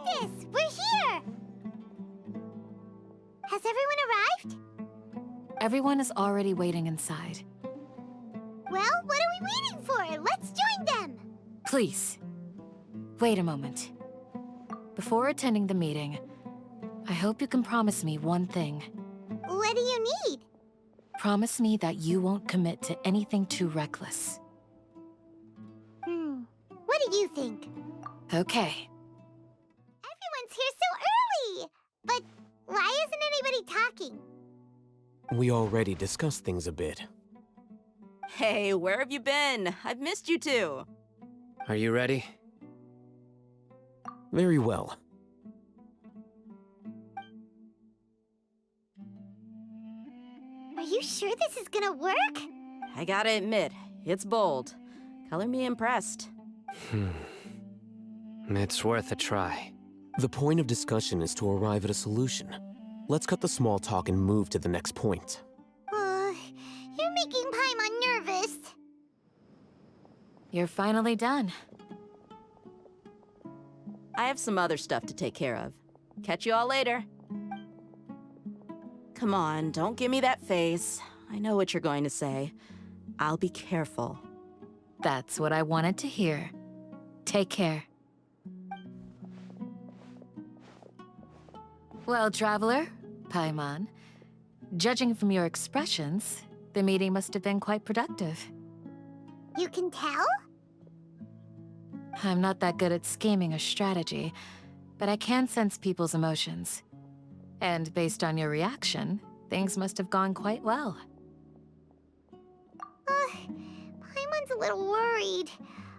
Candace! We're here! Has everyone arrived? Everyone is already waiting inside. Well, what are we waiting for? Let's join them! Please, wait a moment. Before attending the meeting, I hope you can promise me one thing. What do you need? Promise me that you won't commit to anything too reckless. What do you think? Okay. Everyone's here so early! But why isn't anybody talking? We already discussed things a bit. Hey, where have you been? I've missed you two. Are you ready? Very well. Are you sure this is gonna work? I gotta admit, it's bold. Color me impressed. It's worth a try. The point of discussion is to arrive at a solution. Let's cut the small talk and move to the next point. You're making Paimon nervous. You're finally done. I have some other stuff to take care of. Catch you all later. Come on, don't give me that face. I know what you're going to say. I'll be careful. That's what I wanted to hear. Take care. Well, Traveler, Paimon, judging from your expressions, the meeting must have been quite productive. You can tell? I'm not that good at scheming or strategy, but I can sense people's emotions. And based on your reaction, things must have gone quite well. Paimon's a little worried.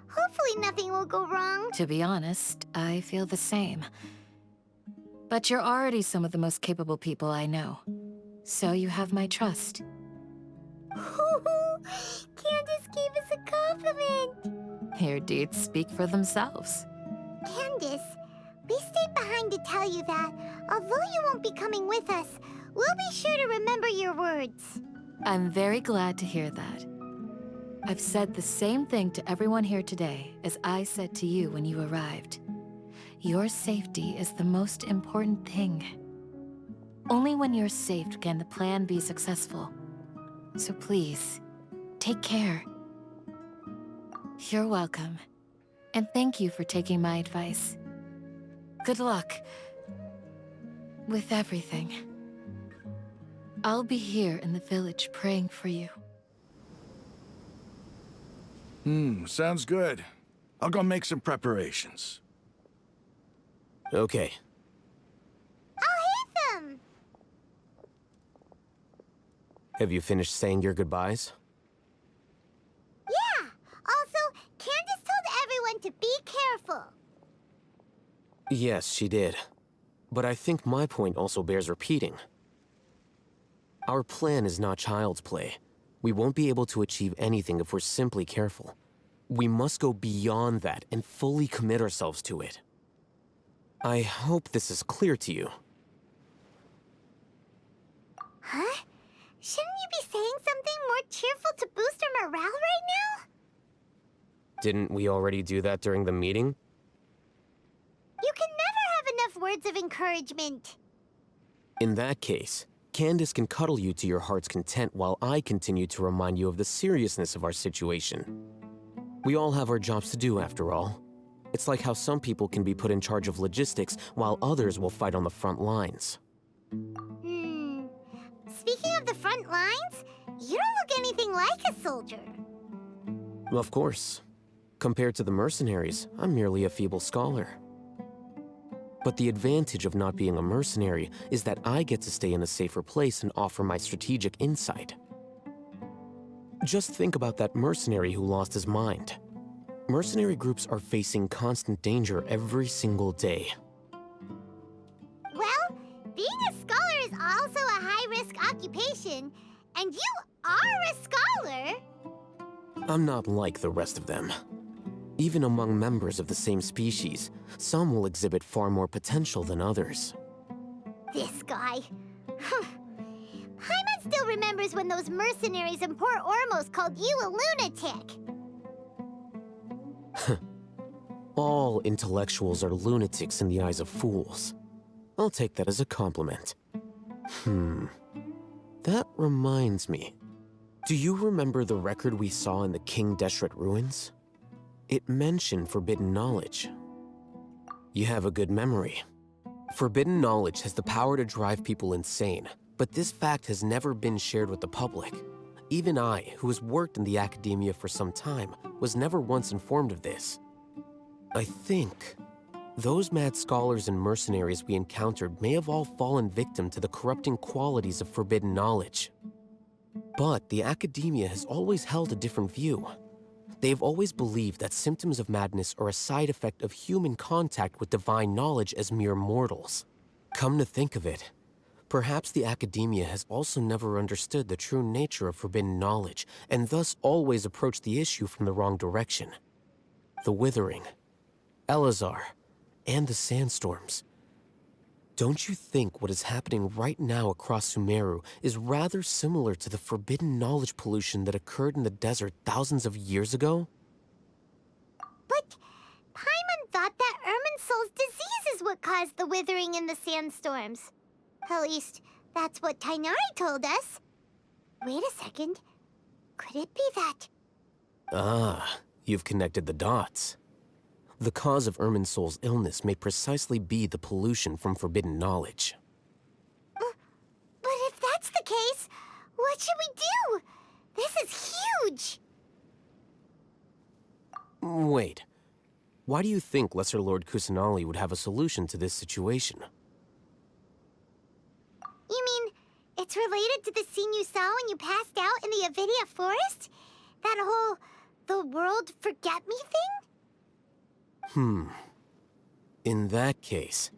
Hopefully nothing will go wrong. To be honest, I feel the same. But you're already some of the most capable people I know. So you have my trust. Candace gave us a compliment! Your deeds speak for themselves. Candace, we stayed behind to tell you that, although you won't be coming with us, we'll be sure to remember your words. I'm very glad to hear that. I've said the same thing to everyone here today as I said to you when you arrived. Your safety is the most important thing. Only when you're safe can the plan be successful. So please, take care. You're welcome. And thank you for taking my advice. Good luck with everything. I'll be here in the village praying for you. Sounds good. I'll go make some preparations. Okay. I'll hit them! Have you finished saying your goodbyes? Yeah! Also, Candace told everyone to be careful. Yes, she did. But I think my point also bears repeating. Our plan is not child's play. We won't be able to achieve anything if we're simply careful. We must go beyond that and fully commit ourselves to it. I hope this is clear to you. Huh? Shouldn't you be saying something more cheerful to boost our morale right now? Didn't we already do that during the meeting? You can never have enough words of encouragement. In that case, Candace can cuddle you to your heart's content while I continue to remind you of the seriousness of our situation. We all have our jobs to do, after all. It's like how some people can be put in charge of logistics while others will fight on the front lines. Speaking of the front lines, you don't look anything like a soldier. Of course. Compared to the mercenaries, I'm merely a feeble scholar. But the advantage of not being a mercenary is that I get to stay in a safer place and offer my strategic insight. Just think about that mercenary who lost his mind. Mercenary groups are facing constant danger every single day. Well, being a scholar is also a high-risk occupation, and you are a scholar. I'm not like the rest of them. Even among members of the same species, some will exhibit far more potential than others. This guy. Paimon still remembers when those mercenaries in Port Ormos called you a lunatic. All intellectuals are lunatics in the eyes of fools. I'll take that as a compliment. That reminds me. Do you remember the record we saw in the King Deshret ruins? It mentioned forbidden knowledge. You have a good memory. Forbidden knowledge has the power to drive people insane, but this fact has never been shared with the public. Even I, who has worked in the academia for some time, was never once informed of this. I think those mad scholars and mercenaries we encountered may have all fallen victim to the corrupting qualities of forbidden knowledge. But the academia has always held a different view. They've always believed that symptoms of madness are a side effect of human contact with divine knowledge as mere mortals. Come to think of it, perhaps the academia has also never understood the true nature of forbidden knowledge, and thus always approached the issue from the wrong direction. The Withering, Elazar, and the sandstorms. Don't you think what is happening right now across Sumeru is rather similar to the forbidden knowledge pollution that occurred in the desert thousands of years ago? But Paimon thought that Irminsul's disease is what caused the withering and the sandstorms. At least, that's what Tainari told us. Wait a second. Could it be that? Ah, you've connected the dots. The cause of Irminsul's illness may precisely be the pollution from forbidden knowledge. But if that's the case, what should we do? This is huge! Wait. Why do you think Lesser Lord Kusanali would have a solution to this situation? You mean, it's related to the scene you saw when you passed out in the Avidia forest? That whole, the world forget me thing? In that case,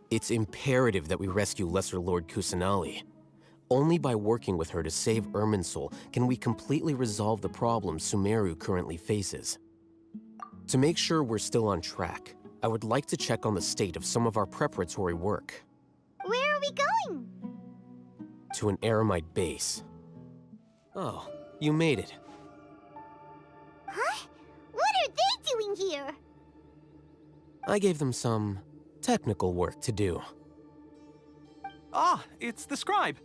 it's imperative that we rescue Lesser Lord Kusanali. Only by working with her to save Irminsul can we completely resolve the problems Sumeru currently faces. To make sure we're still on track, I would like to check on the state of some of our preparatory work. Where are we going? To an Eremite base. Oh, you made it. Huh? What are they doing here? I gave them some technical work to do. Ah, it's the scribe.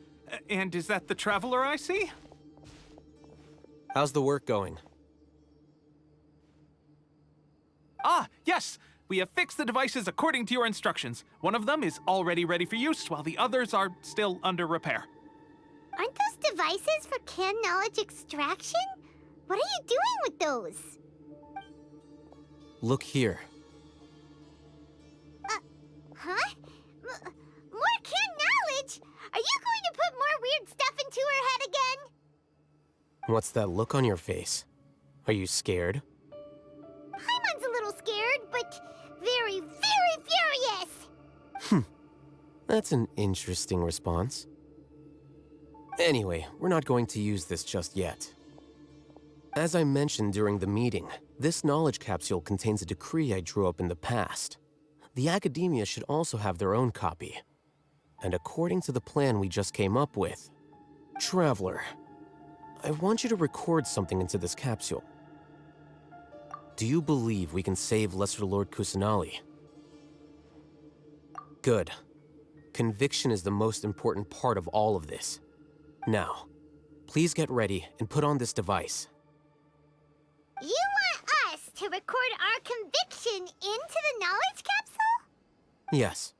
And is that the traveler I see? How's the work going? Ah, yes! We have fixed the devices according to your instructions. One of them is already ready for use, while the others are still under repair. Aren't those devices for can knowledge extraction? What are you doing with those? Look here. Huh? More can knowledge? Are you going to put more weird stuff into her head again? What's that look on your face? Are you scared? Paimon's a little scared, but very, very furious! That's an interesting response. Anyway, we're not going to use this just yet. As I mentioned during the meeting, this knowledge capsule contains a decree I drew up in the past. The academia should also have their own copy. And according to the plan we just came up with, Traveler, I want you to record something into this capsule. Do you believe we can save Lesser Lord Kusanali? Good. Conviction is the most important part of all of this. Now, please get ready and put on this device. You want us to record our conviction into the knowledge capsule? Yes.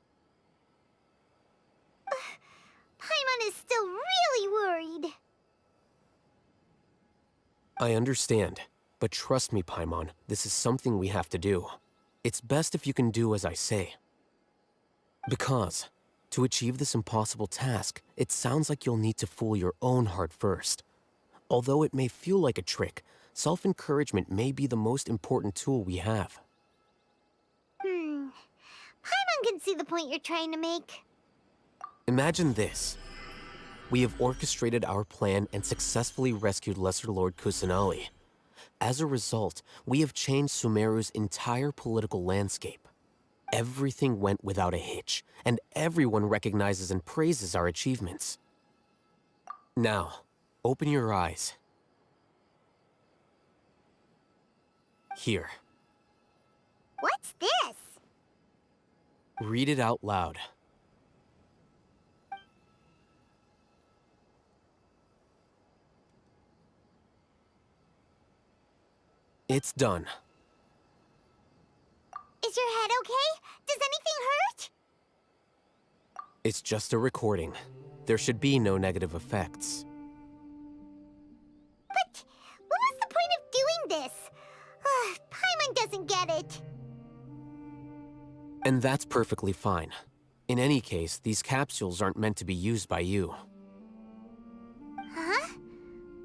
Paimon is still really worried. I understand, but trust me, Paimon, this is something we have to do. It's best if you can do as I say. Because, to achieve this impossible task, it sounds like you'll need to fool your own heart first. Although it may feel like a trick, self-encouragement may be the most important tool we have. Paimon can see the point you're trying to make. Imagine this. We have orchestrated our plan and successfully rescued Lesser Lord Kusanali. As a result, we have changed Sumeru's entire political landscape. Everything went without a hitch, and everyone recognizes and praises our achievements. Now, open your eyes. Here. What's this? Read it out loud. It's done. Is your head okay? Does anything hurt? It's just a recording. There should be no negative effects. But what was the point of doing this? Paimon doesn't get it. And that's perfectly fine. In any case, these capsules aren't meant to be used by you. Huh?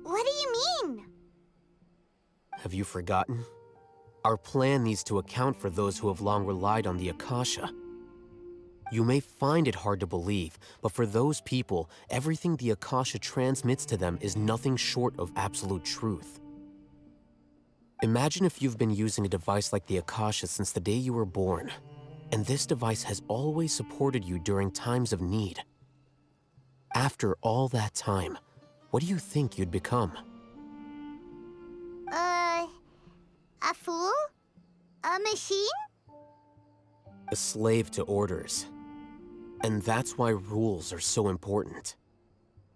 What do you mean? Have you forgotten? Our plan needs to account for those who have long relied on the Akasha. You may find it hard to believe, but for those people, everything the Akasha transmits to them is nothing short of absolute truth. Imagine if you've been using a device like the Akasha since the day you were born, and this device has always supported you during times of need. After all that time, what do you think you'd become? A fool? A machine? A slave to orders. And that's why rules are so important.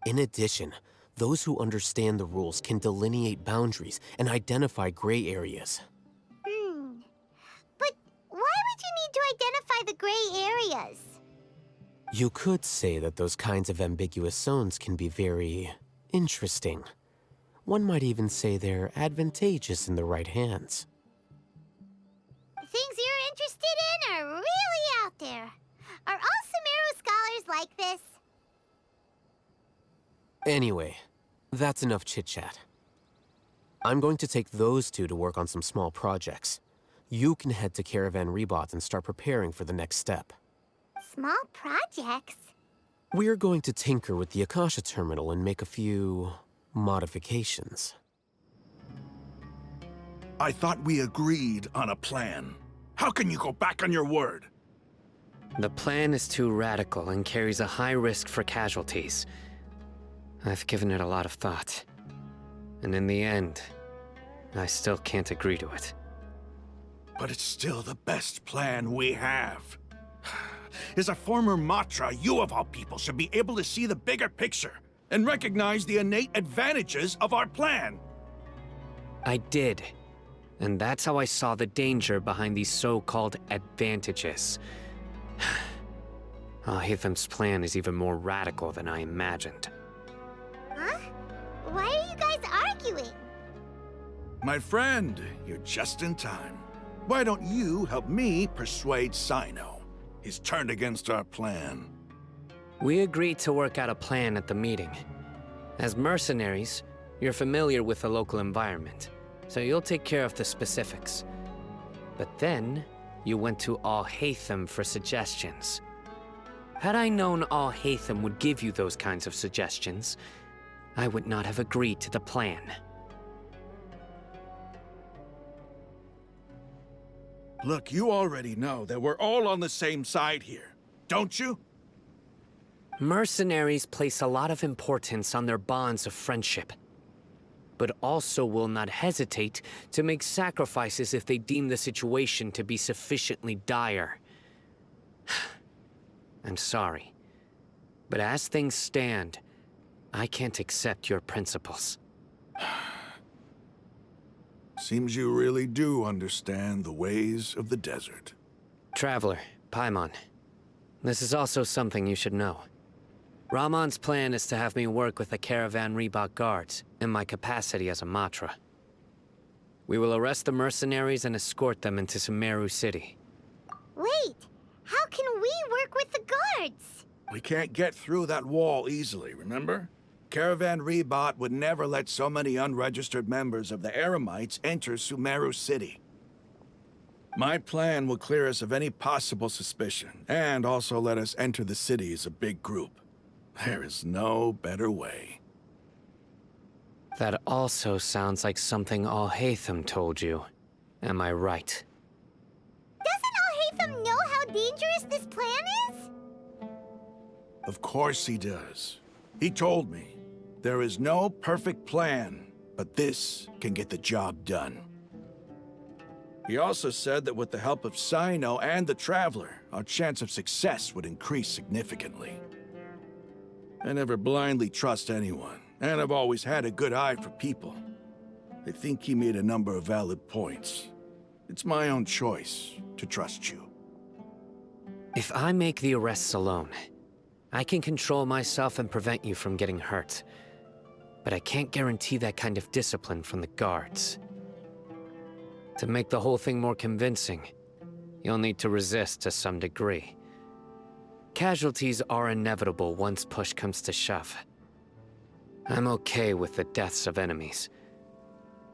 In addition, those who understand the rules can delineate boundaries and identify gray areas. But why would you need to identify the gray areas? You could say that those kinds of ambiguous zones can be very interesting. One might even say they're advantageous in the right hands. Things you're interested in are really out there. Are all Sumeru scholars like this? Anyway, that's enough chit-chat. I'm going to take those two to work on some small projects. You can head to Caravan Rebot and start preparing for the next step. Small projects? We're going to tinker with the Akasha terminal and make a few modifications. I thought we agreed on a plan. How can you go back on your word? The plan is too radical and carries a high risk for casualties. I've given it a lot of thought. And in the end, I still can't agree to it. But it's still the best plan we have. As a former Matra, you of all people should be able to see the bigger picture and recognize the innate advantages of our plan. I did. And that's how I saw the danger behind these so-called advantages. Alhaitham's plan is even more radical than I imagined. Huh? Why are you guys arguing? My friend, you're just in time. Why don't you help me persuade Sino? He's turned against our plan. We agreed to work out a plan at the meeting. As mercenaries, you're familiar with the local environment, so you'll take care of the specifics. But then, you went to Alhaitham for suggestions. Had I known Alhaitham would give you those kinds of suggestions, I would not have agreed to the plan. Look, you already know that we're all on the same side here, don't you? Mercenaries place a lot of importance on their bonds of friendship, but also will not hesitate to make sacrifices if they deem the situation to be sufficiently dire. I'm sorry, but as things stand, I can't accept your principles. Seems you really do understand the ways of the desert. Traveler, Paimon, this is also something you should know. Ramon's plan is to have me work with the Caravan Rebot guards in my capacity as a Matra. We will arrest the mercenaries and escort them into Sumeru City. Wait, how can we work with the guards? We can't get through that wall easily, remember? Caravan Rebot would never let so many unregistered members of the Eremites enter Sumeru City. My plan will clear us of any possible suspicion, and also let us enter the city as a big group. There is no better way. That also sounds like something Alhaitham told you. Am I right? Doesn't Alhaitham know how dangerous this plan is? Of course he does. He told me. There is no perfect plan, but this can get the job done. He also said that with the help of Sino and the Traveler, our chance of success would increase significantly. I never blindly trust anyone, and I've always had a good eye for people. I think he made a number of valid points. It's my own choice to trust you. If I make the arrests alone, I can control myself and prevent you from getting hurt. But I can't guarantee that kind of discipline from the guards. To make the whole thing more convincing, you'll need to resist to some degree. Casualties are inevitable once push comes to shove. I'm okay with the deaths of enemies.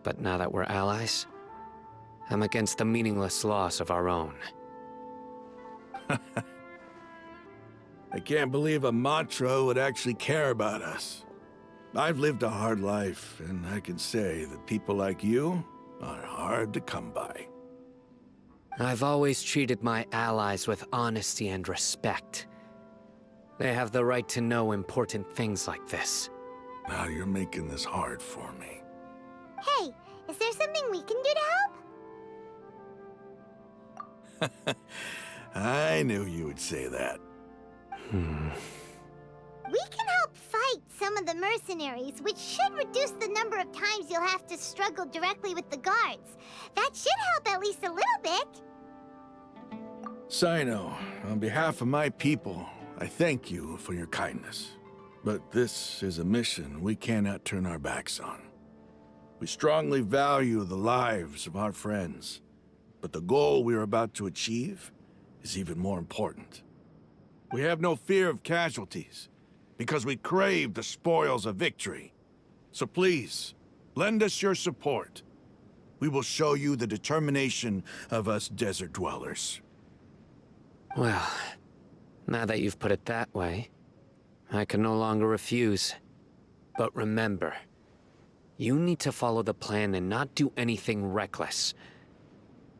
But now that we're allies, I'm against the meaningless loss of our own. I can't believe a Matra would actually care about us. I've lived a hard life, and I can say that people like you are hard to come by. I've always treated my allies with honesty and respect. They have the right to know important things like this. Now you're making this hard for me. Hey, is there something we can do to help? I knew you would say that. We can help fight some of the mercenaries, which should reduce the number of times you'll have to struggle directly with the guards. That should help at least a little bit. Sino, on behalf of my people, I thank you for your kindness. But this is a mission we cannot turn our backs on. We strongly value the lives of our friends, but the goal we are about to achieve is even more important. We have no fear of casualties, because we crave the spoils of victory. So please, lend us your support. We will show you the determination of us desert dwellers. Well, now that you've put it that way, I can no longer refuse. But remember, you need to follow the plan and not do anything reckless.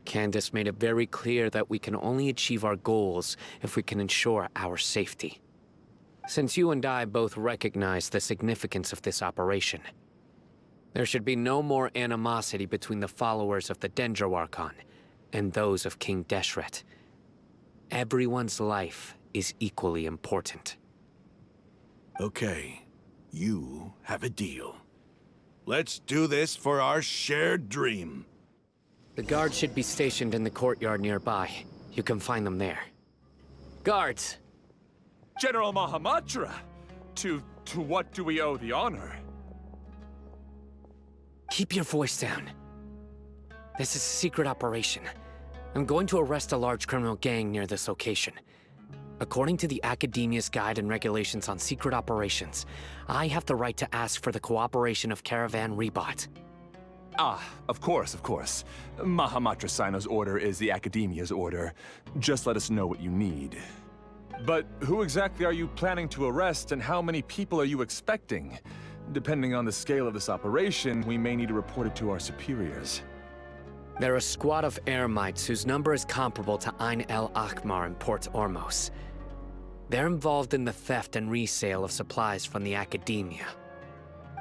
Candace made it very clear that we can only achieve our goals if we can ensure our safety. Since you and I both recognize the significance of this operation, there should be no more animosity between the followers of the Dendroarchon and those of King Deshret. Everyone's life is equally important. Okay, you have a deal. Let's do this for our shared dream. The guards should be stationed in the courtyard nearby. You can find them there. Guards! General Mahamatra! To what do we owe the honor? Keep your voice down. This is a secret operation. I'm going to arrest a large criminal gang near this location. According to the Academia's Guide and Regulations on Secret Operations, I have the right to ask for the cooperation of Caravan Rebot. Ah, of course, of course. Mahamatra Sino's order is the Academia's order. Just let us know what you need. But who exactly are you planning to arrest, and how many people are you expecting? Depending on the scale of this operation, we may need to report it to our superiors. They're a squad of Eremites whose number is comparable to Ain el Akhmar in Port Ormos. They're involved in the theft and resale of supplies from the Academia.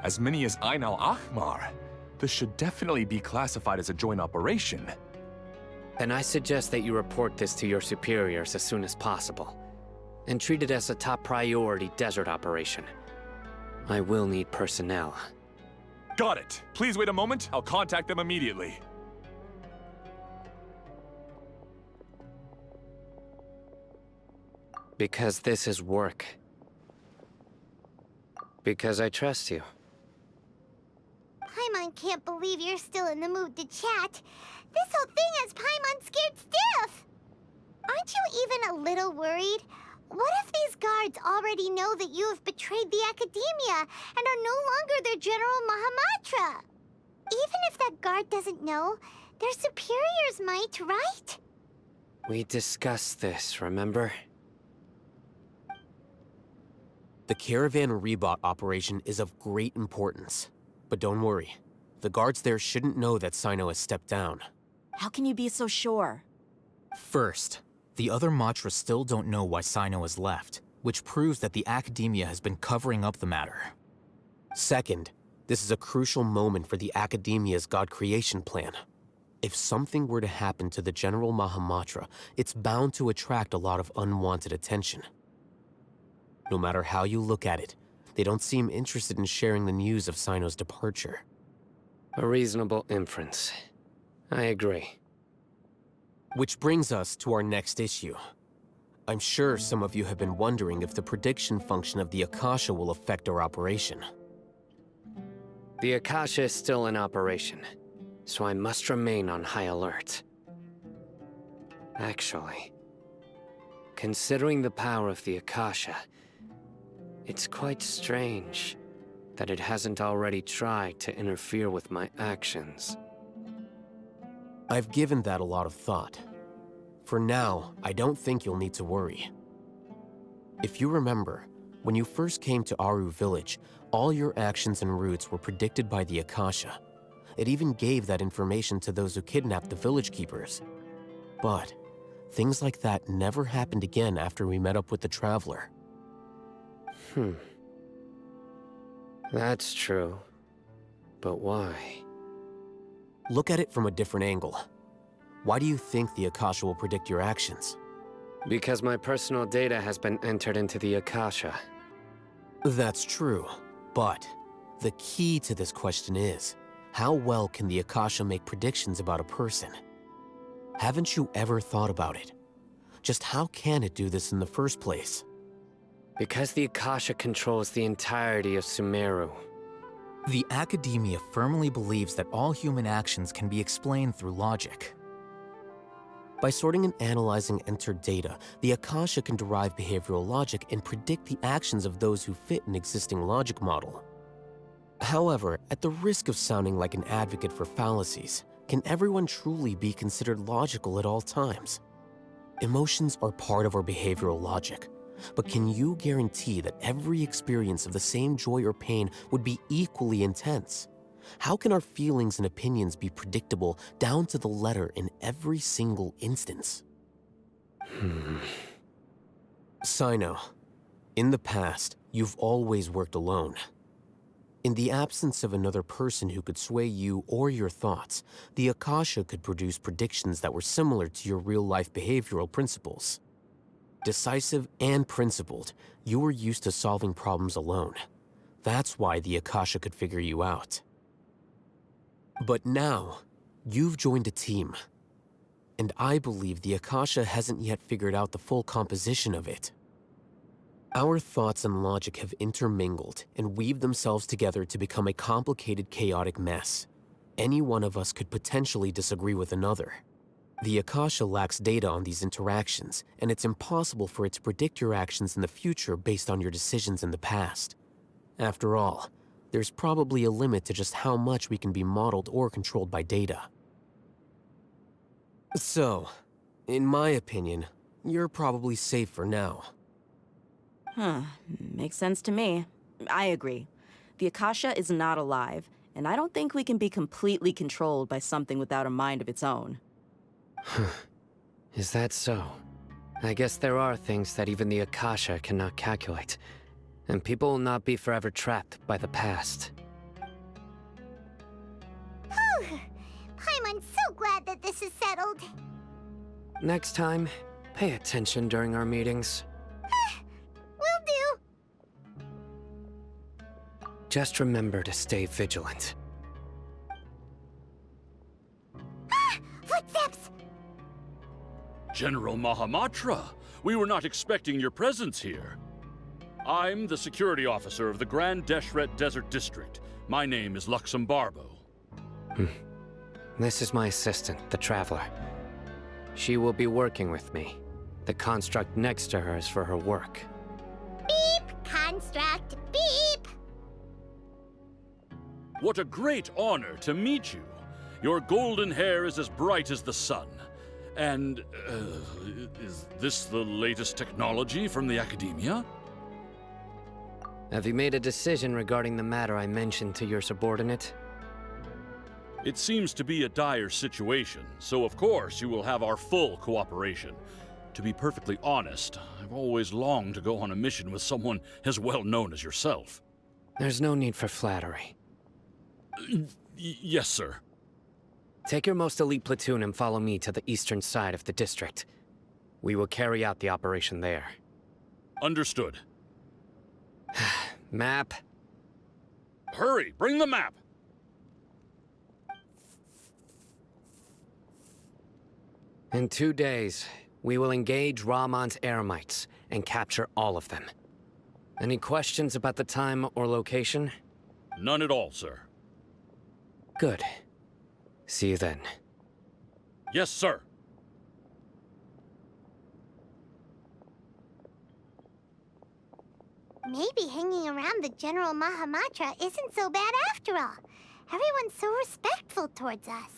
As many as Ain al-Akhmar? This should definitely be classified as a joint operation. Then I suggest that you report this to your superiors as soon as possible, and treat it as a top priority desert operation. I will need personnel. Got it. Please wait a moment. I'll contact them immediately. Because this is work. Because I trust you. Paimon can't believe you're still in the mood to chat. This whole thing has Paimon scared stiff. Aren't you even a little worried? What if these guards already know that you have betrayed the Academia and are no longer their General Mahamatra? Even if that guard doesn't know, their superiors might, right? We discussed this, remember? The Caravan Rebot operation is of great importance. But don't worry, the guards there shouldn't know that Sino has stepped down. How can you be so sure? First, the other Matra still don't know why Sino has left, which proves that the Academia has been covering up the matter. Second, this is a crucial moment for the Academia's God creation plan. If something were to happen to the General Mahamatra, it's bound to attract a lot of unwanted attention. No matter how you look at it, they don't seem interested in sharing the news of Sino's departure. A reasonable inference. I agree. Which brings us to our next issue. I'm sure some of you have been wondering if the prediction function of the Akasha will affect our operation. The Akasha is still in operation, so I must remain on high alert. Actually, considering the power of the Akasha, it's quite strange that it hasn't already tried to interfere with my actions. I've given that a lot of thought. For now, I don't think you'll need to worry. If you remember, when you first came to Aru Village, all your actions and routes were predicted by the Akasha. It even gave that information to those who kidnapped the village keepers. But things like that never happened again after we met up with the Traveler. That's true. But why? Look at it from a different angle. Why do you think the Akasha will predict your actions? Because my personal data has been entered into the Akasha. That's true, but the key to this question is, how well can the Akasha make predictions about a person? Haven't you ever thought about it? Just how can it do this in the first place? Because the Akasha controls the entirety of Sumeru. The Academia firmly believes that all human actions can be explained through logic. By sorting and analyzing entered data, the Akasha can derive behavioral logic and predict the actions of those who fit an existing logic model. However, at the risk of sounding like an advocate for fallacies, can everyone truly be considered logical at all times? Emotions are part of our behavioral logic, but can you guarantee that every experience of the same joy or pain would be equally intense? How can our feelings and opinions be predictable down to the letter in every single instance? Sino, in the past, you've always worked alone. In the absence of another person who could sway you or your thoughts, the Akasha could produce predictions that were similar to your real-life behavioral principles. Decisive and principled, you were used to solving problems alone. That's why the Akasha could figure you out. But now, you've joined a team. And I believe the Akasha hasn't yet figured out the full composition of it. Our thoughts and logic have intermingled and weaved themselves together to become a complicated, chaotic mess. Any one of us could potentially disagree with another. The Akasha lacks data on these interactions, and it's impossible for it to predict your actions in the future based on your decisions in the past. After all, there's probably a limit to just how much we can be modeled or controlled by data. So, in my opinion, you're probably safe for now. Makes sense to me. I agree. The Akasha is not alive, and I don't think we can be completely controlled by something without a mind of its own. Is that so? I guess there are things that even the Akasha cannot calculate, and people will not be forever trapped by the past. Whew! Paimon's so glad that this is settled. Next time, pay attention during our meetings. Will do. Just remember to stay vigilant. Footsteps! General Mahamatra, we were not expecting your presence here. I'm the security officer of the Grand Deshret Desert District. My name is Luxembarbo. This is my assistant, the Traveler. She will be working with me. The construct next to her is for her work. Beep! Construct, beep! What a great honor to meet you. Your golden hair is as bright as the sun. And, is this the latest technology from the Academia? Have you made a decision regarding the matter I mentioned to your subordinate? It seems to be a dire situation, so of course you will have our full cooperation. To be perfectly honest, I've always longed to go on a mission with someone as well known as yourself. There's no need for flattery. Yes, sir. Take your most elite platoon and follow me to the eastern side of the district. We will carry out the operation there. Understood. Map. Hurry, bring the map! In 2 days, we will engage Rahman's Eremites and capture all of them. Any questions about the time or location? None at all, sir. Good. See you then. Yes, sir. Maybe hanging around the General Mahamatra isn't so bad after all. Everyone's so respectful towards us.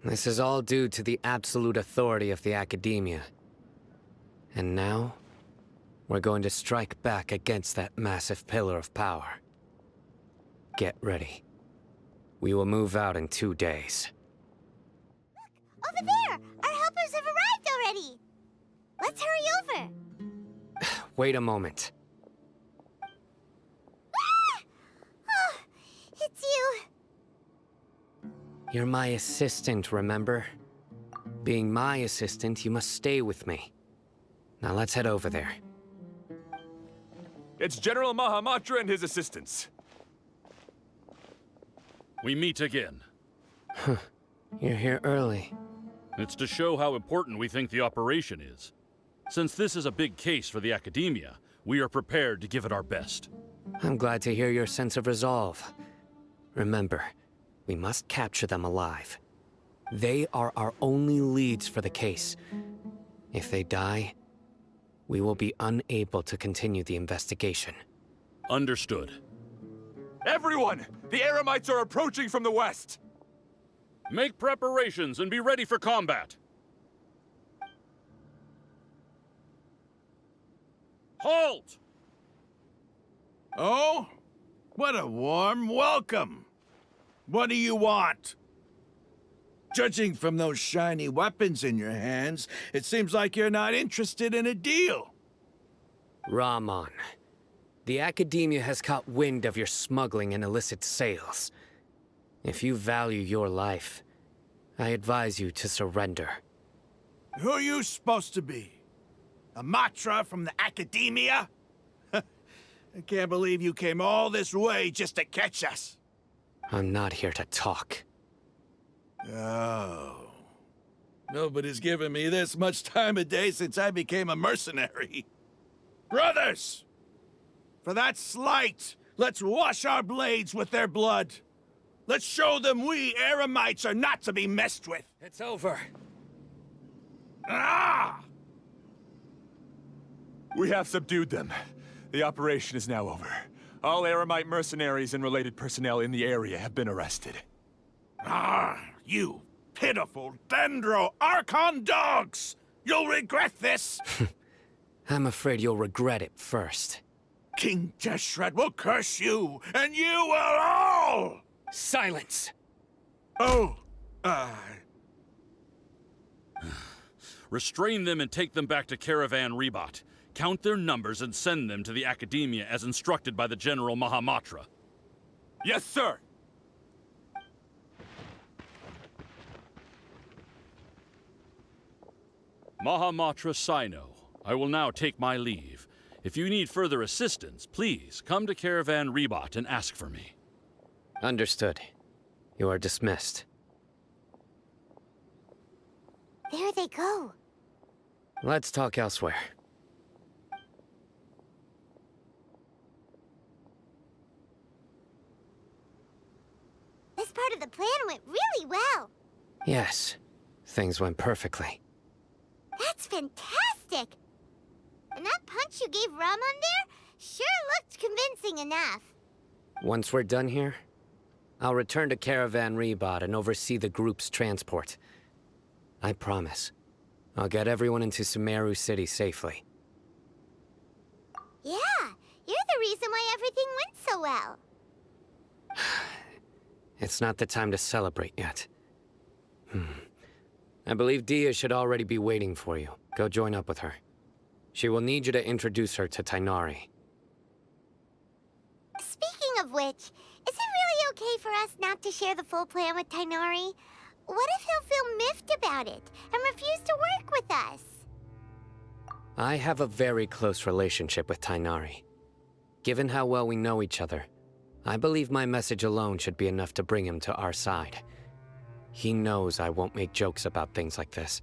This is all due to the absolute authority of the Academia. And now, we're going to strike back against that massive pillar of power. Get ready. We will move out in 2 days. Over there! Our helpers have arrived already! Let's hurry over! Wait a moment. Ah! Oh, it's you! You're my assistant, remember? Being my assistant, you must stay with me. Now let's head over there. It's General Mahamatra and his assistants. We meet again. You're here early. It's to show how important we think the operation is. Since this is a big case for the Academia, we are prepared to give it our best. I'm glad to hear your sense of resolve. Remember, we must capture them alive. They are our only leads for the case. If they die, we will be unable to continue the investigation. Understood. Everyone! The Eremites are approaching from the west! Make preparations and be ready for combat. Halt! Oh? What a warm welcome! What do you want? Judging from those shiny weapons in your hands, it seems like you're not interested in a deal. Rahman, the Academia has caught wind of your smuggling and illicit sales. If you value your life, I advise you to surrender. Who are you supposed to be? A Matra from the Academia? I can't believe you came all this way just to catch us. I'm not here to talk. Oh. Nobody's given me this much time of day since I became a mercenary. Brothers! For that slight, let's wash our blades with their blood. Let's show them we Eremites are not to be messed with. It's over. Ah! We have subdued them. The operation is now over. All Eremite mercenaries and related personnel in the area have been arrested. Ah, you pitiful Dendro Archon dogs! You'll regret this! I'm afraid you'll regret it first. King Jeshret will curse you, and you will all! Silence! Oh, Restrain them and take them back to Caravan Rebot. Count their numbers and send them to the Academia as instructed by the General Mahamatra. Yes, sir! Mahamatra Sino, I will now take my leave. If you need further assistance, please come to Caravan Rebot and ask for me. Understood. You are dismissed. There they go. Let's talk elsewhere. This part of the plan went really well. Yes, things went perfectly. That's fantastic! And that punch you gave Rahman there sure looked convincing enough. Once we're done here, I'll return to Caravan Rebot and oversee the group's transport. I promise. I'll get everyone into Sumeru City safely. Yeah, you're the reason why everything went so well. It's not the time to celebrate yet. I believe Dia should already be waiting for you. Go join up with her. She will need you to introduce her to Tainari. Speaking of which, is it really okay for us not to share the full plan with Tainari? What if he'll feel miffed about it and refuse to work with us? I have a very close relationship with Tainari. Given how well we know each other, I believe my message alone should be enough to bring him to our side. He knows I won't make jokes about things like this.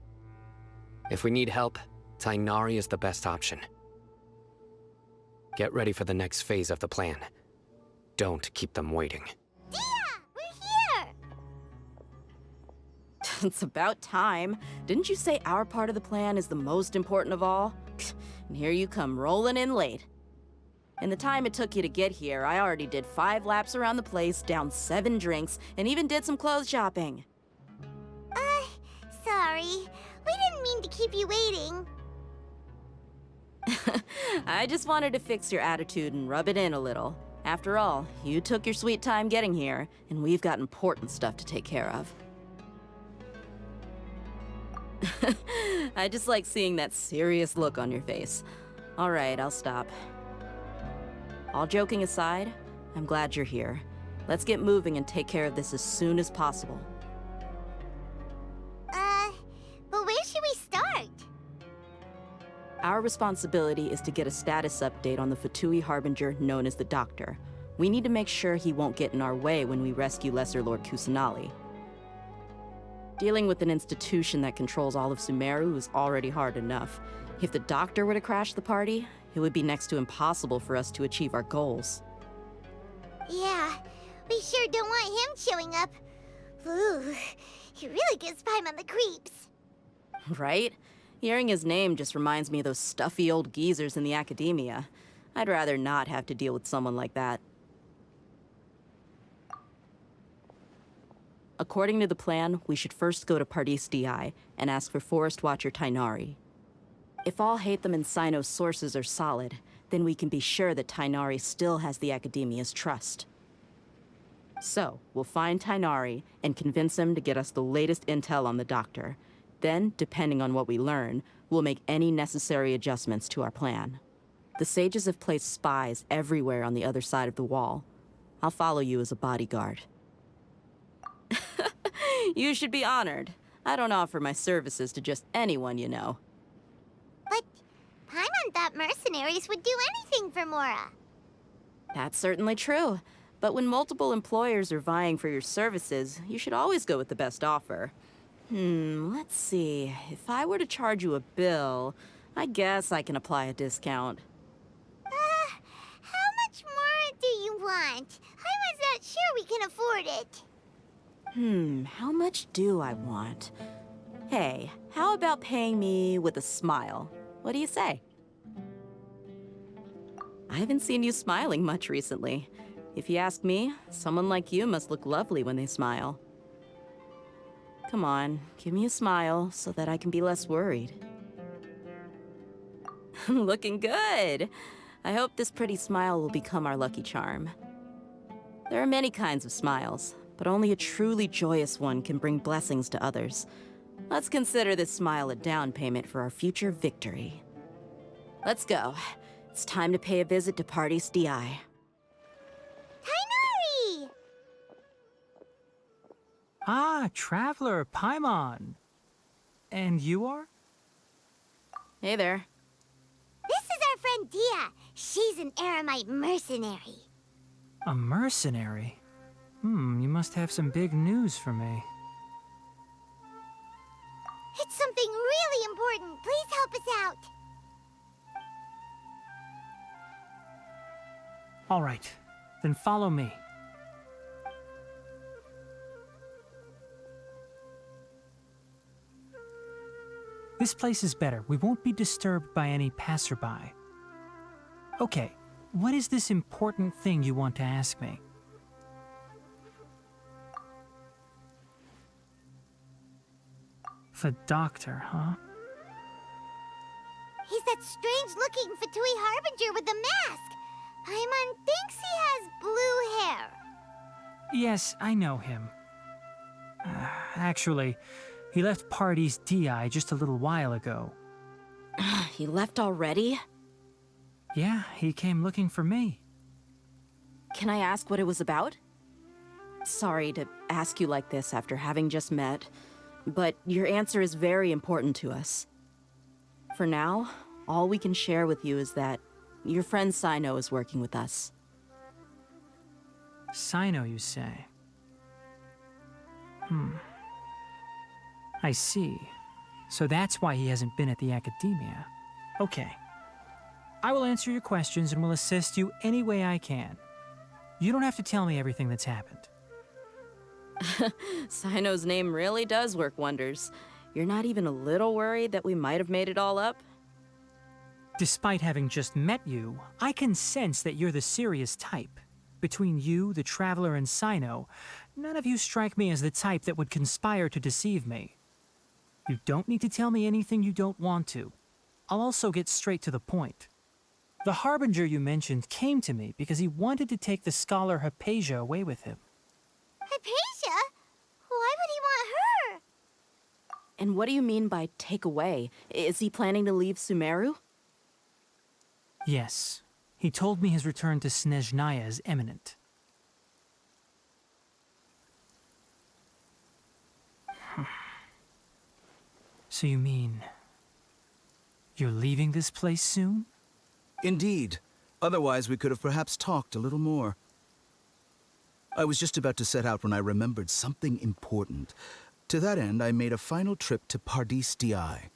If we need help, Tainari is the best option. Get ready for the next phase of the plan. Don't keep them waiting. Dia! We're here! It's about time. Didn't you say our part of the plan is the most important of all? And here you come rolling in late. In the time it took you to get here, I already did 5 laps around the place, downed 7 drinks, and even did some clothes shopping. Sorry. We didn't mean to keep you waiting. I just wanted to fix your attitude and rub it in a little. After all, you took your sweet time getting here, and we've got important stuff to take care of. I just like seeing that serious look on your face. All right, I'll stop. All joking aside, I'm glad you're here. Let's get moving and take care of this as soon as possible. But where should we start? Our responsibility is to get a status update on the Fatui Harbinger known as the Doctor. We need to make sure he won't get in our way when we rescue Lesser Lord Kusanali. Dealing with an institution that controls all of Sumeru is already hard enough. If the Doctor were to crash the party, it would be next to impossible for us to achieve our goals. Yeah, we sure don't want him showing up. Ooh, he really gives Paimon the creeps. Right? Hearing his name just reminds me of those stuffy old geezers in the academia. I'd rather not have to deal with someone like that. According to the plan, we should first go to Pardis DI and ask for Forest Watcher Tainari. If all Hatham and Sino's sources are solid, then we can be sure that Tainari still has the Academia's trust. So, we'll find Tainari and convince him to get us the latest intel on the Doctor. Then, depending on what we learn, we'll make any necessary adjustments to our plan. The sages have placed spies everywhere on the other side of the wall. I'll follow you as a bodyguard. You should be honored. I don't offer my services to just anyone you know. But Paimon thought mercenaries would do anything for Mora. That's certainly true. But when multiple employers are vying for your services, you should always go with the best offer. Let's see. If I were to charge you a bill, I guess I can apply a discount. How much more do you want? Paimon's not sure we can afford it. How much do I want? Hey, how about paying me with a smile? What do you say? I haven't seen you smiling much recently. If you ask me, someone like you must look lovely when they smile. Come on, give me a smile so that I can be less worried. Looking good! I hope this pretty smile will become our lucky charm. There are many kinds of smiles, but only a truly joyous one can bring blessings to others. Let's consider this smile a down payment for our future victory. Let's go. It's time to pay a visit to Pardis DI. Tainari! Ah, Traveler, Paimon. And you are? Hey there. This is our friend Dia. She's an Aramite mercenary. A mercenary? You must have some big news for me. It's something really important. Please help us out. All right, then follow me. This place is better. We won't be disturbed by any passerby. Okay, what is this important thing you want to ask me? The Doctor, huh? He's that strange-looking Fatui Harbinger with the mask. Paimon thinks he has blue hair. Yes, I know him. Actually, he left Pardis DI just a little while ago. He left already? Yeah, he came looking for me. Can I ask what it was about? Sorry to ask you like this after having just met, but your answer is very important to us. For now, all we can share with you is that your friend Sino is working with us. Sino, you say? I see. So that's why he hasn't been at the Academia. Okay. I will answer your questions and will assist you any way I can. You don't have to tell me everything that's happened. Sino's name really does work wonders. You're not even a little worried that we might have made it all up? Despite having just met you, I can sense that you're the serious type. Between you, the Traveler, and Sino, none of you strike me as the type that would conspire to deceive me. You don't need to tell me anything you don't want to. I'll also get straight to the point. The Harbinger you mentioned came to me because he wanted to take the scholar Hypatia away with him. Hypatia? Why would he want her? And what do you mean by take away? Is he planning to leave Sumeru? Yes. He told me his return to Snezhnaya is imminent. So you mean... you're leaving this place soon? Indeed. Otherwise, we could have perhaps talked a little more. I was just about to set out when I remembered something important. To that end, I made a final trip to Pardis Di.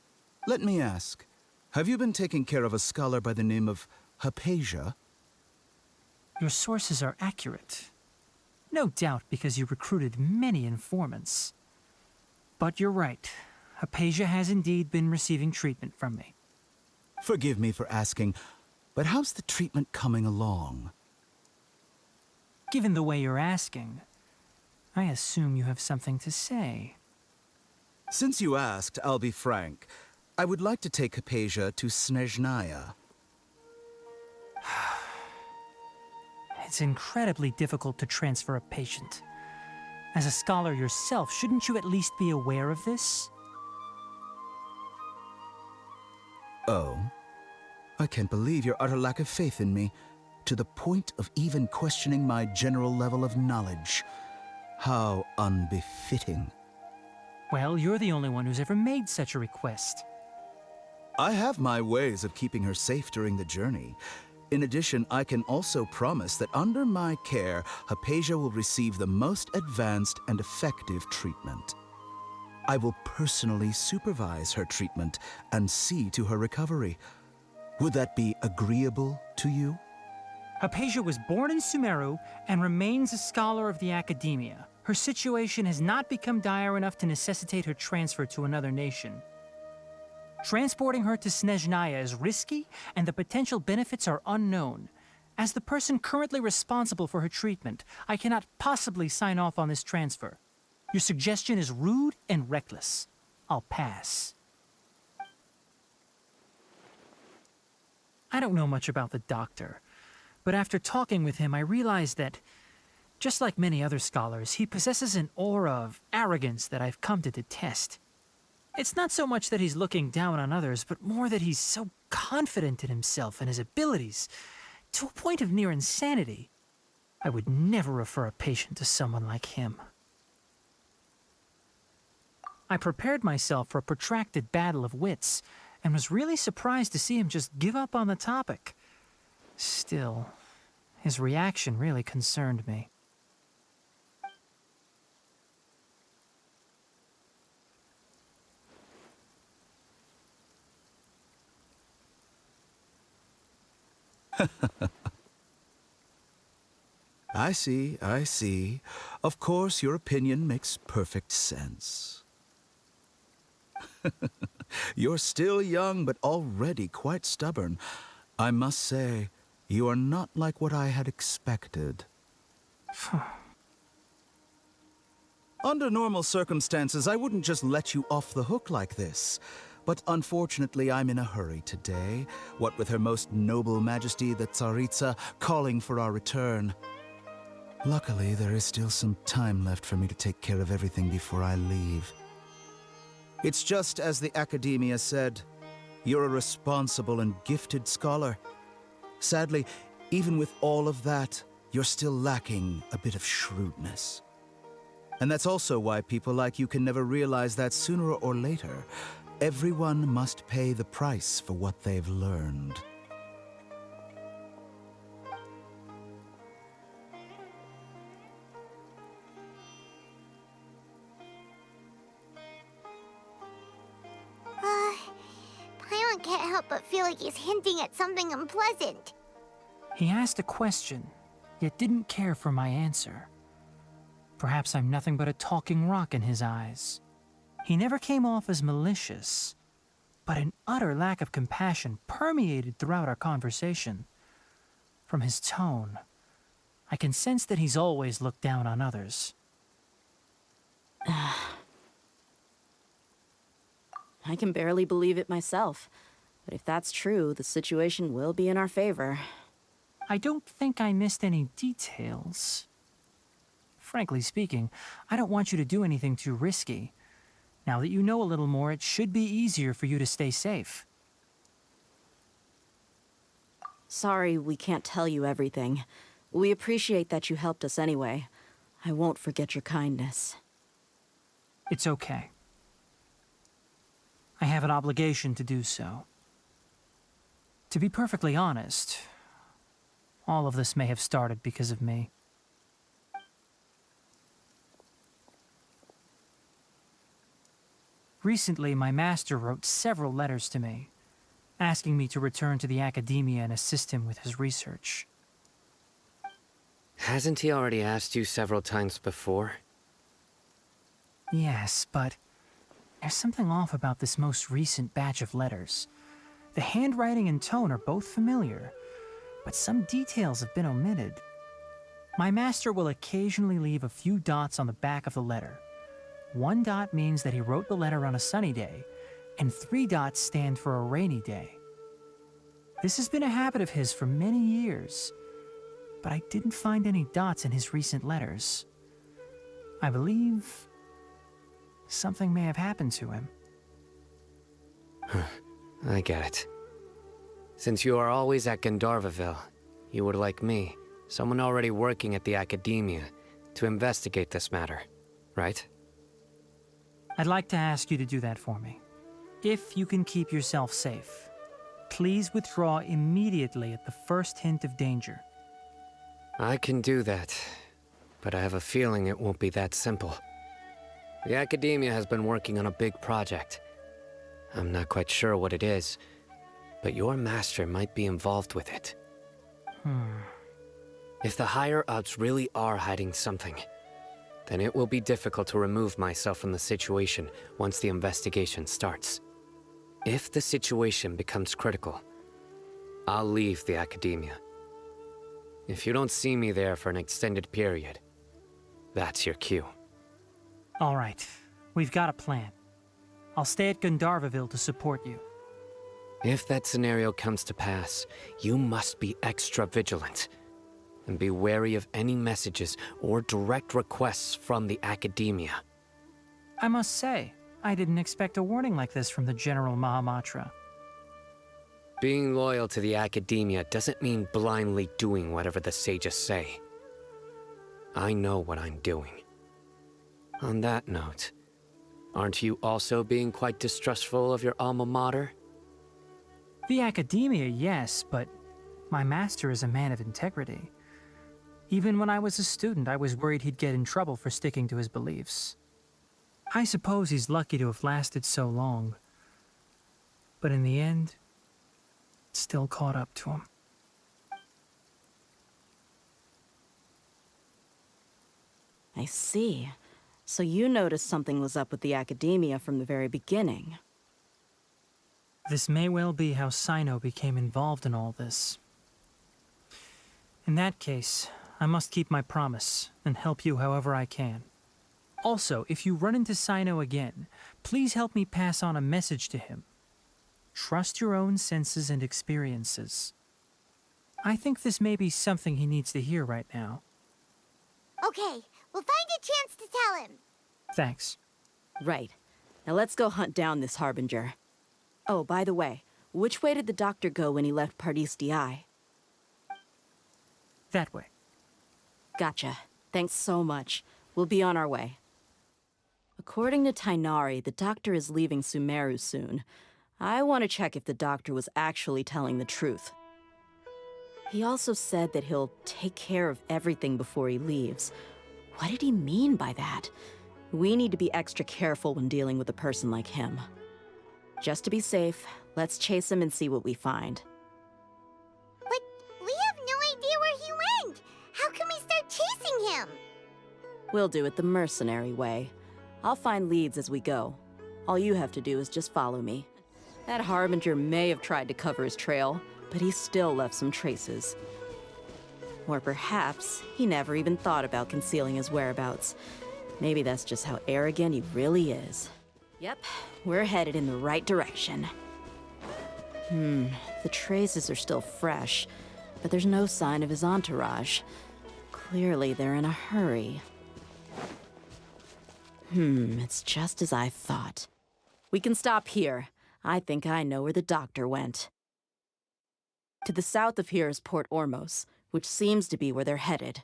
Let me ask, have you been taking care of a scholar by the name of Hypatia? Your sources are accurate. No doubt because you recruited many informants. But you're right. Hypatia has indeed been receiving treatment from me. Forgive me for asking, but how's the treatment coming along? Given the way you're asking, I assume you have something to say. Since you asked, I'll be frank. I would like to take Hypatia to Snezhnaya. It's incredibly difficult to transfer a patient. As a scholar yourself, shouldn't you at least be aware of this? Oh? I can't believe your utter lack of faith in me, to the point of even questioning my general level of knowledge. How unbefitting. Well, you're the only one who's ever made such a request. I have my ways of keeping her safe during the journey. In addition, I can also promise that under my care, Hypatia will receive the most advanced and effective treatment. I will personally supervise her treatment and see to her recovery. Would that be agreeable to you? Hypatia was born in Sumeru and remains a scholar of the Academia. Her situation has not become dire enough to necessitate her transfer to another nation. Transporting her to Snezhnaya is risky, and the potential benefits are unknown. As the person currently responsible for her treatment, I cannot possibly sign off on this transfer. Your suggestion is rude and reckless. I'll pass. I don't know much about the doctor, but after talking with him, I realized that, just like many other scholars, he possesses an aura of arrogance that I've come to detest. It's not so much that he's looking down on others, but more that he's so confident in himself and his abilities, to a point of near insanity. I would never refer a patient to someone like him. I prepared myself for a protracted battle of wits, and was really surprised to see him just give up on the topic. Still, his reaction really concerned me. I see. Of course, your opinion makes perfect sense. You're still young, but already quite stubborn. I must say, you are not like what I had expected. Under normal circumstances, I wouldn't just let you off the hook like this. But unfortunately, I'm in a hurry today, what with Her Most Noble Majesty the Tsaritsa calling for our return. Luckily, there is still some time left for me to take care of everything before I leave. It's just as the Academia said, you're a responsible and gifted scholar. Sadly, even with all of that, you're still lacking a bit of shrewdness. And that's also why people like you can never realize that sooner or later, everyone must pay the price for what they've learned. Paimon can't help but feel like he's hinting at something unpleasant. He asked a question, yet didn't care for my answer. Perhaps I'm nothing but a talking rock in his eyes. He never came off as malicious, but an utter lack of compassion permeated throughout our conversation. From his tone, I can sense that he's always looked down on others. I can barely believe it myself. But if that's true, the situation will be in our favor. I don't think I missed any details. Frankly speaking, I don't want you to do anything too risky. Now that you know a little more, it should be easier for you to stay safe. Sorry we can't tell you everything. We appreciate that you helped us anyway. I won't forget your kindness. It's okay. I have an obligation to do so. To be perfectly honest, all of this may have started because of me. Recently, my master wrote several letters to me, asking me to return to the academia and assist him with his research. Hasn't he already asked you several times before? Yes, but there's something off about this most recent batch of letters. The handwriting and tone are both familiar, but some details have been omitted. My master will occasionally leave a few dots on the back of the letter. 1 dot means that he wrote the letter on a sunny day, and 3 dots stand for a rainy day. This has been a habit of his for many years, but I didn't find any dots in his recent letters. I believe something may have happened to him. I get it. Since you are always at Gandharvaville, you would like me, someone already working at the academia, to investigate this matter, right? I'd like to ask you to do that for me. If you can keep yourself safe, please withdraw immediately at the first hint of danger. I can do that, but I have a feeling it won't be that simple. The academia has been working on a big project. I'm not quite sure what it is, but your master might be involved with it. If the higher-ups really are hiding something, then it will be difficult to remove myself from the situation once the investigation starts. If the situation becomes critical, I'll leave the academia. If you don't see me there for an extended period, that's your cue. All right, we've got a plan. I'll stay at Gandharvaville to support you. If that scenario comes to pass, you must be extra vigilant. And be wary of any messages or direct requests from the academia. I must say, I didn't expect a warning like this from the General Mahamatra. Being loyal to the academia doesn't mean blindly doing whatever the sages say. I know what I'm doing. On that note, aren't you also being quite distrustful of your alma mater? The academia, yes, but my master is a man of integrity. Even when I was a student, I was worried he'd get in trouble for sticking to his beliefs. I suppose he's lucky to have lasted so long. But in the end, it still caught up to him. I see. So you noticed something was up with the academia from the very beginning. This may well be how Sino became involved in all this. In that case, I must keep my promise and help you however I can. Also, if you run into Sino again, please help me pass on a message to him. Trust your own senses and experiences. I think this may be something he needs to hear right now. Okay, we'll find a chance to tell him. Thanks. Right. Now let's go hunt down this Harbinger. Oh, by the way, which way did the doctor go when he left Pardis DI? That way. Gotcha. Thanks so much. We'll be on our way. According to Tainari, the doctor is leaving Sumeru soon. I want to check if the doctor was actually telling the truth. He also said that he'll take care of everything before he leaves. What did he mean by that? We need to be extra careful when dealing with a person like him. Just to be safe, let's chase him and see what we find. But we have no idea where he went! How can we start chasing him? We'll do it the mercenary way. I'll find leads as we go. All you have to do is just follow me. That Harbinger may have tried to cover his trail, but he still left some traces. Or perhaps he never even thought about concealing his whereabouts. Maybe that's just how arrogant he really is. Yep, we're headed in the right direction. The traces are still fresh, but there's no sign of his entourage. Clearly they're in a hurry. It's just as I thought. We can stop here. I think I know where the doctor went. To the south of here is Port Ormos, which seems to be where they're headed.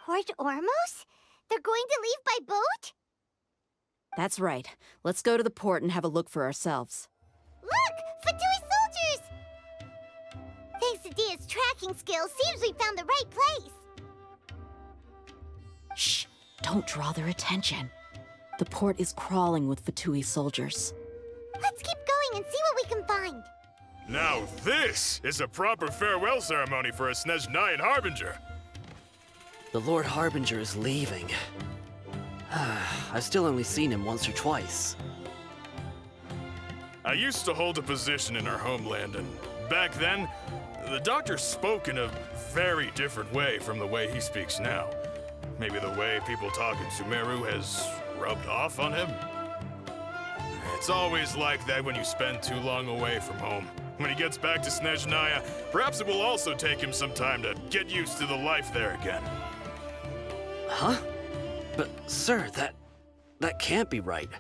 Port Ormos? They're going to leave by boat? That's right. Let's go to the port and have a look for ourselves. Look! Fatui soldiers! Thanks to Dia's tracking skills, seems we found the right place. Shh! Don't draw their attention. The port is crawling with Fatui soldiers. Let's keep going and see what we can find. Now this is a proper farewell ceremony for a Snezhnayan Harbinger. The Lord Harbinger is leaving. I've still only seen him once or twice. I used to hold a position in our homeland, and back then, the doctor spoke in a very different way from the way he speaks now. Maybe the way people talk in Sumeru has rubbed off on him? It's always like that when you spend too long away from home. When he gets back to Snezhnaya, perhaps it will also take him some time to get used to the life there again. Huh? But, sir, that can't be right.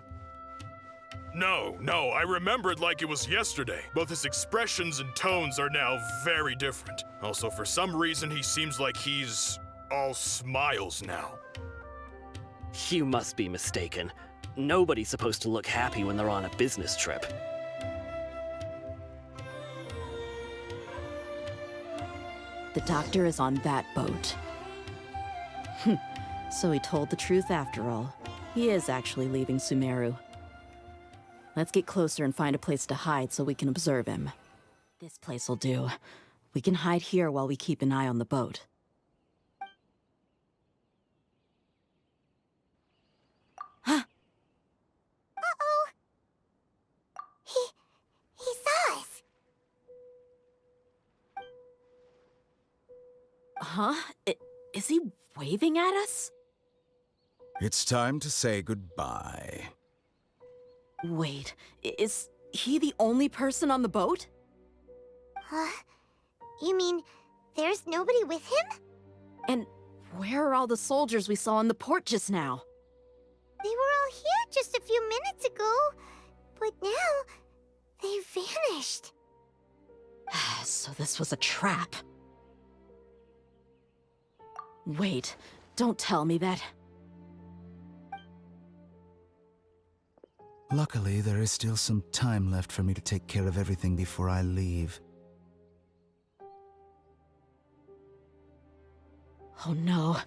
No, I remember it like it was yesterday. Both his expressions and tones are now very different. Also, for some reason, he seems like he's all smiles now. You must be mistaken. Nobody's supposed to look happy when they're on a business trip. The doctor is on that boat. So he told the truth after all. He is actually leaving Sumeru. Let's get closer and find a place to hide so we can observe him. This place will do. We can hide here while we keep an eye on the boat. Uh-oh. He saw us. Huh? Is he waving at us? It's time to say goodbye. Wait, is he the only person on the boat? You mean there's nobody with him? And where are all the soldiers we saw in the port just now? They were all here just a few minutes ago, but now they've vanished. So this was a trap. Wait, don't tell me that. Luckily, there is still some time left for me to take care of everything before I leave. Oh no.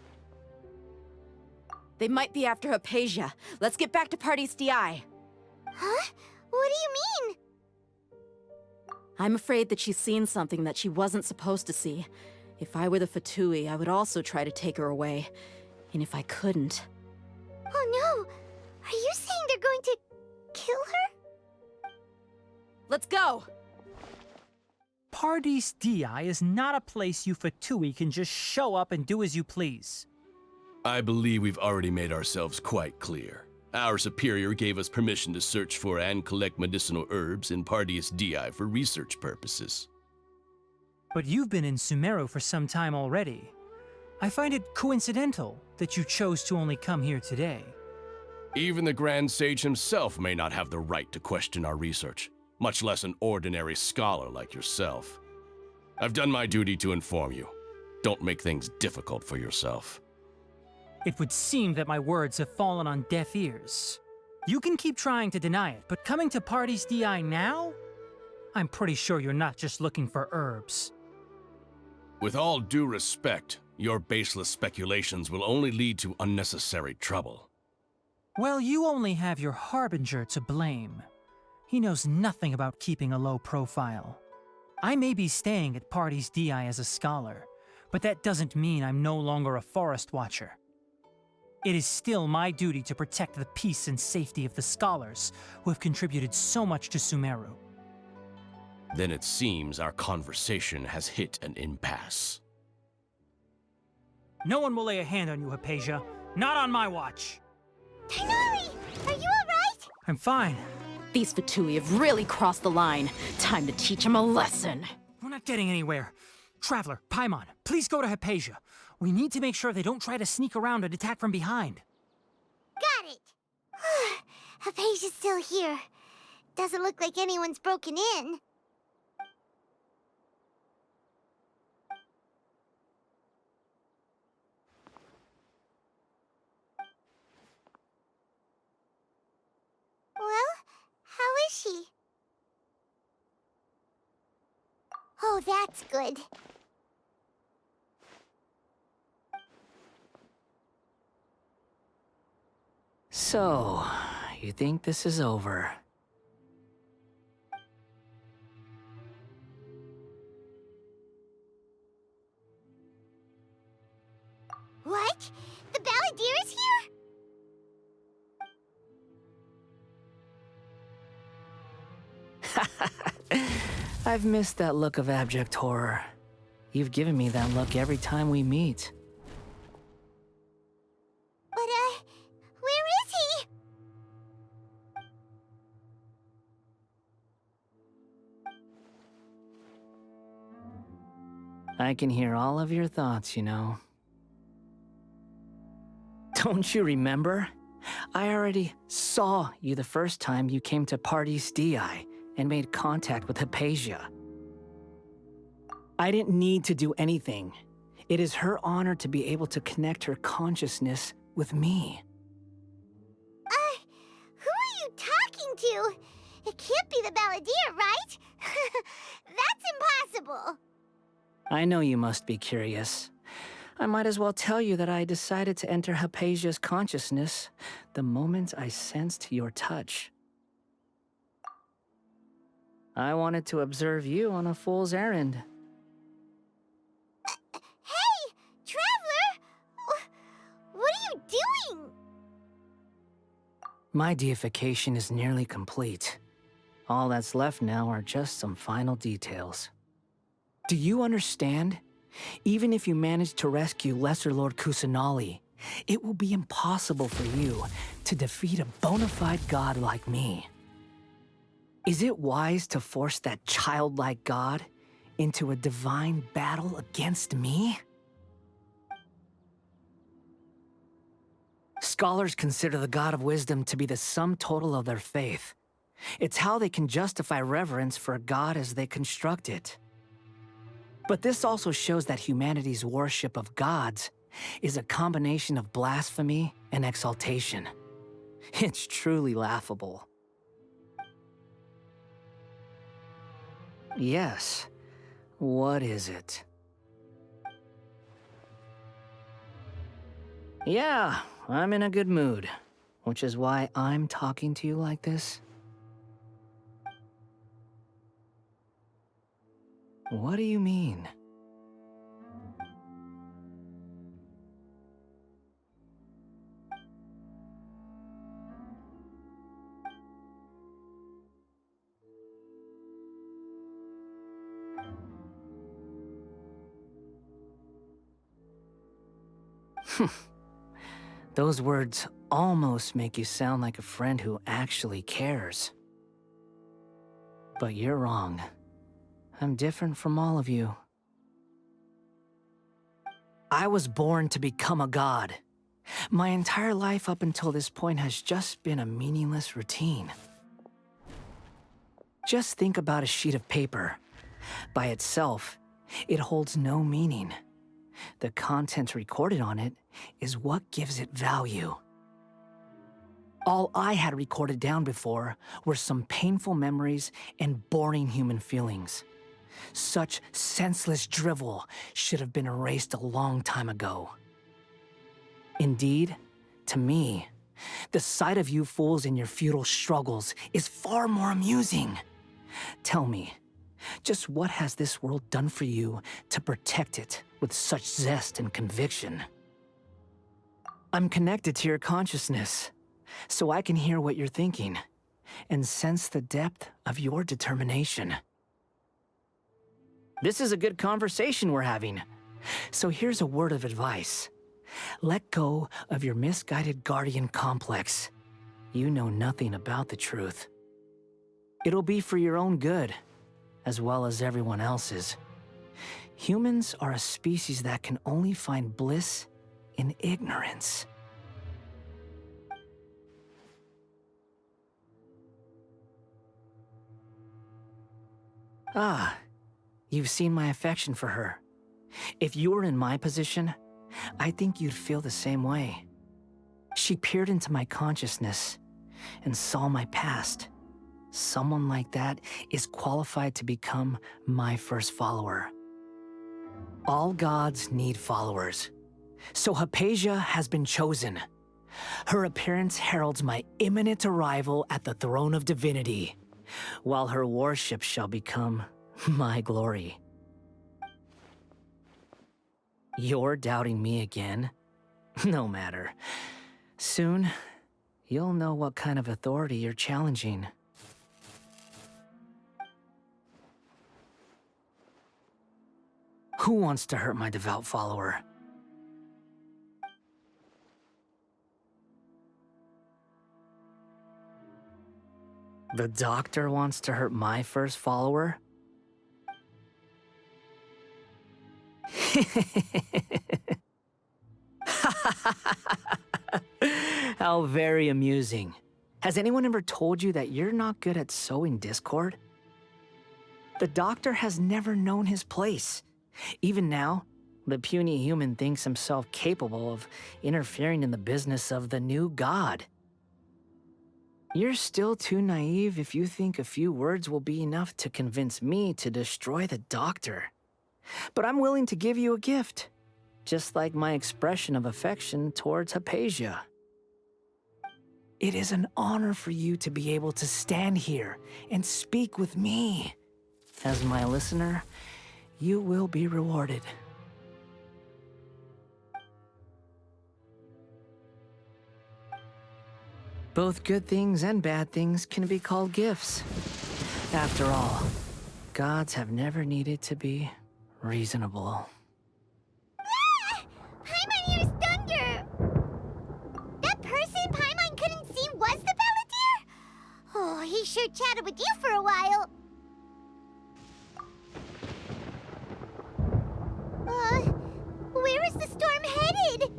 They might be after Hypatia. Let's get back to Party DI. Huh? What do you mean? I'm afraid that she's seen something that she wasn't supposed to see. If I were the Fatui, I would also try to take her away. And if I couldn't... Oh no! Are you saying they're going to kill her? Let's go! Paradis Di is not a place you Fatui can just show up and do as you please. I believe we've already made ourselves quite clear. Our superior gave us permission to search for and collect medicinal herbs in Paradis Di for research purposes. But you've been in Sumeru for some time already. I find it coincidental that you chose to only come here today. Even the Grand Sage himself may not have the right to question our research, much less an ordinary scholar like yourself. I've done my duty to inform you. Don't make things difficult for yourself. It would seem that my words have fallen on deaf ears. You can keep trying to deny it, but coming to Party's DI now? I'm pretty sure you're not just looking for herbs. With all due respect, your baseless speculations will only lead to unnecessary trouble. Well, you only have your Harbinger to blame. He knows nothing about keeping a low profile. I may be staying at Party's DI as a scholar, but that doesn't mean I'm no longer a forest watcher. It is still my duty to protect the peace and safety of the scholars who have contributed so much to Sumeru. Then it seems our conversation has hit an impasse. No one will lay a hand on you, Hypatia. Not on my watch. Tighnari, are you alright? I'm fine. These Fatui have really crossed the line. Time to teach them a lesson. We're not getting anywhere. Traveler, Paimon, please go to Hypatia. We need to make sure they don't try to sneak around and attack from behind. Got it. Hypatia's still here. Doesn't look like anyone's broken in. Well, how is she? Oh, that's good. So, you think this is over? What? The Balladeer is here? I've missed that look of abject horror. You've given me that look every time we meet. But, where is he? I can hear all of your thoughts, you know. Don't you remember? I already saw you the first time you came to Party's DI and made contact with Hypatia. I didn't need to do anything. It is her honor to be able to connect her consciousness with me. Who are you talking to? It can't be the Balladeer, right? That's impossible. I know you must be curious. I might as well tell you that I decided to enter Hypatia's consciousness the moment I sensed your touch. I wanted to observe you on a fool's errand. Hey, Traveler! What are you doing? My deification is nearly complete. All that's left now are just some final details. Do you understand? Even if you manage to rescue Lesser Lord Kusanali, it will be impossible for you to defeat a bona fide god like me. Is it wise to force that childlike god into a divine battle against me? Scholars consider the God of Wisdom to be the sum total of their faith. It's how they can justify reverence for a god as they construct it. But this also shows that humanity's worship of gods is a combination of blasphemy and exaltation. It's truly laughable. Yes. What is it? Yeah, I'm in a good mood, which is why I'm talking to you like this. What do you mean? Those words almost make you sound like a friend who actually cares. But you're wrong. I'm different from all of you. I was born to become a god. My entire life up until this point has just been a meaningless routine. Just think about a sheet of paper. By itself, it holds no meaning. The content recorded on it is what gives it value. All I had recorded down before were some painful memories and boring human feelings. Such senseless drivel should have been erased a long time ago. Indeed, to me, the sight of you fools in your futile struggles is far more amusing. Tell me, just what has this world done for you to protect it with such zest and conviction? I'm connected to your consciousness, so I can hear what you're thinking and sense the depth of your determination. This is a good conversation we're having, so here's a word of advice. Let go of your misguided guardian complex. You know nothing about the truth. It'll be for your own good, as well as everyone else's. Humans are a species that can only find bliss in ignorance. Ah, you've seen my affection for her. If you were in my position, I think you'd feel the same way. She peered into my consciousness and saw my past. Someone like that is qualified to become my first follower. All gods need followers, so Hypatia has been chosen. Her appearance heralds my imminent arrival at the throne of divinity, while her worship shall become my glory. You're doubting me again? No matter. Soon, you'll know what kind of authority you're challenging. Who wants to hurt my devout follower? The doctor wants to hurt my first follower? How very amusing. Has anyone ever told you that you're not good at sowing discord? The doctor has never known his place. Even now, the puny human thinks himself capable of interfering in the business of the new god. You're still too naive if you think a few words will be enough to convince me to destroy the doctor. But I'm willing to give you a gift, just like my expression of affection towards Hypatia. It is an honor for you to be able to stand here and speak with me. As my listener, you will be rewarded. Both good things and bad things can be called gifts. After all, gods have never needed to be reasonable. Ah! Paimon used thunder! That person Paimon couldn't see was the Palantir? Oh, he sure chatted with you for a while. Where is the storm headed?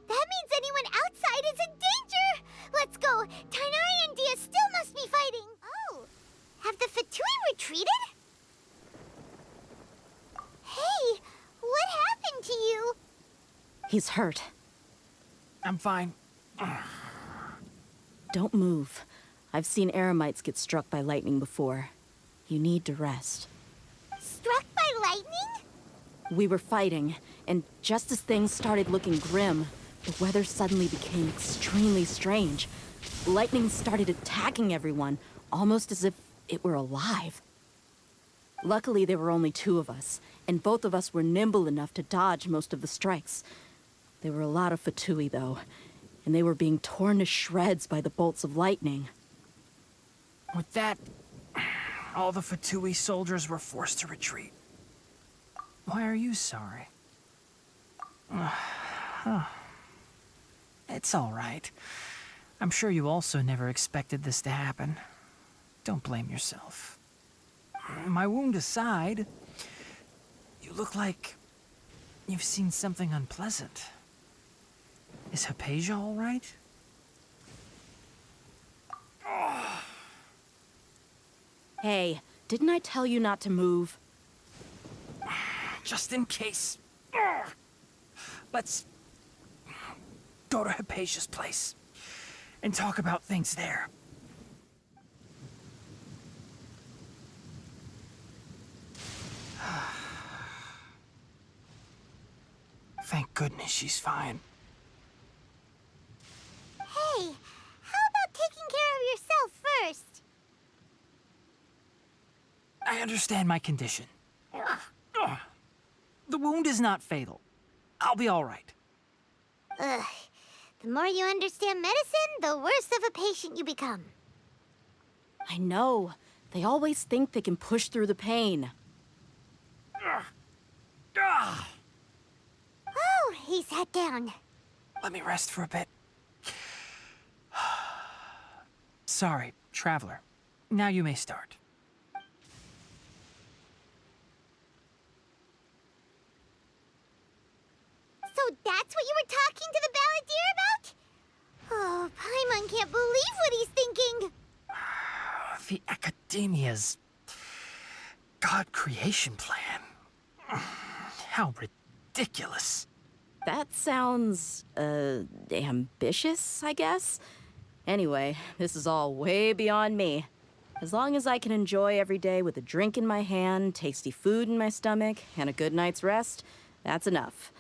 That means anyone outside is in danger! Let's go! Tighnari and Dia still must be fighting! Oh! Have the Fatui retreated? Hey! What happened to you? He's hurt. I'm fine. Don't move. I've seen Eremites get struck by lightning before. You need to rest. Struck by lightning? We were fighting, and just as things started looking grim, the weather suddenly became extremely strange. Lightning started attacking everyone, almost as if it were alive. Luckily, there were only two of us, and both of us were nimble enough to dodge most of the strikes. There were a lot of Fatui, though, and they were being torn to shreds by the bolts of lightning. With that, all the Fatui soldiers were forced to retreat. Why are you sorry? It's all right. I'm sure you also never expected this to happen. Don't blame yourself. My wound aside, you look like you've seen something unpleasant. Is Hypatia all right? Hey, didn't I tell you not to move? just in case. Ugh. Let's go to Hypatia's place and talk about things there. Thank goodness she's fine. Hey, how about taking care of yourself first? I understand my condition. Ugh. The wound is not fatal. I'll be all right. Ugh. The more you understand medicine, the worse of a patient you become. I know. They always think they can push through the pain. Oh, he sat down. Let me rest for a bit. Sorry, Traveler. Now you may start. So that's what you were talking to the Balladeer about? Oh, Paimon can't believe what he's thinking. The Academia's God creation plan. How ridiculous. That sounds, ambitious, I guess? Anyway, this is all way beyond me. As long as I can enjoy every day with a drink in my hand, tasty food in my stomach, and a good night's rest, that's enough.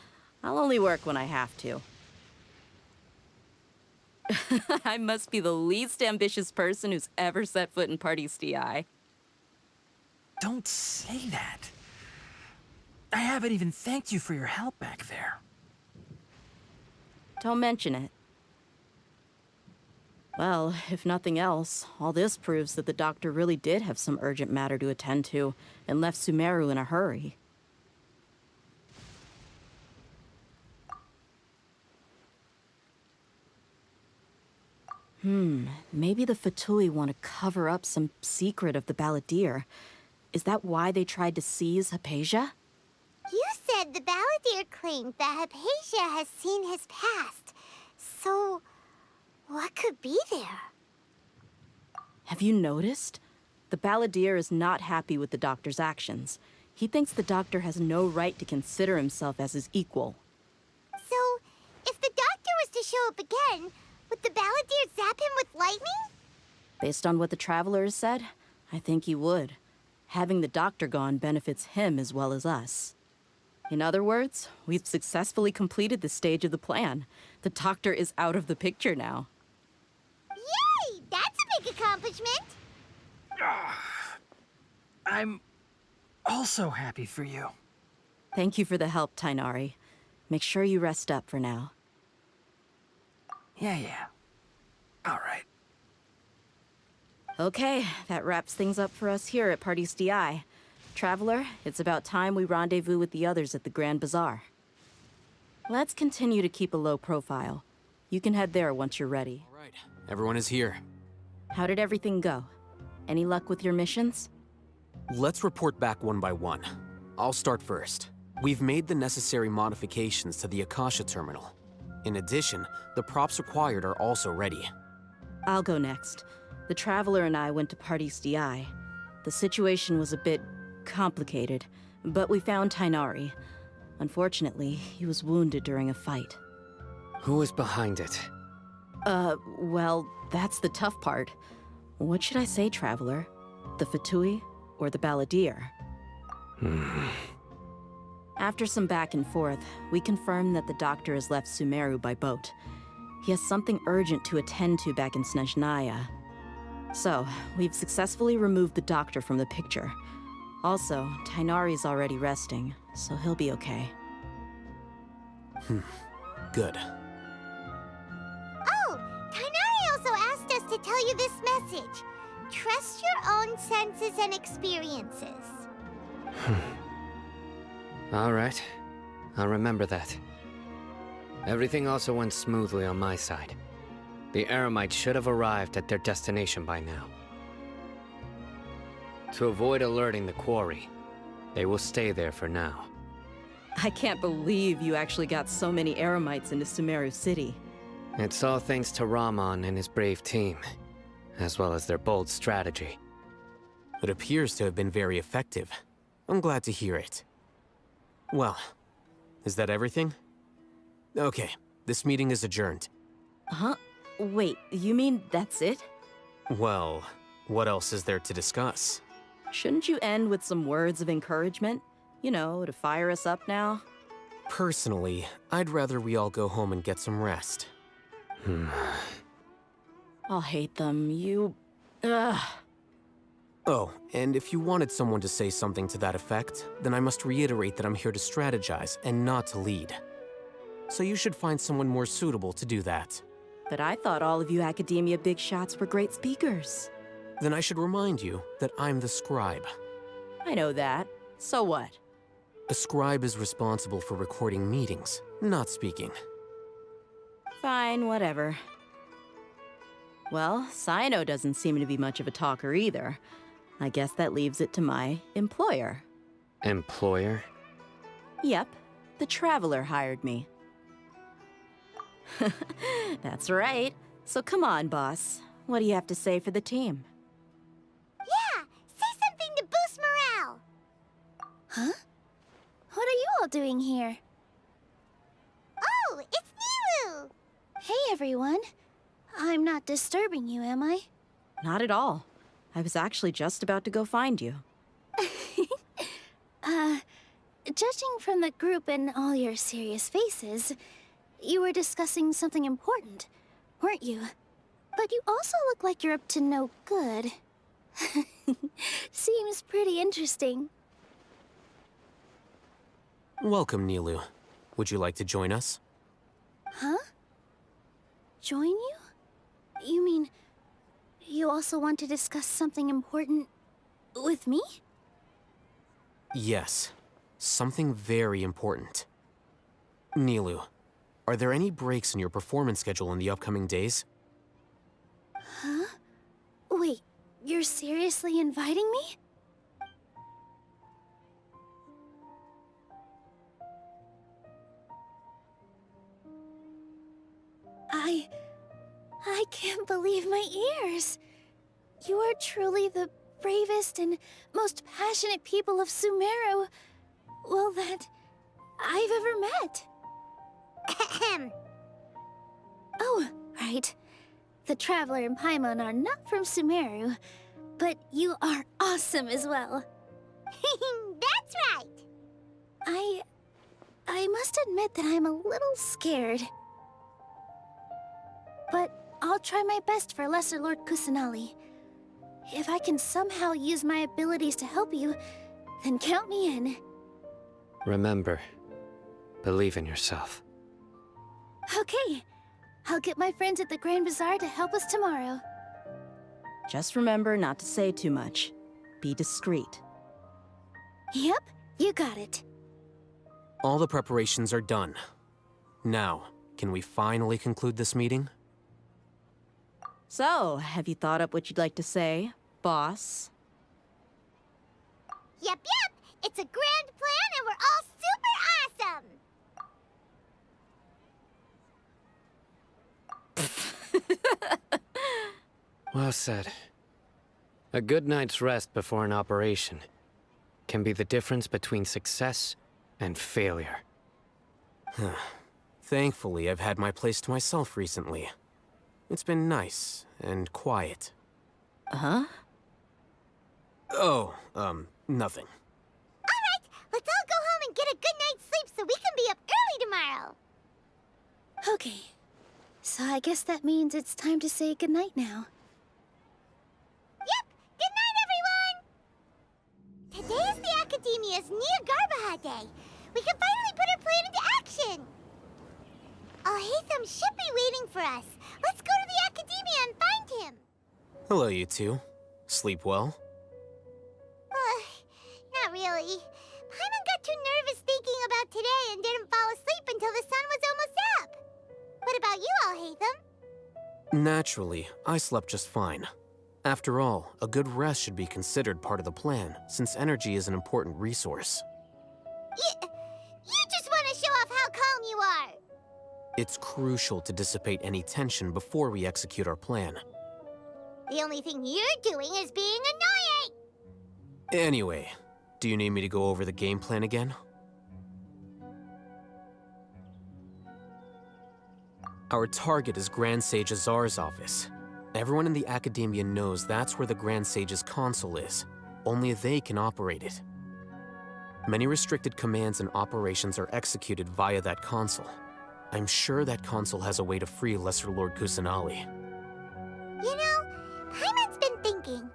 I'll only work when I have to. I must be the least ambitious person who's ever set foot in Party's DI. Don't say that. I haven't even thanked you for your help back there. Don't mention it. Well, if nothing else, all this proves that the doctor really did have some urgent matter to attend to and left Sumeru in a hurry. Maybe the Fatui want to cover up some secret of the Balladeer. Is that why they tried to seize Hypatia? You said the Balladeer claimed that Hypatia has seen his past. So, what could be there? Have you noticed? The Balladeer is not happy with the doctor's actions. He thinks the doctor has no right to consider himself as his equal. So, if the doctor was to show up again, would the Balladeer zap him with lightning? Based on what the Traveler has said, I think he would. Having the doctor gone benefits him as well as us. In other words, we've successfully completed this stage of the plan. The doctor is out of the picture now. Yay! That's a big accomplishment! I'm also happy for you. Thank you for the help, Tainari. Make sure you rest up for now. Yeah. All right. Okay, that wraps things up for us here at Party's DI. Traveler, it's about time we rendezvous with the others at the Grand Bazaar. Let's continue to keep a low profile. You can head there once you're ready. All right, everyone is here. How did everything go? Any luck with your missions? Let's report back one by one. I'll start first. We've made the necessary modifications to the Akasha terminal. In addition, the props required are also ready. I'll go next. The Traveler and I went to Party's DI. The situation was a bit complicated, but we found Tainari. Unfortunately, he was wounded during a fight. Who was behind it? Well, that's the tough part. What should I say, Traveler? The Fatui or the Balladeer? After some back and forth, we confirmed that the doctor has left Sumeru by boat. He has something urgent to attend to back in Snezhnaya. So, we've successfully removed the doctor from the picture. Also, Tainari's already resting, so he'll be okay. Good. Oh, Tainari also asked us to tell you this message. Trust your own senses and experiences. All right. I'll remember that. Everything also went smoothly on my side. The Eremites should have arrived at their destination by now. To avoid alerting the quarry, they will stay there for now. I can't believe you actually got so many Eremites into Sumeru City. It's all thanks to Rahman and his brave team, as well as their bold strategy. It appears to have been very effective. I'm glad to hear it. Well, is that everything? Okay, this meeting is adjourned. Huh? Wait, you mean that's it? Well, what else is there to discuss? Shouldn't you end with some words of encouragement? You know, to fire us up now? Personally, I'd rather we all go home and get some rest. I'll hate them. Ugh. Oh, and if you wanted someone to say something to that effect, then I must reiterate that I'm here to strategize and not to lead. So you should find someone more suitable to do that. But I thought all of you academia big shots were great speakers. Then I should remind you that I'm the scribe. I know that. So what? A scribe is responsible for recording meetings, not speaking. Fine, whatever. Well, Sino doesn't seem to be much of a talker either. I guess that leaves it to my employer. Employer? Yep, the Traveler hired me. That's right. So come on, boss. What do you have to say for the team? Yeah, say something to boost morale. Huh? What are you all doing here? Oh, it's Nilu! Hey, everyone. I'm not disturbing you, am I? Not at all. I was actually just about to go find you. Judging from the group and all your serious faces, you were discussing something important, weren't you? But you also look like you're up to no good. Seems pretty interesting. Welcome, Nilu. Would you like to join us? Huh? Join you? You mean, you also want to discuss something important with me? Yes, something very important. Nilu, are there any breaks in your performance schedule in the upcoming days? Huh? Wait, you're seriously inviting me? I can't believe my ears. You are truly the bravest and most passionate people of Sumeru, well, that I've ever met. Ahem. Oh, right. The Traveler and Paimon are not from Sumeru, but you are awesome as well. That's right. I must admit that I'm a little scared. But I'll try my best for Lesser Lord Kusanali. If I can somehow use my abilities to help you, then count me in. Remember, believe in yourself. Okay. I'll get my friends at the Grand Bazaar to help us tomorrow. Just remember not to say too much. Be discreet. Yep, you got it. All the preparations are done. Now, can we finally conclude this meeting? So, have you thought up what you'd like to say, boss? Yep. It's a grand plan and we're all super awesome! Well said. A good night's rest before an operation can be the difference between success and failure. Thankfully, I've had my place to myself recently. It's been nice and quiet. Huh? Oh, nothing. Alright, let's all go home and get a good night's sleep so we can be up early tomorrow. Okay, so I guess that means it's time to say goodnight now. Yep, good night, everyone! Today is the Academia's Nia Garbaha Day. We can finally put our plan into action. Alhaitham should be waiting for us. Let's go to the Academia and find him. Hello, you two. Sleep well? Not really. Paimon got too nervous thinking about today and didn't fall asleep until the sun was almost up. What about you, Alhaitham? Naturally, I slept just fine. After all, a good rest should be considered part of the plan, since energy is an important resource. You just want to show off how calm you are. It's crucial to dissipate any tension before we execute our plan. The only thing you're doing is being annoying. Anyway, do you need me to go over the game plan again? Our target is Grand Sage Azar's office. Everyone in the Academia knows that's where the Grand Sage's console is. Only they can operate it. Many restricted commands and operations are executed via that console. I'm sure that console has a way to free Lesser Lord Kusanali. You know, Paimon's been thinking,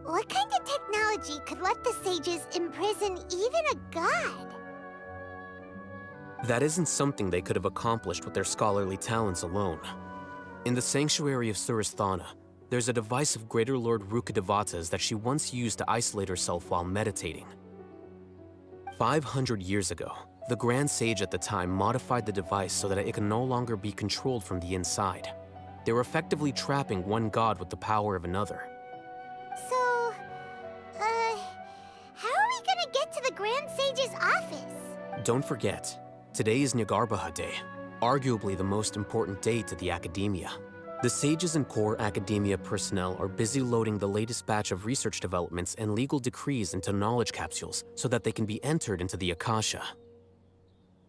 what kind of technology could let the sages imprison even a god? That isn't something they could have accomplished with their scholarly talents alone. In the sanctuary of Suristhana, there's a device of Greater Lord Rukkhadevata's that she once used to isolate herself while meditating. 500 years ago, the Grand Sage at the time modified the device so that it can no longer be controlled from the inside. They were effectively trapping one god with the power of another. So, how are we gonna get to the Grand Sage's office? Don't forget, today is Nyagarbha Day, arguably the most important day to the Academia. The sages and core Academia personnel are busy loading the latest batch of research developments and legal decrees into knowledge capsules so that they can be entered into the Akasha.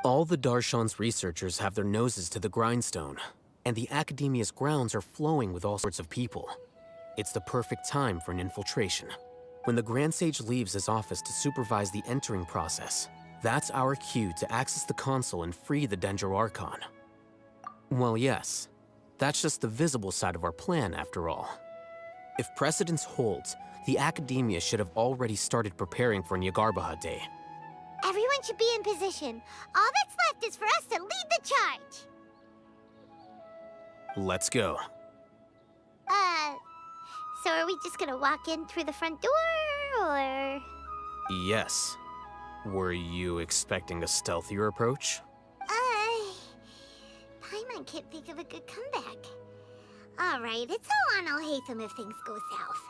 All the Darshan's researchers have their noses to the grindstone, and the Academia's grounds are flowing with all sorts of people. It's the perfect time for an infiltration. When the Grand Sage leaves his office to supervise the entering process, that's our cue to access the console and free the Dendro Archon. Well, yes. That's just the visible side of our plan, after all. If precedence holds, the Academia should have already started preparing for Nyagarbha Day. Everyone should be in position. All that's left is for us to lead the charge. Let's go. So are we just gonna walk in through the front door, or...? Yes. Were you expecting a stealthier approach? Paimon can't think of a good comeback. Alright, it's all on Alhaitham if things go south.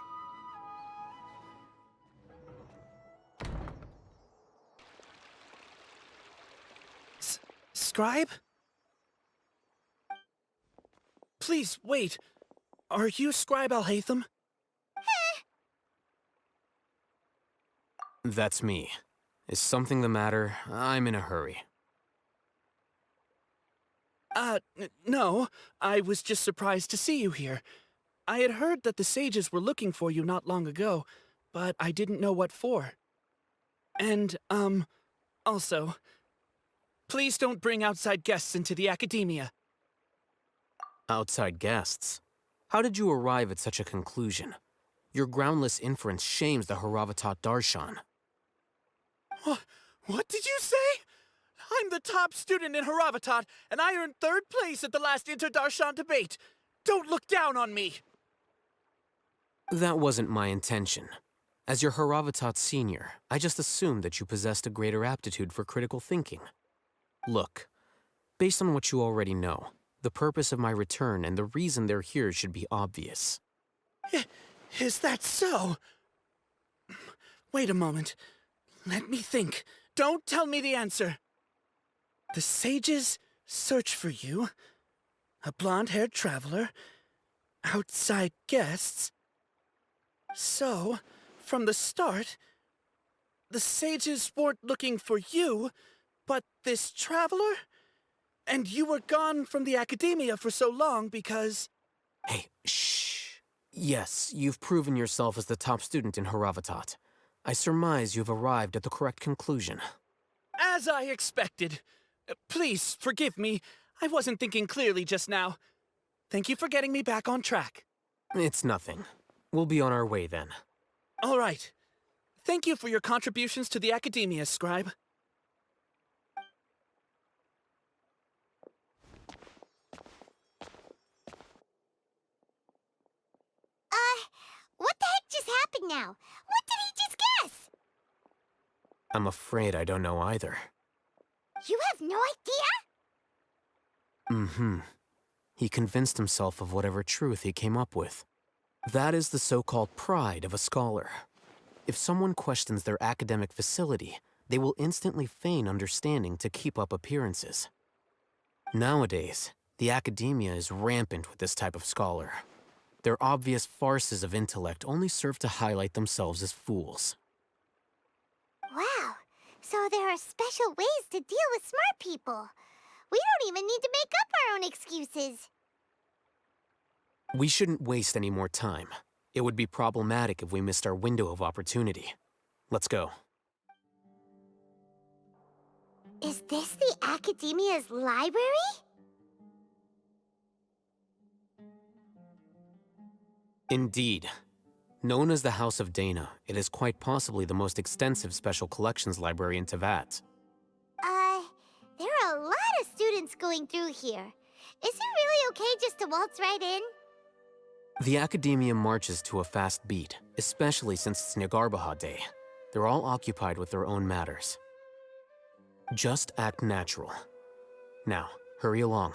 Scribe? Please, wait. Are you Scribe Alhaitham? That's me. Is something the matter? I'm in a hurry. No. I was just surprised to see you here. I had heard that the sages were looking for you not long ago, but I didn't know what for. And, also, please don't bring outside guests into the Academia. Outside guests? How did you arrive at such a conclusion? Your groundless inference shames the Haravatat Darshan. What did you say? I'm the top student in Haravatat, and I earned 3rd place at the last Inter-Darshan debate. Don't look down on me! That wasn't my intention. As your Haravatat senior, I just assumed that you possessed a greater aptitude for critical thinking. Look, based on what you already know, the purpose of my return and the reason they're here should be obvious. Is that so? Wait a moment. Let me think. Don't tell me the answer. The sages search for you, a blonde-haired traveler, outside guests. So, from the start, the sages weren't looking for you, but this traveler? And you were gone from the Academia for so long because... Hey, shh. Yes, you've proven yourself as the top student in Haravatat. I surmise you've arrived at the correct conclusion. As I expected. Please, forgive me. I wasn't thinking clearly just now. Thank you for getting me back on track. It's nothing. We'll be on our way then. All right. Thank you for your contributions to the Academia, Scribe. What the heck just happened now? What did he just guess? I'm afraid I don't know either. You have no idea? Mm-hmm. He convinced himself of whatever truth he came up with. That is the so-called pride of a scholar. If someone questions their academic facility, they will instantly feign understanding to keep up appearances. Nowadays, the Academia is rampant with this type of scholar. Their obvious farces of intellect only serve to highlight themselves as fools. Wow, so there are special ways to deal with smart people. We don't even need to make up our own excuses. We shouldn't waste any more time. It would be problematic if we missed our window of opportunity. Let's go. Is this the Academia's library? Indeed. Known as the House of Dana, it is quite possibly the most extensive special collections library in Teyvat. There are a lot of students going through here. Is it really okay just to waltz right in? The Academia marches to a fast beat, especially since it's Nagarbaha Day. They're all occupied with their own matters. Just act natural. Now, hurry along.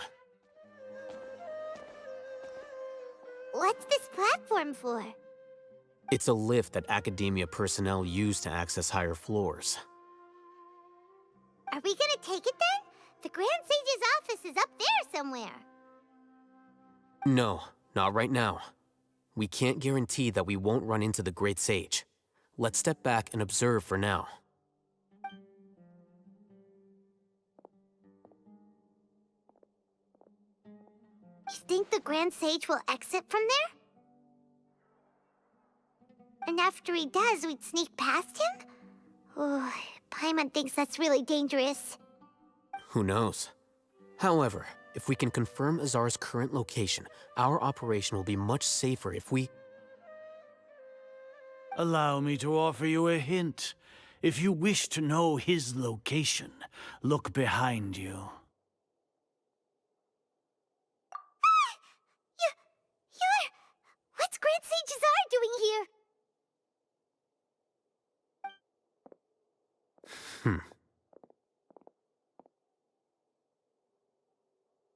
What's this platform for? It's a lift that Academia personnel use to access higher floors. Are we gonna take it then? The Grand Sage's office is up there somewhere. No, not right now. We can't guarantee that we won't run into the Great Sage. Let's step back and observe for now. You think the Grand Sage will exit from there? And after he does, we'd sneak past him? Oh, Paimon thinks that's really dangerous. Who knows? However, if we can confirm Azar's current location, our operation will be much safer if we... Allow me to offer you a hint. If you wish to know his location, look behind you. You're... What's Grand Sage Azar doing here?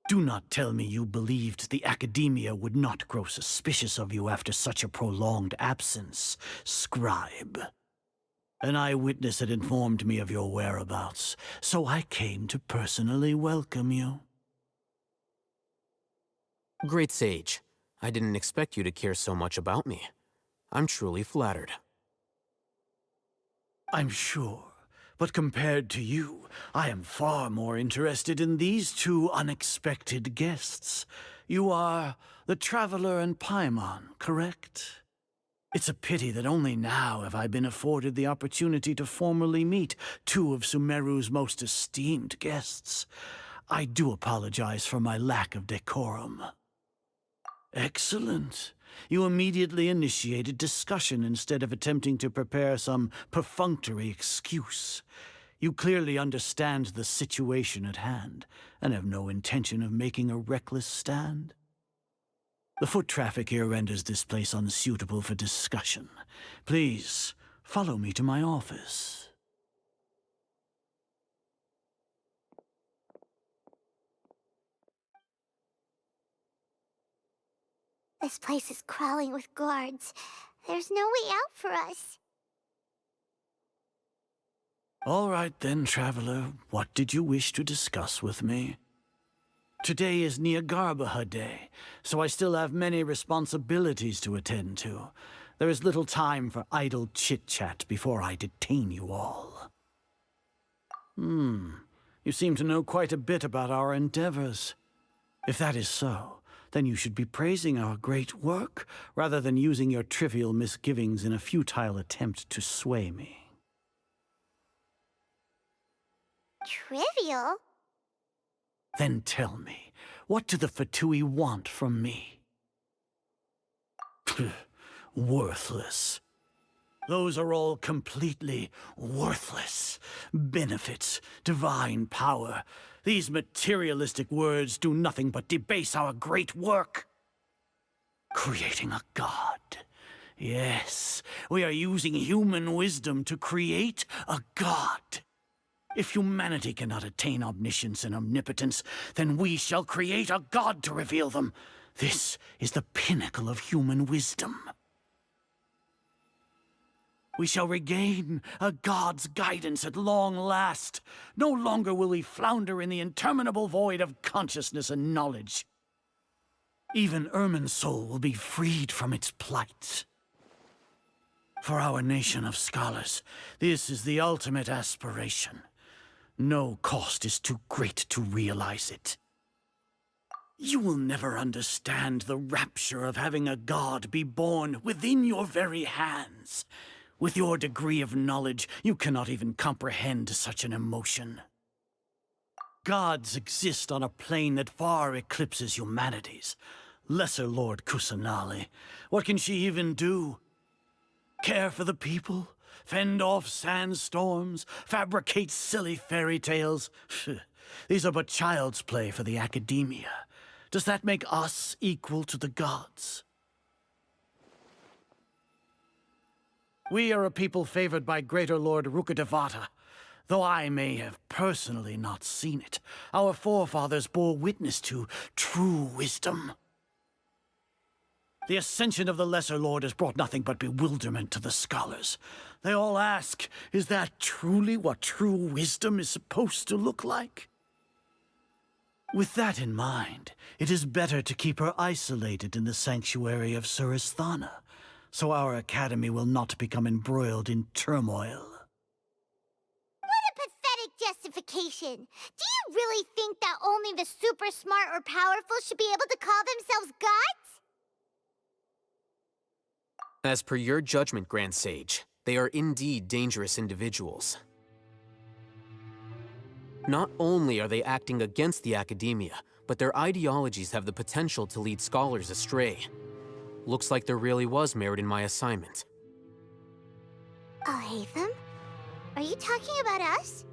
Do not tell me you believed the Academia would not grow suspicious of you after such a prolonged absence, scribe. An eyewitness had informed me of your whereabouts, so I came to personally welcome you. Great Sage, I didn't expect you to care so much about me. I'm truly flattered. I'm sure. But compared to you, I am far more interested in these two unexpected guests. You are the Traveler and Paimon, correct? It's a pity that only now have I been afforded the opportunity to formally meet two of Sumeru's most esteemed guests. I do apologize for my lack of decorum. Excellent. You immediately initiated discussion instead of attempting to prepare some perfunctory excuse. You clearly understand the situation at hand, and have no intention of making a reckless stand. The foot traffic here renders this place unsuitable for discussion. Please, follow me to my office. This place is crawling with guards. There's no way out for us. All right then, Traveler. What did you wish to discuss with me? Today is Nagarbaha Day, so I still have many responsibilities to attend to. There is little time for idle chit-chat before I detain you all. You seem to know quite a bit about our endeavors. If that is so, then you should be praising our great work, rather than using your trivial misgivings in a futile attempt to sway me. Trivial? Then tell me, what do the Fatui want from me? Worthless. Those are all completely worthless. Benefits, divine power. These materialistic words do nothing but debase our great work. Creating a god. Yes, we are using human wisdom to create a god. If humanity cannot attain omniscience and omnipotence, then we shall create a god to reveal them. This is the pinnacle of human wisdom. We shall regain a god's guidance at long last. No longer will we flounder in the interminable void of consciousness and knowledge. Even Ermin's soul will be freed from its plight. For our nation of scholars, this is the ultimate aspiration. No cost is too great to realize it. You will never understand the rapture of having a god be born within your very hands. With your degree of knowledge, you cannot even comprehend such an emotion. Gods exist on a plane that far eclipses humanity's. Lesser Lord Kusanali, what can she even do? Care for the people? Fend off sandstorms? Fabricate silly fairy tales? These are but child's play for the academia. Does that make us equal to the gods? We are a people favored by Greater Lord Rukadevata. Though I may have personally not seen it, our forefathers bore witness to true wisdom. The ascension of the Lesser Lord has brought nothing but bewilderment to the scholars. They all ask, is that truly what true wisdom is supposed to look like? With that in mind, it is better to keep her isolated in the sanctuary of Suristhana, so our academy will not become embroiled in turmoil. What a pathetic justification! Do you really think that only the super smart or powerful should be able to call themselves gods? As per your judgment, Grand Sage, they are indeed dangerous individuals. Not only are they acting against the academia, but their ideologies have the potential to lead scholars astray. Looks like there really was merit in my assignment. Alhaitham? Are you talking about us?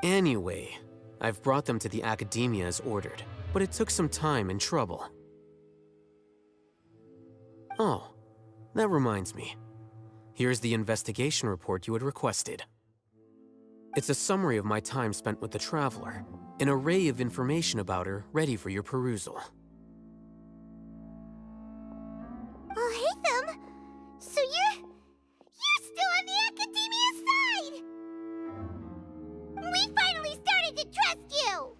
Anyway, I've brought them to the academia as ordered, but it took some time and trouble. Oh, that reminds me. Here's the investigation report you had requested. It's a summary of my time spent with the Traveler, an array of information about her ready for your perusal. Alhaitham? So you're still on the academia side! We finally started to trust you!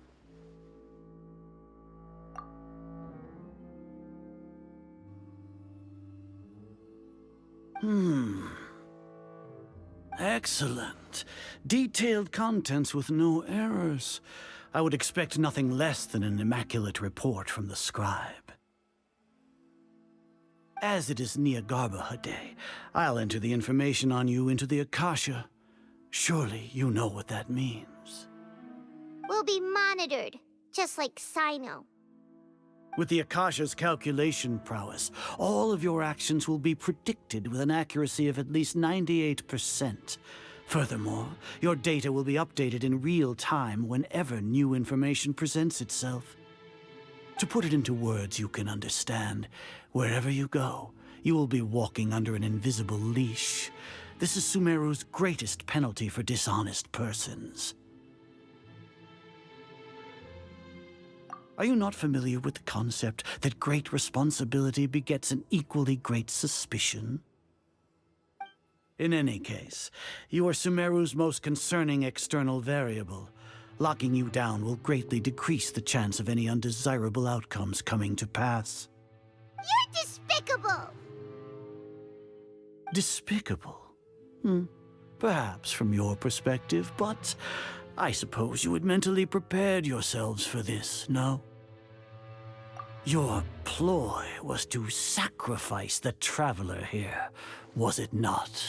Excellent. Detailed contents with no errors. I would expect nothing less than an immaculate report from the scribe. As it is Niagarbha Day, I'll enter the information on you into the Akasha. Surely you know what that means. We'll be monitored, just like Sino. With the Akasha's calculation prowess, all of your actions will be predicted with an accuracy of at least 98%. Furthermore, your data will be updated in real time whenever new information presents itself. To put it into words you can understand, wherever you go, you will be walking under an invisible leash. This is Sumeru's greatest penalty for dishonest persons. Are you not familiar with the concept that great responsibility begets an equally great suspicion? In any case, you are Sumeru's most concerning external variable. Locking you down will greatly decrease the chance of any undesirable outcomes coming to pass. You're despicable! Despicable? Perhaps from your perspective, but I suppose you had mentally prepared yourselves for this, no? Your ploy was to sacrifice the Traveler here, was it not?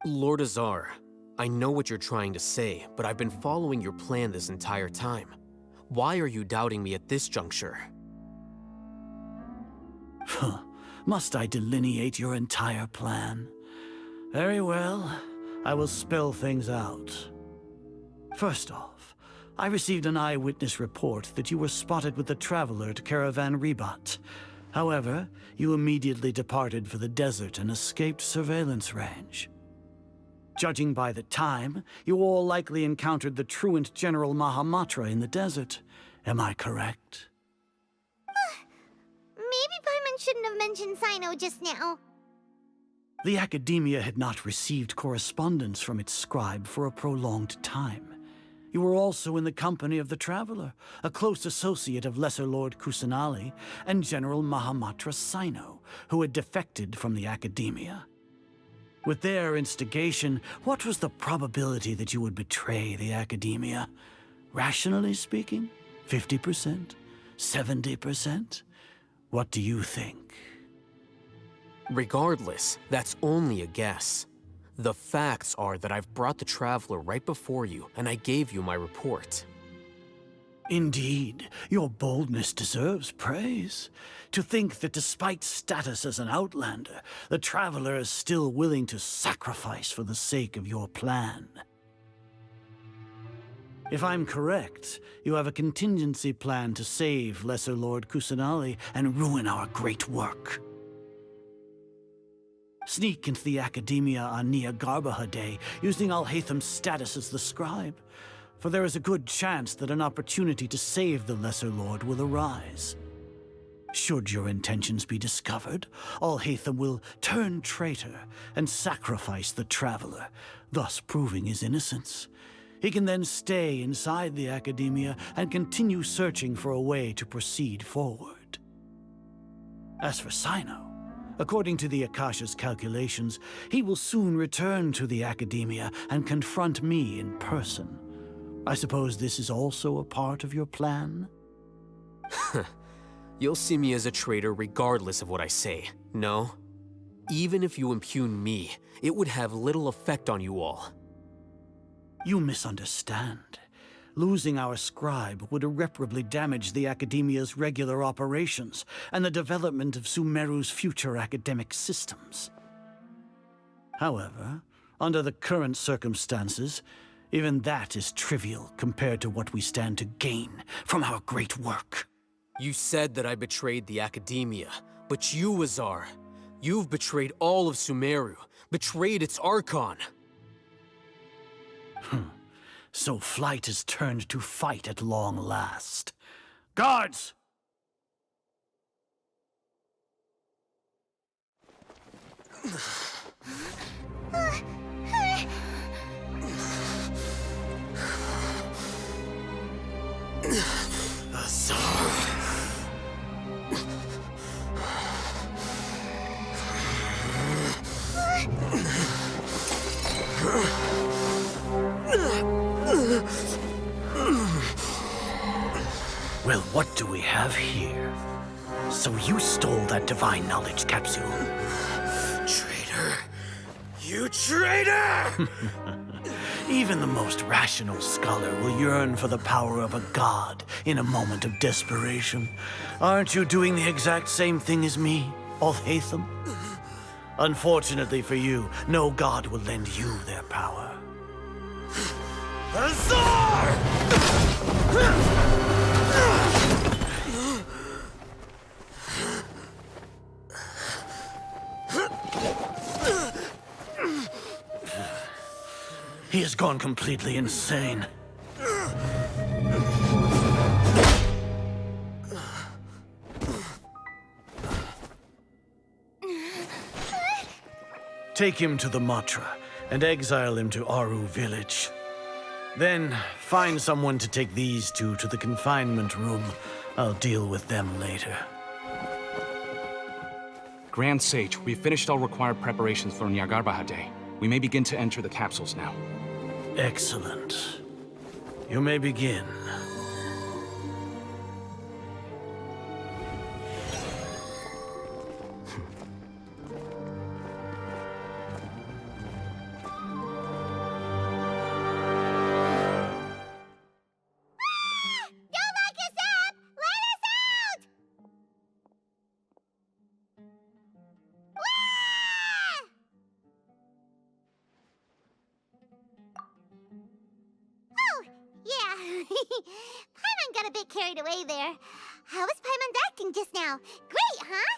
Lord Azar, I know what you're trying to say, but I've been following your plan this entire time. Why are you doubting me at this juncture? Must I delineate your entire plan? Very well, I will spell things out. First off, I received an eyewitness report that you were spotted with the Traveler at Caravan Rebat. However, you immediately departed for the desert and escaped surveillance range. Judging by the time, you all likely encountered the truant General Mahamatra in the desert. Am I correct? Maybe Paimon shouldn't have mentioned Sino just now. The Academia had not received correspondence from its scribe for a prolonged time. You were also in the company of the Traveler, a close associate of Lesser Lord Kusanali and General Mahamatra Sino, who had defected from the Academia. With their instigation, what was the probability that you would betray the Academia? Rationally speaking, 50%? 70%? What do you think? Regardless, that's only a guess. The facts are that I've brought the Traveler right before you, and I gave you my report. Indeed, your boldness deserves praise. To think that despite status as an outlander, the Traveler is still willing to sacrifice for the sake of your plan. If I'm correct, you have a contingency plan to save Lesser Lord Kusanali and ruin our great work. Sneak into the Academia on Nia Garbaha Day, using Alhaitham's status as the scribe, for there is a good chance that an opportunity to save the Lesser Lord will arise. Should your intentions be discovered, Alhaitham will turn traitor and sacrifice the Traveler, thus proving his innocence. He can then stay inside the Academia and continue searching for a way to proceed forward. As for Sino, according to the Akasha's calculations, he will soon return to the Academia and confront me in person. I suppose this is also a part of your plan? You'll see me as a traitor regardless of what I say, no? Even if you impugn me, it would have little effect on you all. You misunderstand. Losing our scribe would irreparably damage the Academia's regular operations and the development of Sumeru's future academic systems. However, under the current circumstances, even that is trivial compared to what we stand to gain from our great work. You said that I betrayed the Academia, but you, Azar, you've betrayed all of Sumeru, betrayed its Archon. So flight has turned to fight at long last. Guards! Well, what do we have here? So you stole that divine knowledge capsule? Traitor! You traitor! Even the most rational scholar will yearn for the power of a god in a moment of desperation. Aren't you doing the exact same thing as me, Alhaitham? Unfortunately for you, no god will lend you their power. Azar! He has gone completely insane. Take him to the Matra and exile him to Aru village. Then find someone to take these two to the confinement room. I'll deal with them later. Grand Sage, we've finished all required preparations for Nyagarbha Day. We may begin to enter the capsules now. Excellent. You may begin. Paimon got a bit carried away there. How was Paimon acting just now? Great, huh?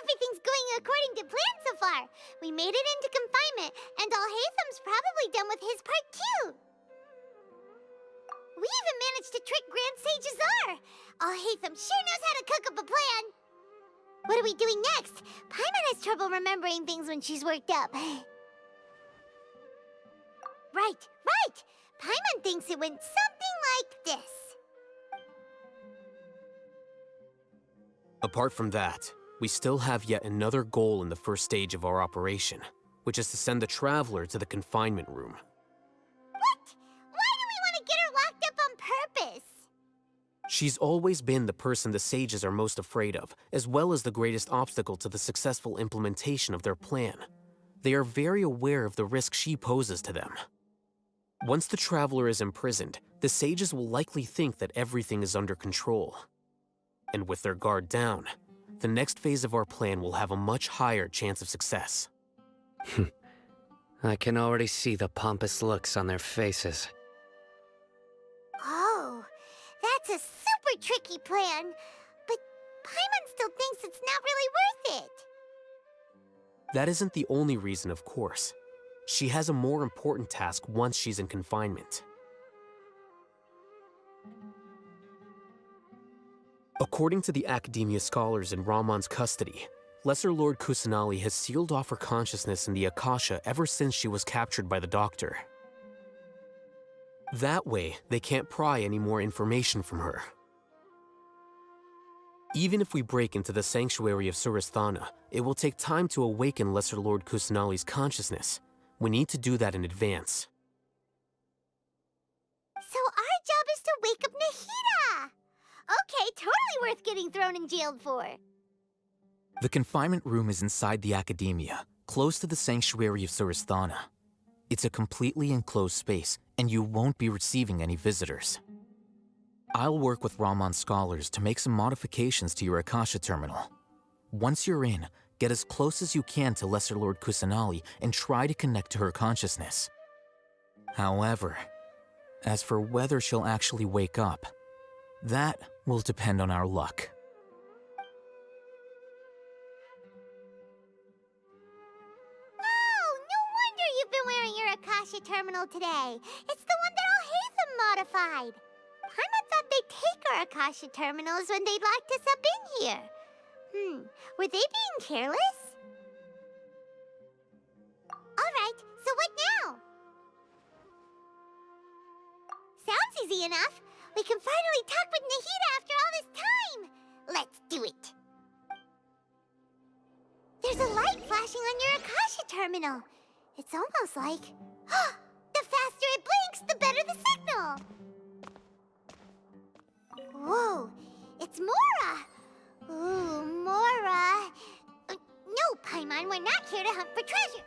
Everything's going according to plan so far. We made it into confinement, and Alhaitham's probably done with his part too. We even managed to trick Grand Sage Azar. Alhaitham sure knows how to cook up a plan. What are we doing next? Paimon has trouble remembering things when she's worked up. Right. Paimon thinks it went something like this. Apart from that, we still have yet another goal in the first stage of our operation, which is to send the Traveler to the confinement room. She's always been the person the sages are most afraid of, as well as the greatest obstacle to the successful implementation of their plan. They are very aware of the risk she poses to them. Once the traveler is imprisoned, the sages will likely think that everything is under control. And with their guard down, the next phase of our plan will have a much higher chance of success. I can already see the pompous looks on their faces. Oh, that's a super tricky plan. But Paimon still thinks it's not really worth it. That isn't the only reason, of course. She has a more important task once she's in confinement. According to the Academia scholars in Ramon's custody, Lesser Lord Kusanali has sealed off her consciousness in the Akasha ever since she was captured by the Doctor. That way, they can't pry any more information from her. Even if we break into the sanctuary of Surasthana, it will take time to awaken Lesser Lord Kusanali's consciousness. We need to do that in advance. So our job is to wake up Nahida! Okay, totally worth getting thrown in jail for. The confinement room is inside the Academia, close to the sanctuary of Surasthana. It's a completely enclosed space, and you won't be receiving any visitors. I'll work with Ramon's scholars to make some modifications to your Akasha terminal. Once you're in, get as close as you can to Lesser Lord Kusanali and try to connect to her consciousness. However, as for whether she'll actually wake up, that will depend on our luck. Oh, no wonder you've been wearing your Akasha terminal today. It's the one that all Hatham modified. Paimon thought they'd take our Akasha terminals when they locked us up in here. Were they being careless? Alright, so what now? Sounds easy enough. We can finally talk with Nahida after all this time. Let's do it. There's a light flashing on your Akasha terminal. It's almost like... the faster it blinks, the better the signal. Whoa, it's Mora. Ooh, Mora. No, Paimon, we're not here to hunt for treasure.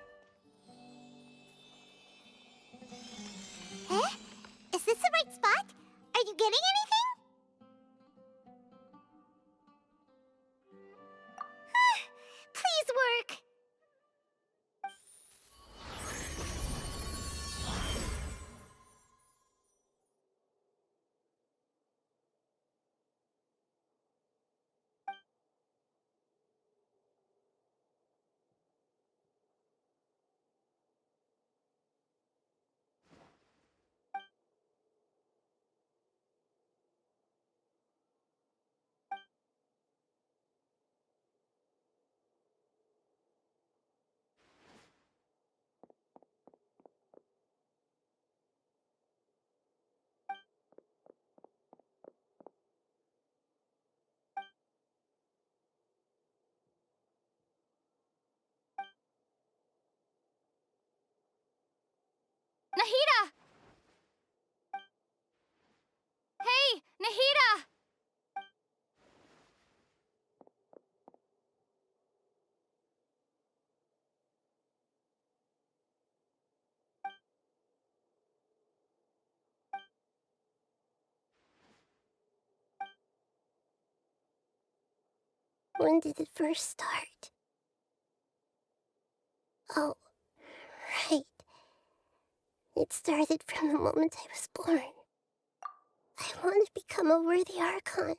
Eh? Is this the right spot? Are you getting anything? Please work. Nahida! Hey, Nahida! When did it first start? Oh, right. It started from the moment I was born. I want to become a worthy Archon.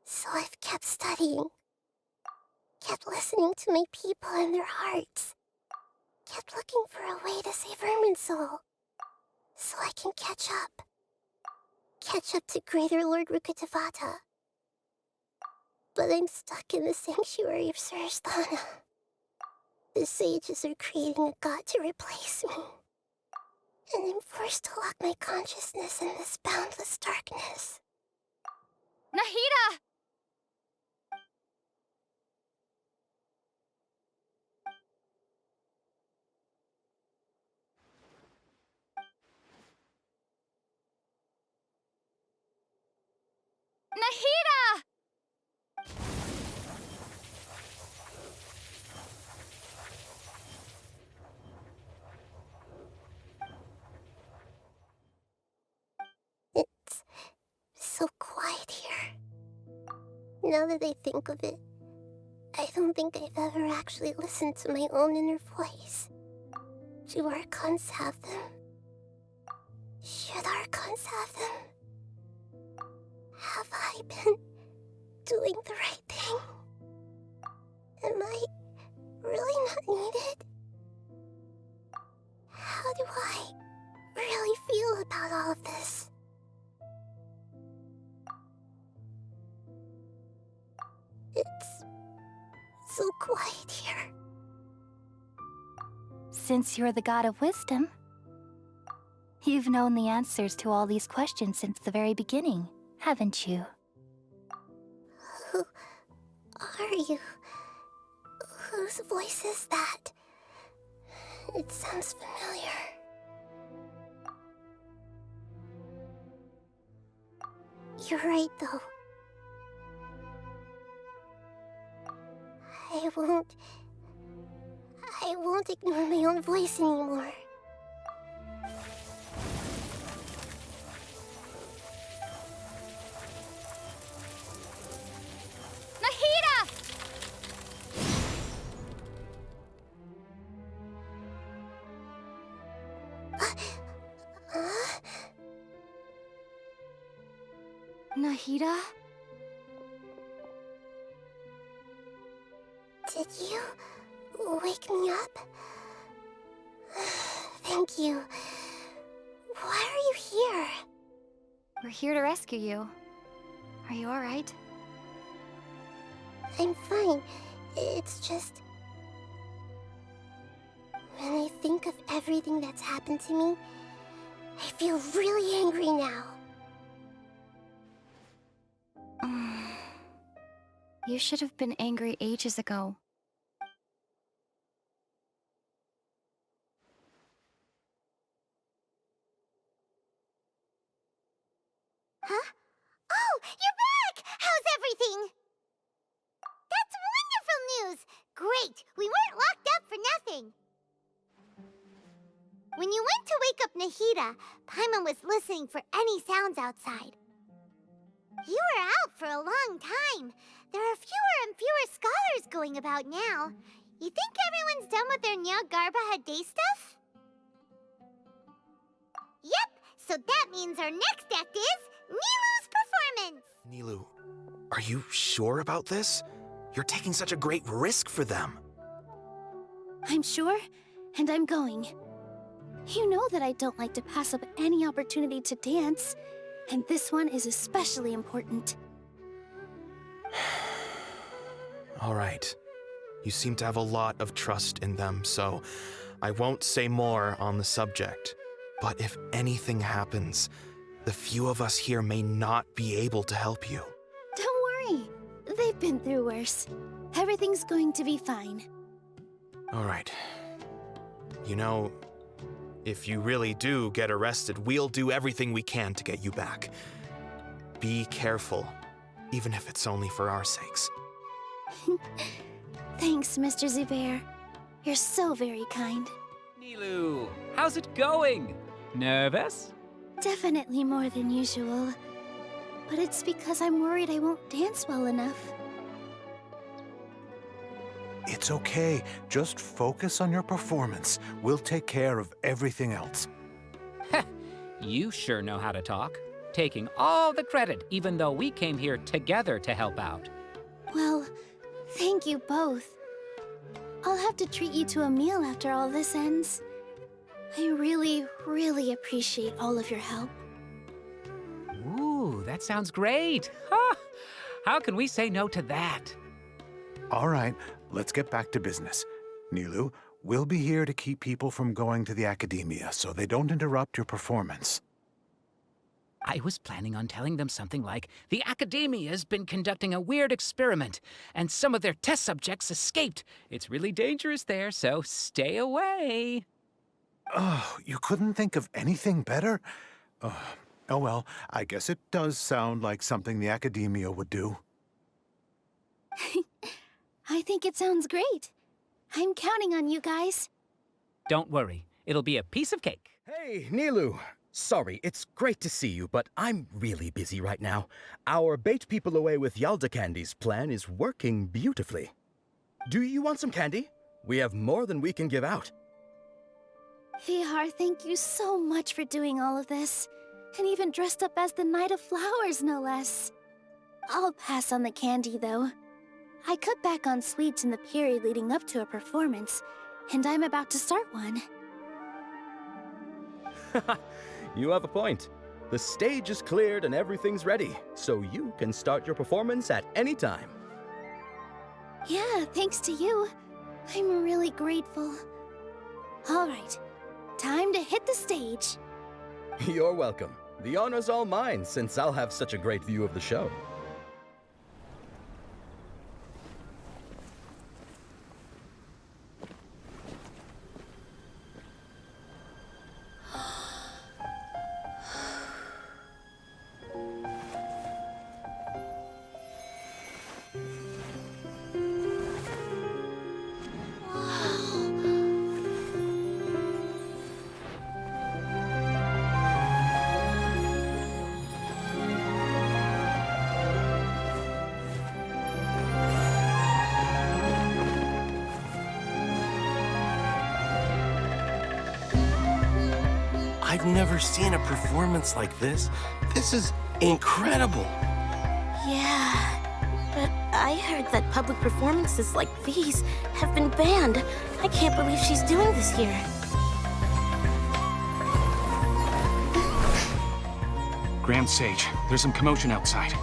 So I've kept studying. Kept listening to my people and their hearts. Kept looking for a way to save Irminsul. So I can catch up. Catch up to Greater Lord Rukkhadevata. But I'm stuck in the sanctuary of Surasthana. The sages are creating a god to replace me. And I'm forced to lock my consciousness in this boundless darkness. Nahida! Now that I think of it, I don't think I've ever actually listened to my own inner voice. Do Archons have them? Should Archons have them? Have I been doing the right thing? Am I really not needed? How do I really feel about all of this? It's so quiet here. Since you're the god of wisdom, you've known the answers to all these questions since the very beginning, haven't you? Who are you? Whose voice is that? It sounds familiar. You're right, though. I won't ignore my own voice anymore. Nahida! Nahida? Did you wake me up? Thank you. Why are you here? We're here to rescue you. Are you alright? I'm fine. It's just... when I think of everything that's happened to me, I feel really angry now. You should have been angry ages ago. Huh? Oh, you're back! How's everything? That's wonderful news! Great! We weren't locked up for nothing! When you went to wake up Nahida, Paimon was listening for any sounds outside. You were out for a long time. There are fewer and fewer scholars going about now. You think everyone's done with their Nyargarba Day stuff? Yep, so that means our next act is Nilu's performance! Nilu, are you sure about this? You're taking such a great risk for them. I'm sure, and I'm going. You know that I don't like to pass up any opportunity to dance, and this one is especially important. All right. You seem to have a lot of trust in them, so I won't say more on the subject. But if anything happens, the few of us here may not be able to help you. Don't worry. They've been through worse. Everything's going to be fine. All right. You know, if you really do get arrested, we'll do everything we can to get you back. Be careful, even if it's only for our sakes. Thanks, Mr. Zubair. You're so very kind. Nilu, how's it going? Nervous? Definitely more than usual. But it's because I'm worried I won't dance well enough. It's okay. Just focus on your performance. We'll take care of everything else. You sure know how to talk. Taking all the credit, even though we came here together to help out. Well, thank you both. I'll have to treat you to a meal after all this ends. I really, really appreciate all of your help. Ooh, that sounds great. Ha! How can we say no to that? All right, let's get back to business. Nilu, we'll be here to keep people from going to the academia so they don't interrupt your performance. I was planning on telling them something like, the Academia's been conducting a weird experiment, and some of their test subjects escaped. It's really dangerous there, so stay away. Oh, you couldn't think of anything better? Oh well, I guess it does sound like something the Academia would do. I think it sounds great. I'm counting on you guys. Don't worry, it'll be a piece of cake. Hey, Nilu. Sorry, it's great to see you, but I'm really busy right now. Our Bait People Away with Yalda Candies plan is working beautifully. Do you want some candy? We have more than we can give out. VR, thank you so much for doing all of this. And even dressed up as the Knight of Flowers, no less. I'll pass on the candy, though. I cut back on sweets in the period leading up to a performance, and I'm about to start one. You have a point. The stage is cleared and everything's ready, so you can start your performance at any time. Yeah, thanks to you. I'm really grateful. All right, time to hit the stage. You're welcome. The honor's all mine, since I'll have such a great view of the show. I've never seen a performance like this. This is incredible. Yeah, but I heard that public performances like these have been banned. I can't believe she's doing this here. Grand Sage, there's some commotion outside.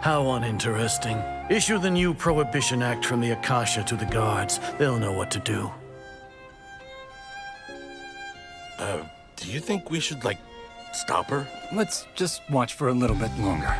How uninteresting. Issue the new Prohibition Act from the Akasha to the guards. They'll know what to do. Do you think we should, like, stop her? Let's just watch for a little bit longer.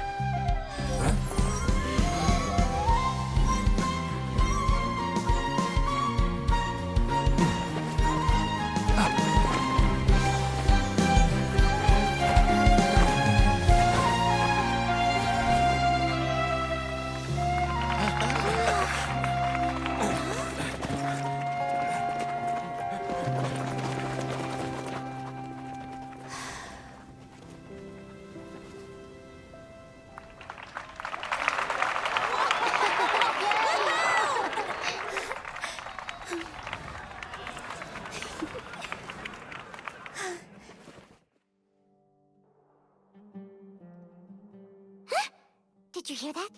Did you hear that?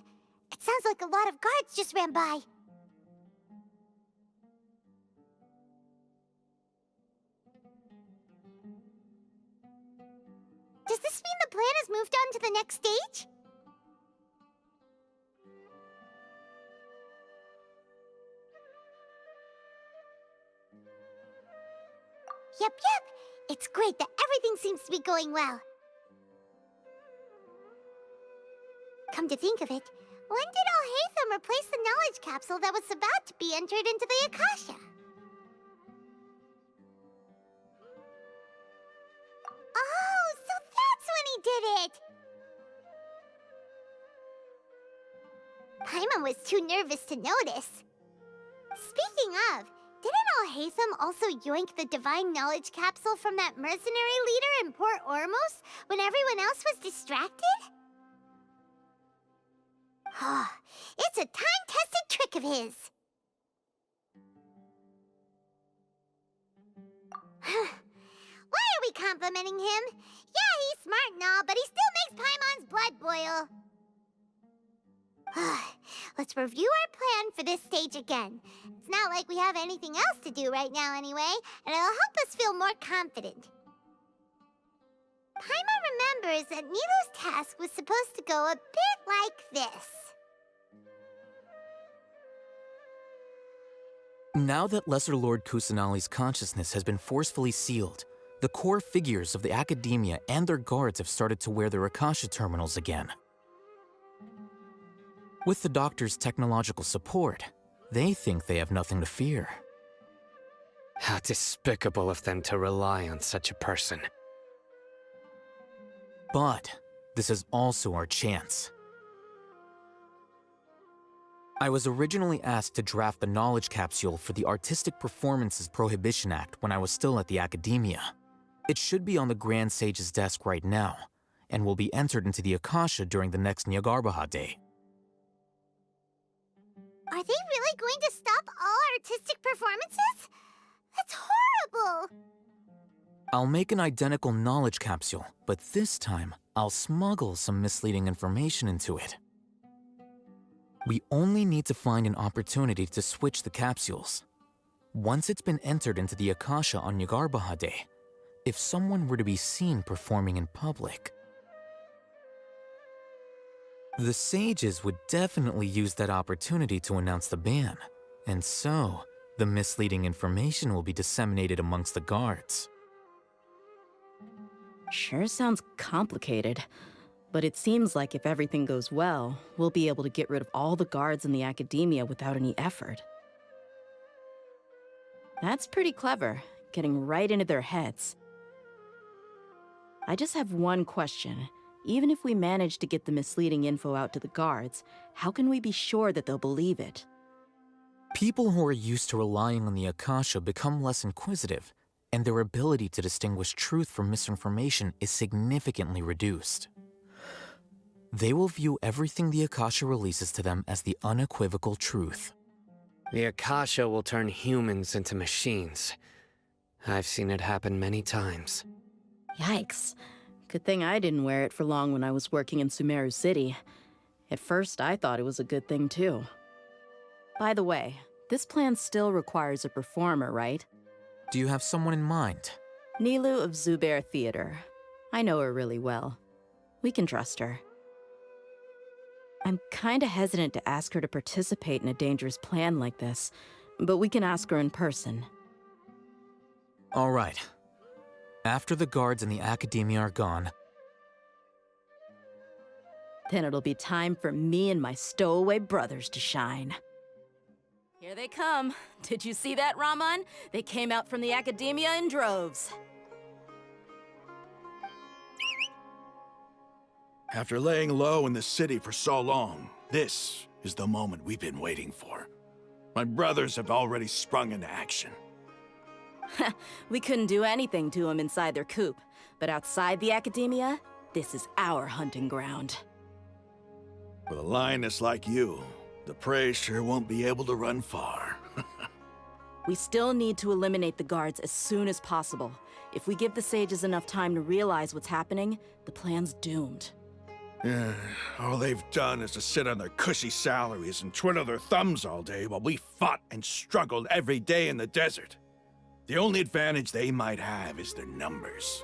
It sounds like a lot of guards just ran by. Does this mean the plan has moved on to the next stage? Yep. It's great that everything seems to be going well. Come to think of it, when did Alhaitham replace the knowledge capsule that was about to be entered into the Akasha? Oh, so that's when he did it! Paimon was too nervous to notice. Speaking of, didn't Alhaitham also yoink the divine knowledge capsule from that mercenary leader in Port Ormos when everyone else was distracted? It's a time-tested trick of his. Why are we complimenting him? Yeah, he's smart and all, but he still makes Paimon's blood boil. Let's review our plan for this stage again. It's not like we have anything else to do right now anyway, and it'll help us feel more confident. Paimon remembers that Nilou's task was supposed to go a bit like this. Now that Lesser Lord Kusanali's consciousness has been forcefully sealed, the core figures of the Academia and their guards have started to wear their Akasha terminals again. With the Doctor's technological support, they think they have nothing to fear. How despicable of them to rely on such a person. But this is also our chance. I was originally asked to draft the knowledge capsule for the Artistic Performances Prohibition Act when I was still at the Academia. It should be on the Grand Sage's desk right now, and will be entered into the Akasha during the next Nyargarbaha Day. Are they really going to stop all artistic performances? That's horrible! I'll make an identical knowledge capsule, but this time, I'll smuggle some misleading information into it. We only need to find an opportunity to switch the capsules. Once it's been entered into the Akasha on Nyargarbaha Day, if someone were to be seen performing in public, the sages would definitely use that opportunity to announce the ban, and so the misleading information will be disseminated amongst the guards. Sure sounds complicated, but it seems like if everything goes well, we'll be able to get rid of all the guards in the academia without any effort. That's pretty clever, getting right into their heads. I just have one question. Even if we manage to get the misleading info out to the guards, how can we be sure that they'll believe it? People who are used to relying on the Akasha become less inquisitive, and their ability to distinguish truth from misinformation is significantly reduced. They will view everything the Akasha releases to them as the unequivocal truth. The Akasha will turn humans into machines. I've seen it happen many times. Yikes. Good thing I didn't wear it for long when I was working in Sumeru City. At first, I thought it was a good thing too. By the way, this plan still requires a performer, right? Do you have someone in mind? Nilu of Zubair Theater. I know her really well. We can trust her. I'm kinda hesitant to ask her to participate in a dangerous plan like this, but we can ask her in person. All right. After the guards in the academia are gone, then it'll be time for me and my stowaway brothers to shine. Here they come. Did you see that, Raman? They came out from the academia in droves. After laying low in the city for so long, this is the moment we've been waiting for. My brothers have already sprung into action. We couldn't do anything to them inside their coop, but outside the academia, this is our hunting ground. With a lioness like you, the prey sure won't be able to run far. We still need to eliminate the guards as soon as possible. If we give the sages enough time to realize what's happening, the plan's doomed. Yeah, all they've done is to sit on their cushy salaries and twiddle their thumbs all day while we fought and struggled every day in the desert. The only advantage they might have is their numbers.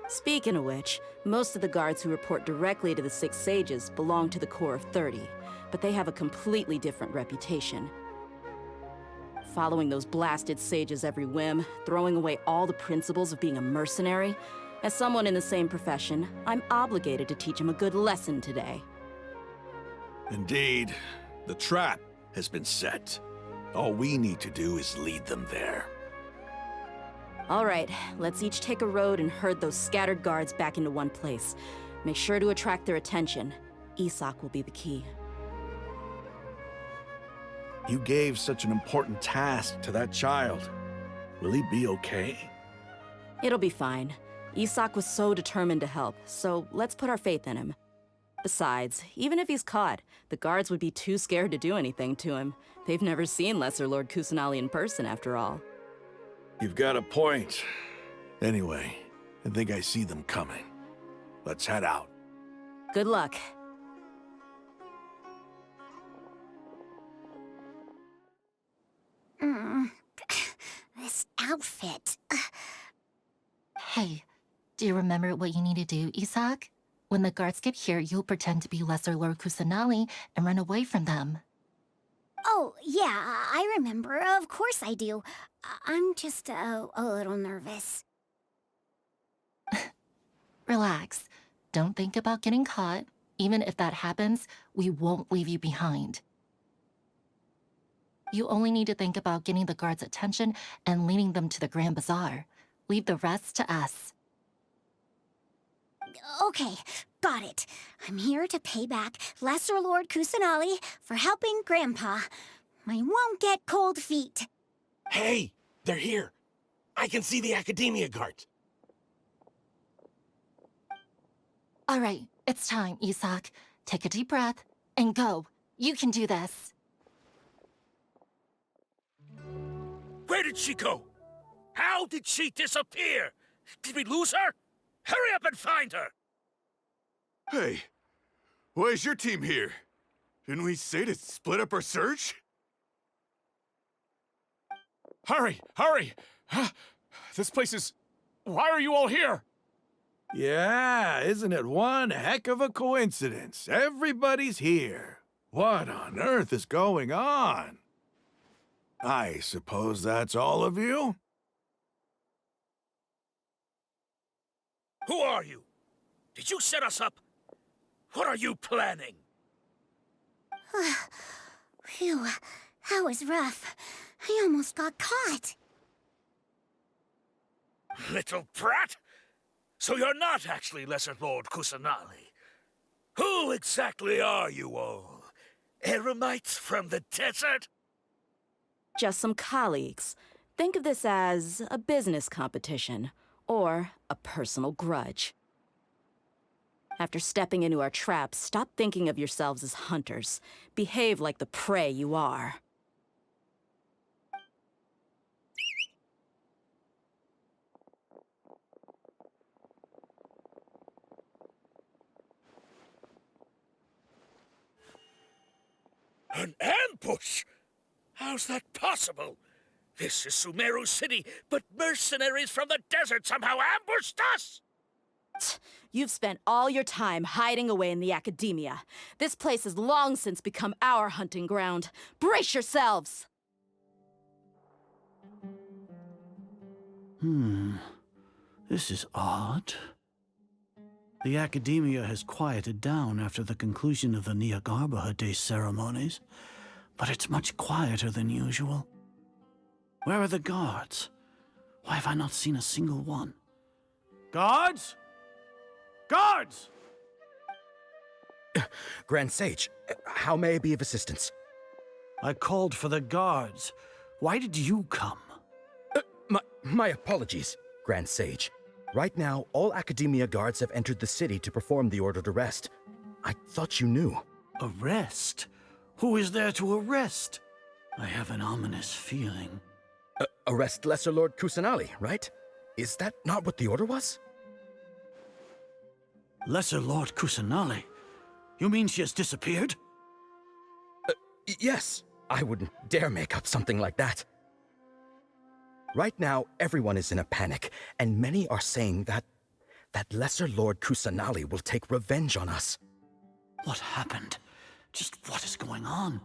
Speaking of which, most of the guards who report directly to the 6 sages belong to the Corps of 30, but they have a completely different reputation. Following those blasted sages every whim, throwing away all the principles of being a mercenary. As someone in the same profession, I'm obligated to teach them a good lesson today. Indeed, the trap has been set. All we need to do is lead them there. All right, let's each take a road and herd those scattered guards back into one place. Make sure to attract their attention. Isak will be the key. You gave such an important task to that child. Will he be okay? It'll be fine. Isak was so determined to help, so let's put our faith in him. Besides, even if he's caught, the guards would be too scared to do anything to him. They've never seen Lesser Lord Kusanali in person, after all. You've got a point. Anyway, I think I see them coming. Let's head out. Good luck. This outfit. Hey, do you remember what you need to do, Isak? When the guards get here, you'll pretend to be Lesser Lord Kusanali and run away from them. Oh, yeah, I remember. Of course I do. I'm just a little nervous. Relax. Don't think about getting caught. Even if that happens, we won't leave you behind. You only need to think about getting the guards' attention and leading them to the Grand Bazaar. Leave the rest to us. Okay, got it. I'm here to pay back Lesser Lord Kusanali for helping Grandpa. I won't get cold feet. Hey, they're here. I can see the academia guards. All right, it's time, Isak. Take a deep breath and go. You can do this. Where did she go? How did she disappear? Did we lose her? Hurry up and find her! Hey, why is your team here? Didn't we say to split up our search? Hurry! Hurry! This place is... Why are you all here? Yeah, isn't it one heck of a coincidence? Everybody's here. What on earth is going on? I suppose that's all of you? Who are you? Did you set us up? What are you planning? Phew, that was rough. I almost got caught. Little brat! So you're not actually Lesser Lord Kusanali. Who exactly are you all? Eremites from the desert? Just some colleagues. Think of this as a business competition, or a personal grudge. After stepping into our traps, stop thinking of yourselves as hunters. Behave like the prey you are. An ambush? How's that possible? This is Sumeru City, but mercenaries from the desert somehow ambushed us! You've spent all your time hiding away in the academia. This place has long since become our hunting ground. Brace yourselves! This is odd. The academia has quieted down after the conclusion of the Nyagarbha Day ceremonies, but it's much quieter than usual. Where are the guards? Why have I not seen a single one? Guards? Guards! Grand Sage, how may I be of assistance? I called for the guards. Why did you come? My apologies, Grand Sage. Right now, all Academia guards have entered the city to perform the ordered arrest. I thought you knew. Arrest? Who is there to arrest? I have an ominous feeling. Arrest Lesser Lord Kusanali, right? Is that not what the order was? Lesser Lord Kusanali? You mean she has disappeared? Yes. I wouldn't dare make up something like that. Right now, everyone is in a panic, and many are saying that Lesser Lord Kusanali will take revenge on us. What happened? Just what is going on?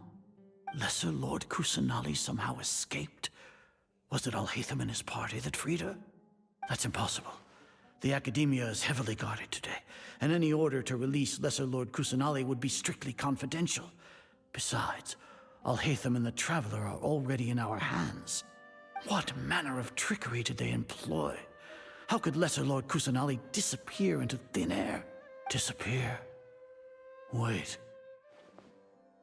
Lesser Lord Kusanali somehow escaped? Was it Alhaitham and his party that freed her? That's impossible. The Academia is heavily guarded today, and any order to release Lesser Lord Kusanali would be strictly confidential. Besides, Alhaitham and the Traveler are already in our hands. What manner of trickery did they employ? How could Lesser Lord Kusanali disappear into thin air? Disappear? Wait.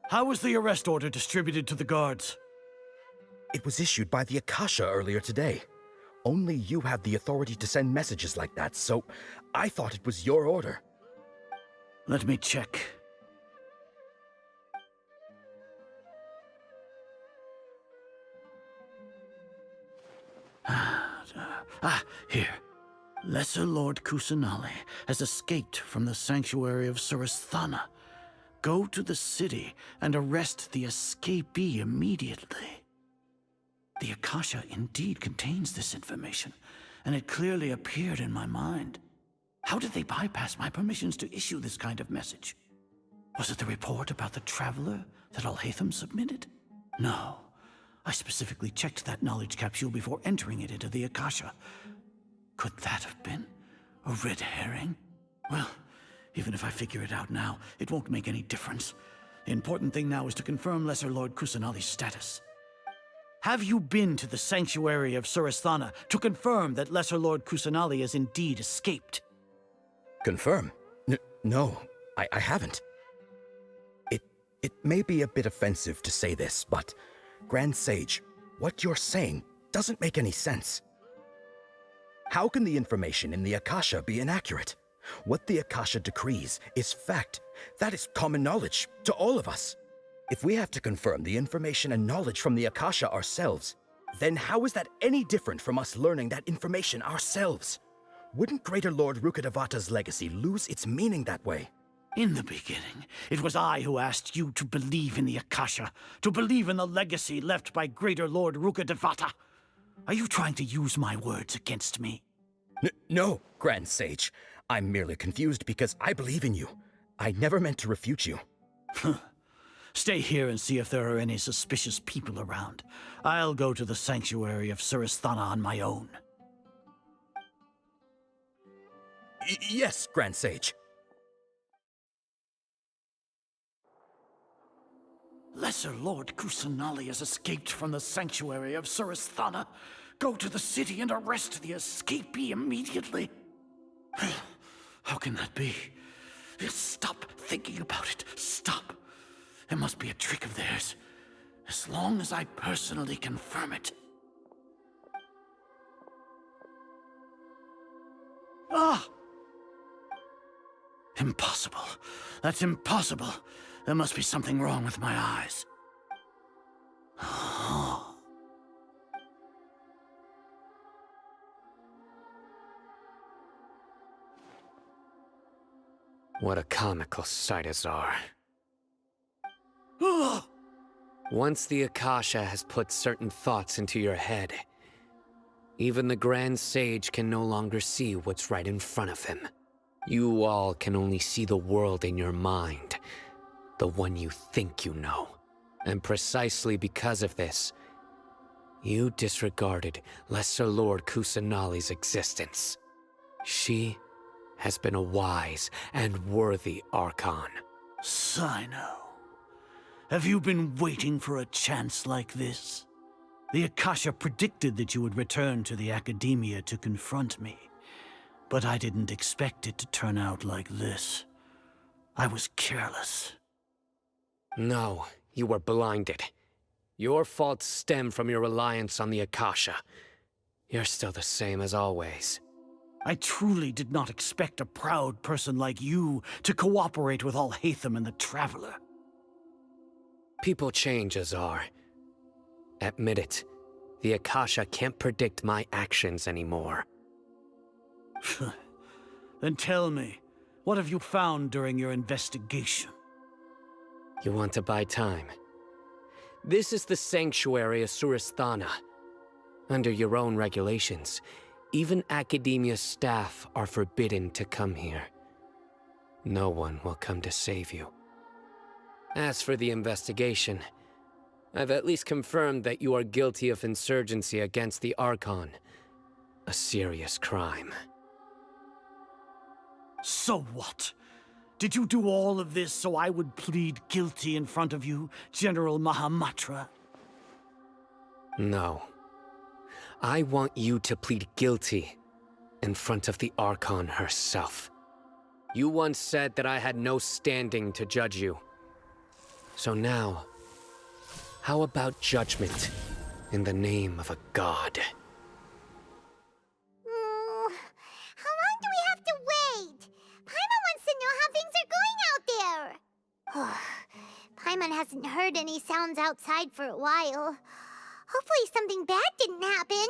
How was the arrest order distributed to the guards? It was issued by the Akasha earlier today. Only you have the authority to send messages like that, so I thought it was your order. Let me check. Here. Lesser Lord Kusanali has escaped from the sanctuary of Surasthana. Go to the city and arrest the escapee immediately. The Akasha indeed contains this information, and it clearly appeared in my mind. How did they bypass my permissions to issue this kind of message? Was it the report about the Traveler that Alhaitham submitted? No. I specifically checked that knowledge capsule before entering it into the Akasha. Could that have been a red herring? Well, even if I figure it out now, it won't make any difference. The important thing now is to confirm Lesser Lord Kusanali's status. Have you been to the sanctuary of Surasthana to confirm that Lesser Lord Kusanali has indeed escaped? Confirm? No, I haven't. It may be a bit offensive to say this, but Grand Sage, what you're saying doesn't make any sense. How can the information in the Akasha be inaccurate? What the Akasha decrees is fact. That is common knowledge to all of us. If we have to confirm the information and knowledge from the Akasha ourselves, then how is that any different from us learning that information ourselves? Wouldn't Greater Lord Rukkhadevata's legacy lose its meaning that way? In the beginning, it was I who asked you to believe in the Akasha, to believe in the legacy left by Greater Lord Rukkhadevata. Are you trying to use my words against me? No, Grand Sage. I'm merely confused because I believe in you. I never meant to refute you. Stay here and see if there are any suspicious people around. I'll go to the sanctuary of Surasthana on my own. Yes, Grand Sage. Lesser Lord Kusanali has escaped from the sanctuary of Surasthana. Go to the city and arrest the escapee immediately. How can that be? Stop thinking about it. Stop. It must be a trick of theirs. As long as I personally confirm it. Ah! Impossible. That's impossible. There must be something wrong with my eyes. What a comical sight, Azar. Once the Akasha has put certain thoughts into your head, even the Grand Sage can no longer see what's right in front of him. You all can only see the world in your mind, the one you think you know. And precisely because of this, you disregarded Lesser Lord Kusanali's existence. She has been a wise and worthy Archon. Sino, have you been waiting for a chance like this? The Akasha predicted that you would return to the Academia to confront me, but I didn't expect it to turn out like this. I was careless. No, you were blinded. Your faults stem from your reliance on the Akasha. You're still the same as always. I truly did not expect a proud person like you to cooperate with Alhaitham and the Traveler. People change, Azar. Admit it. The Akasha can't predict my actions anymore. Then tell me, what have you found during your investigation? You want to buy time? This is the sanctuary of Surasthana. Under your own regulations, even Academia staff are forbidden to come here. No one will come to save you. As for the investigation, I've at least confirmed that you are guilty of insurgency against the Archon. A serious crime. So what? Did you do all of this so I would plead guilty in front of you, General Mahamatra? No. I want you to plead guilty in front of the Archon herself. You once said that I had no standing to judge you. So now, how about judgment in the name of a god? How long do we have to wait? Paimon wants to know how things are going out there. Paimon hasn't heard any sounds outside for a while. Hopefully something bad didn't happen.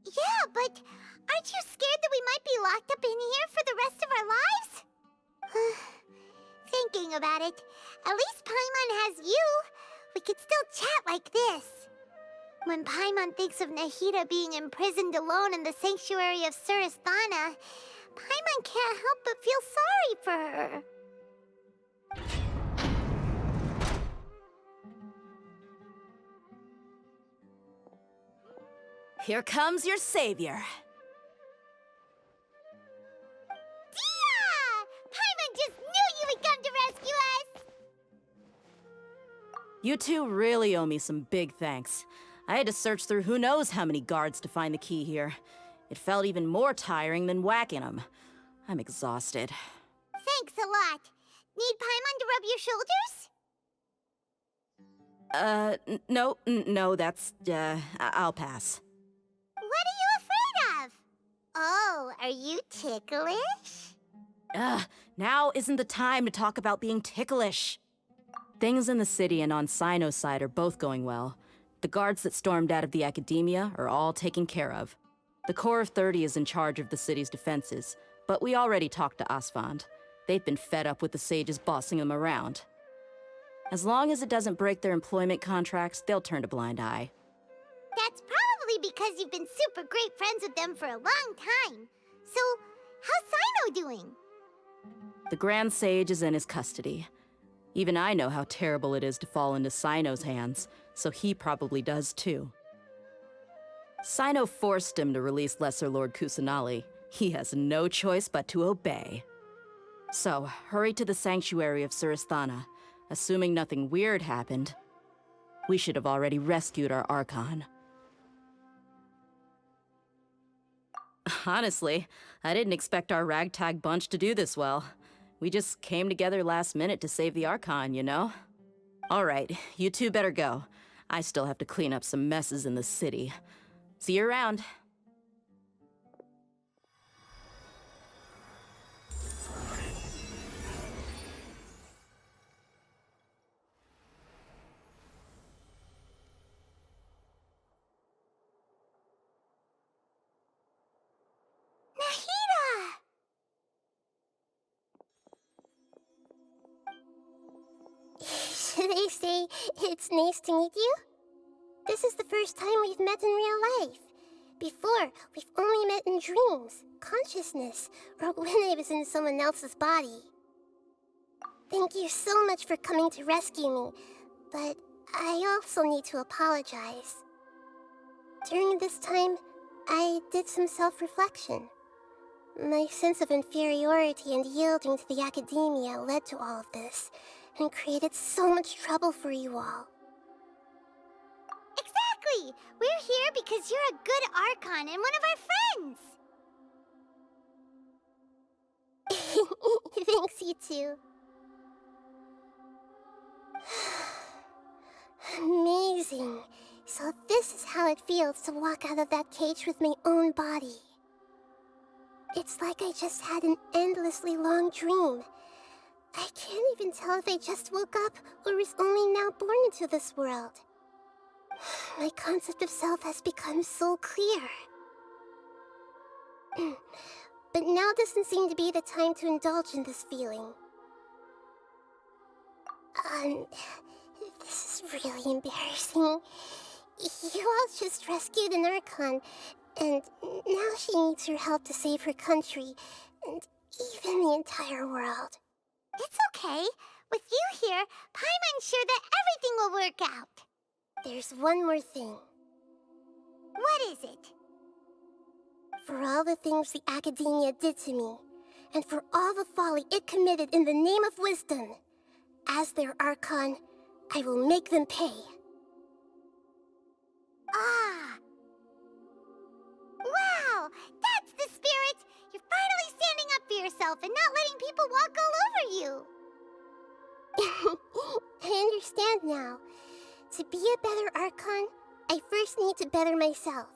Yeah, but aren't you scared that we might be locked up in here for the rest of our lives? Thinking about it, at least Paimon has you. We could still chat like this. When Paimon thinks of Nahida being imprisoned alone in the sanctuary of Surasthana, Paimon can't help but feel sorry for her. Here comes your savior. Dia! Paimon just knew you would come to rescue us! You two really owe me some big thanks. I had to search through who knows how many guards to find the key here. It felt even more tiring than whacking them. I'm exhausted. Thanks a lot. Need Paimon to rub your shoulders? No, that's, I'll pass. What are you afraid of? Oh, are you ticklish? Ugh, now isn't the time to talk about being ticklish. Things in the city and on Sino's side are both going well. The guards that stormed out of the academia are all taken care of. The Corps of 30 is in charge of the city's defenses, but we already talked to Asfand. They've been fed up with the sages bossing them around. As long as it doesn't break their employment contracts, they'll turn a blind eye. That's probably because you've been super great friends with them for a long time. So, how's Sino doing? The Grand Sage is in his custody. Even I know how terrible it is to fall into Sino's hands, so he probably does too. Sino forced him to release Lesser Lord Kusanali. He has no choice but to obey. So, hurry to the sanctuary of Surasthana. Assuming nothing weird happened, we should have already rescued our Archon. Honestly, I didn't expect our ragtag bunch to do this well. We just came together last minute to save the Archon, you know? Alright, you two better go. I still have to clean up some messes in the city. See you around. Should I say it's nice to meet you? This is the first time we've met in real life. Before, we've only met in dreams, consciousness, or when I was in someone else's body. Thank you so much for coming to rescue me, but I also need to apologize. During this time, I did some self-reflection. My sense of inferiority and yielding to the academia led to all of this, and created so much trouble for you all. Exactly! We're here because you're a good Archon and one of our friends! Thanks, you too. Amazing. So this is how it feels to walk out of that cage with my own body. It's like I just had an endlessly long dream. I can't even tell if I just woke up or was only now born into this world. My concept of self has become so clear. But now doesn't seem to be the time to indulge in this feeling. This is really embarrassing. You all just rescued an Archon, and now she needs your help to save her country, and even the entire world. It's okay. With you here, Paimon's sure that everything will work out. There's one more thing. What is it? For all the things the academia did to me, and for all the folly it committed in the name of wisdom, as their Archon, I will make them pay. Ah! Wow! That's the spirit! You're finally standing up for yourself and not letting people walk all over you! I understand now. To be a better Archon, I first need to better myself.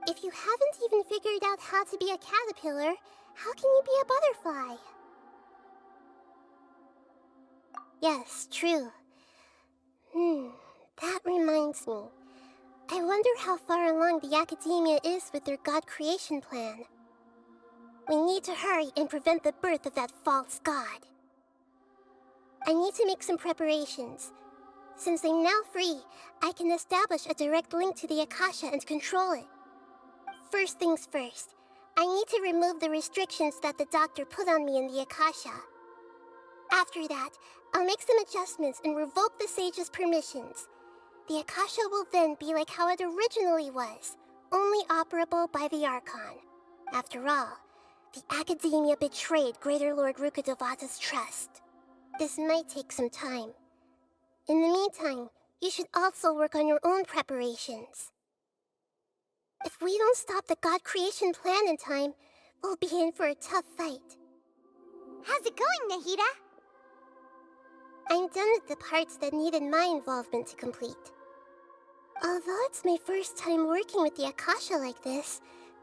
If you haven't even figured out how to be a caterpillar, how can you be a butterfly? Yes, true. That reminds me. I wonder how far along the academia is with their god creation plan. We need to hurry and prevent the birth of that false god. I need to make some preparations. Since I'm now free, I can establish a direct link to the Akasha and control it. First things first, I need to remove the restrictions that the doctor put on me in the Akasha. After that, I'll make some adjustments and revoke the sage's permissions. The Akasha will then be like how it originally was, only operable by the Archon. After all, the academia betrayed Greater Lord Rukkhadevata's trust. This might take some time. In the meantime, you should also work on your own preparations. If we don't stop the god creation plan in time, we'll be in for a tough fight. How's it going, Nahida? I'm done with the parts that needed my involvement to complete. Although it's my first time working with the Akasha like this,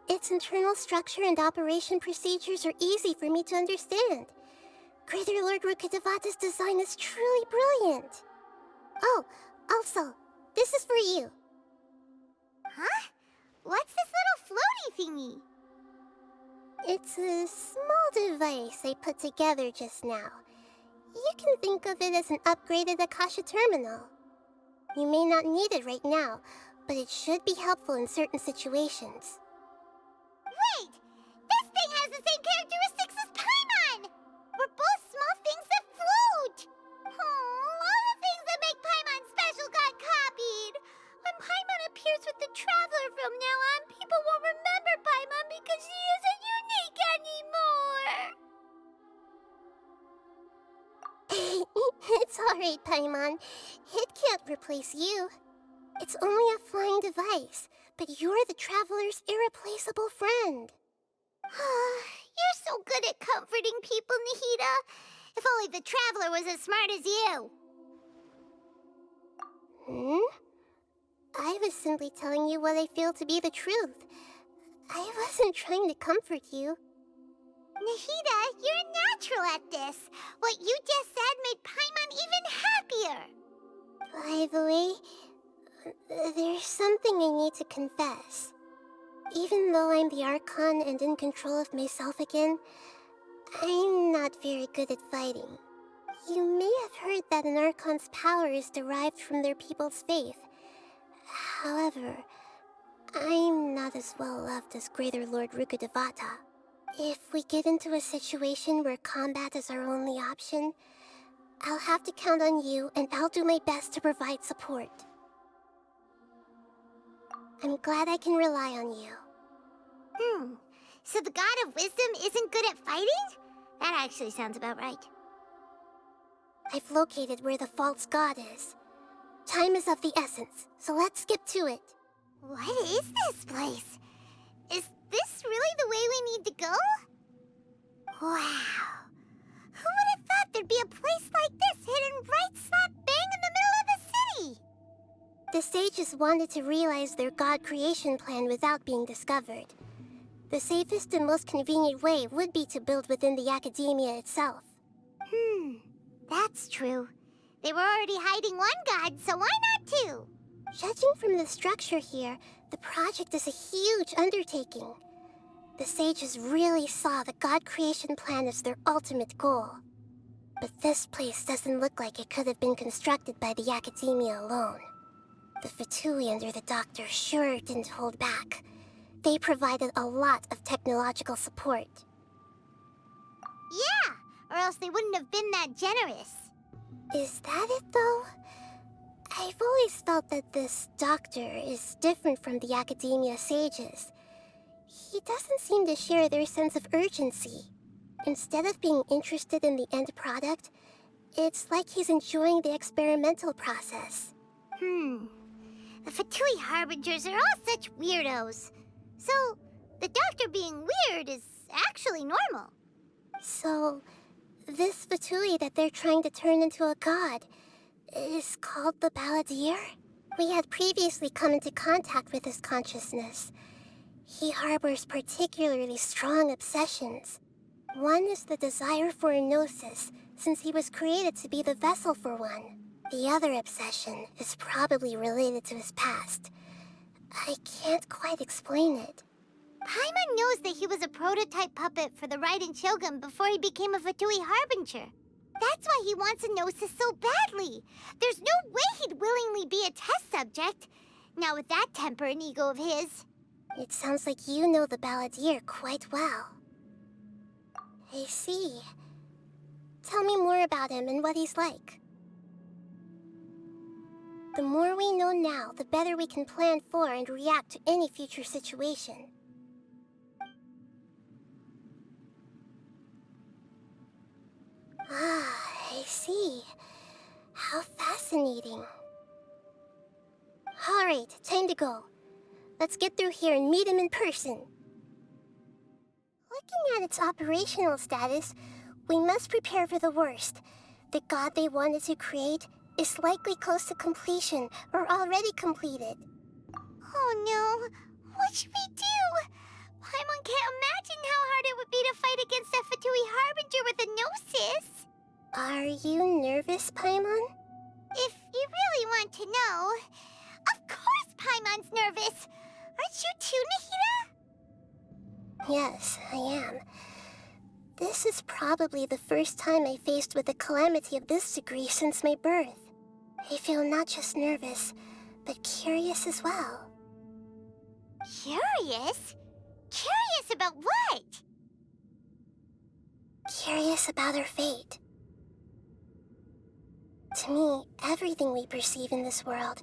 Its internal structure and operation procedures are easy for me to understand. Greater Lord Rukkhadevata's design is truly brilliant. Oh, also, this is for you. Huh? What's this little floaty thingy? It's a small device I put together just now. You can think of it as an upgraded Akasha terminal. You may not need it right now, but it should be helpful in certain situations. Wait! This thing has the same characteristics as Paimon! We're both small things that float! Oh, all the things that make Paimon special got copied! When Paimon appears with the Traveler from now on, people won't remember Paimon because she isn't unique anymore! It's alright, Paimon. It can't replace you. It's only a flying device, but you're the Traveler's irreplaceable friend. You're so good at comforting people, Nahida. If only the Traveler was as smart as you. I was simply telling you what I feel to be the truth. I wasn't trying to comfort you. Nahida, you're a natural at this. What you just said made Paimon even happier. By the way, there's something I need to confess. Even though I'm the Archon and in control of myself again, I'm not very good at fighting. You may have heard that an Archon's power is derived from their people's faith. However, I'm not as well loved as Greater Lord Rukkhadevata. If we get into a situation where combat is our only option, I'll have to count on you, and I'll do my best to provide support. I'm glad I can rely on you. So the God of Wisdom isn't good at fighting? That actually sounds about right. I've located where the false god is. Time is of the essence, so let's skip to it. What is this place? Is this really the way we need to go? Wow. Who would have thought there'd be a place like this hidden right slap bang in the middle of the city? The sages wanted to realize their god creation plan without being discovered. The safest and most convenient way would be to build within the academia itself. That's true. They were already hiding one god, so why not two? Judging from the structure here, the project is a huge undertaking. The sages really saw the god creation plan as their ultimate goal. But this place doesn't look like it could have been constructed by the academia alone. The Fatui under the Doctor sure didn't hold back. They provided a lot of technological support. Yeah, or else they wouldn't have been that generous. Is that it, though? I've always felt that this Doctor is different from the academia sages. He doesn't seem to share their sense of urgency. Instead of being interested in the end product, it's like he's enjoying the experimental process. The Fatui Harbingers are all such weirdos. So, the Doctor being weird is actually normal. So, this Fatui that they're trying to turn into a god is called the Balladeer? We had previously come into contact with his consciousness. He harbors particularly strong obsessions. One is the desire for a gnosis, since he was created to be the vessel for one. The other obsession is probably related to his past. I can't quite explain it. Paimon knows that he was a prototype puppet for the Raiden Shogun before he became a Fatui Harbinger. That's why he wants a gnosis so badly. There's no way he'd willingly be a test subject. Not with that temper and ego of his. It sounds like you know the Balladeer quite well. I see. Tell me more about him and what he's like. The more we know now, the better we can plan for and react to any future situation. I see. How fascinating. Alright, time to go. Let's get through here and meet him in person. Looking at its operational status, we must prepare for the worst. The god they wanted to create is likely close to completion or already completed. Oh no! What should we do? Paimon can't imagine how hard it would be to fight against a Fatui Harbinger with a Gnosis. Are you nervous, Paimon? If you really want to know, of course Paimon's nervous. Aren't you too, Nahida? Yes, I am. This is probably the first time I faced with a calamity of this degree since my birth. I feel not just nervous, but curious as well. Curious? Curious about what? Curious about our fate. To me, everything we perceive in this world,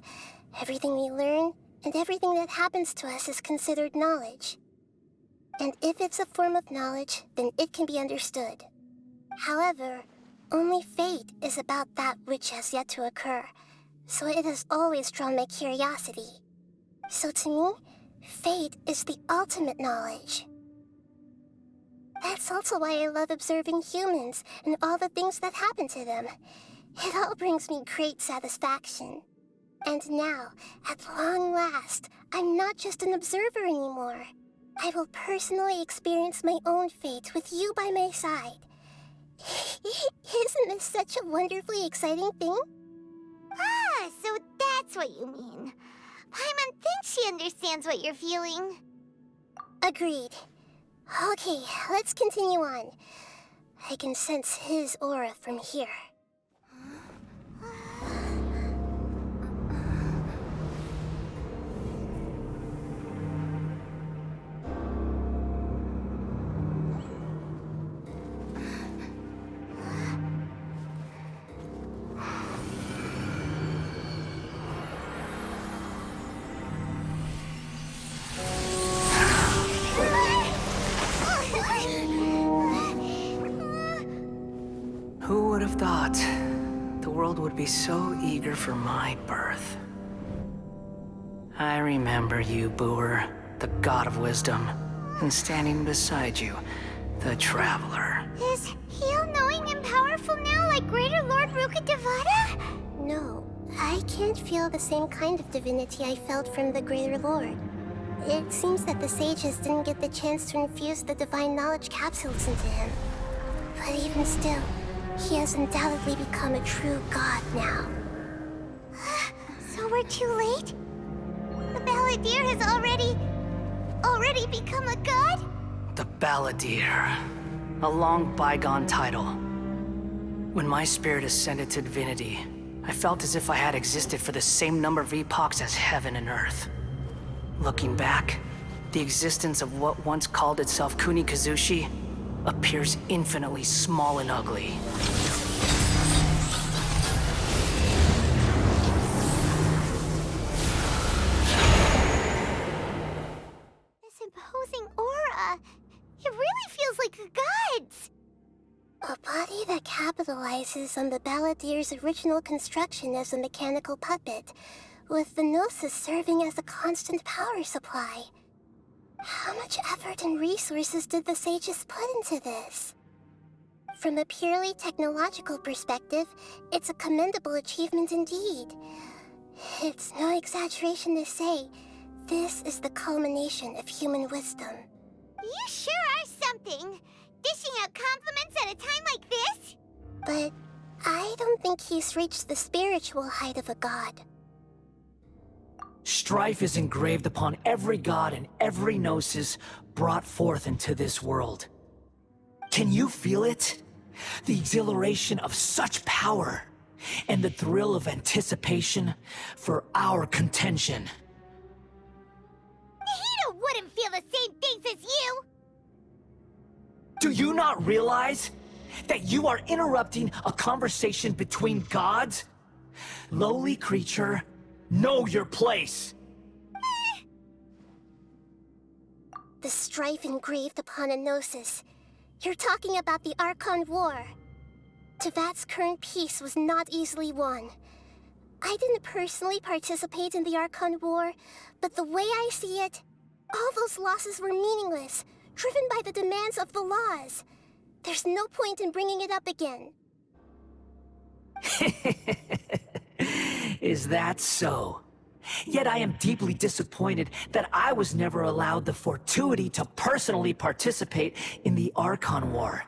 everything we learn, and everything that happens to us is considered knowledge. And if it's a form of knowledge, then it can be understood. However, only fate is about that which has yet to occur, so it has always drawn my curiosity. So to me, fate is the ultimate knowledge. That's also why I love observing humans and all the things that happen to them. It all brings me great satisfaction. And now, at long last, I'm not just an observer anymore. I will personally experience my own fate with you by my side. Isn't this such a wonderfully exciting thing? Ah, so that's what you mean. Paimon thinks she understands what you're feeling. Agreed. Okay, let's continue on. I can sense his aura from here. Who would have thought the world would be so eager for my birth? I remember you, Booer, the god of wisdom, and standing beside you, the traveler. Is he all-knowing and powerful now like Greater Lord Rukkhadevata? No, I can't feel the same kind of divinity I felt from the Greater Lord. It seems that the sages didn't get the chance to infuse the divine knowledge capsules into him. But even still, he has undoubtedly become a true god now. So we're too late? The Balladeer has already become a god? The Balladeer. A long bygone title. When my spirit ascended to divinity, I felt as if I had existed for the same number of epochs as heaven and earth. Looking back, the existence of what once called itself Kunikazushi appears infinitely small and ugly. This imposing aura, it really feels like the gods! A body that capitalizes on the Balladeer's original construction as a mechanical puppet, with the Gnosis serving as a constant power supply. How much effort and resources did the sages put into this? From a purely technological perspective, it's a commendable achievement indeed. It's no exaggeration to say, this is the culmination of human wisdom. You sure are something! Dishing out compliments at a time like this? But I don't think he's reached the spiritual height of a god. Strife is engraved upon every god and every gnosis brought forth into this world. Can you feel it? The exhilaration of such power, and the thrill of anticipation for our contention. Nahida wouldn't feel the same things as you! Do you not realize that you are interrupting a conversation between gods? Lowly creature, know your place! The strife engraved upon a Gnosis. You're talking about the Archon War. Tevat's current peace was not easily won. I didn't personally participate in the Archon War, but the way I see it, all those losses were meaningless, driven by the demands of the laws. There's no point in bringing it up again. Is that so? Yet I am deeply disappointed that I was never allowed the fortuity to personally participate in the Archon War.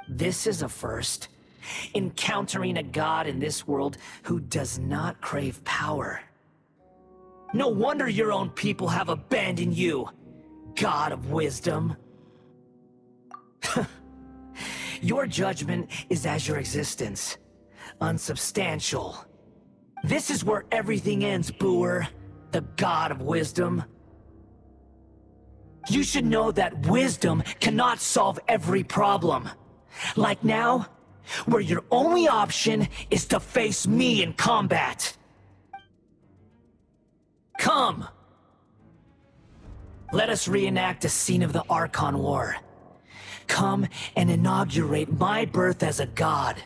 This is a first. Encountering a god in this world who does not crave power. No wonder your own people have abandoned you, God of Wisdom. Your judgment is as your existence, unsubstantial. This is where everything ends, Booer, the God of Wisdom. You should know that wisdom cannot solve every problem. Like now, where your only option is to face me in combat. Come! Let us reenact a scene of the Archon War. Come and inaugurate my birth as a god.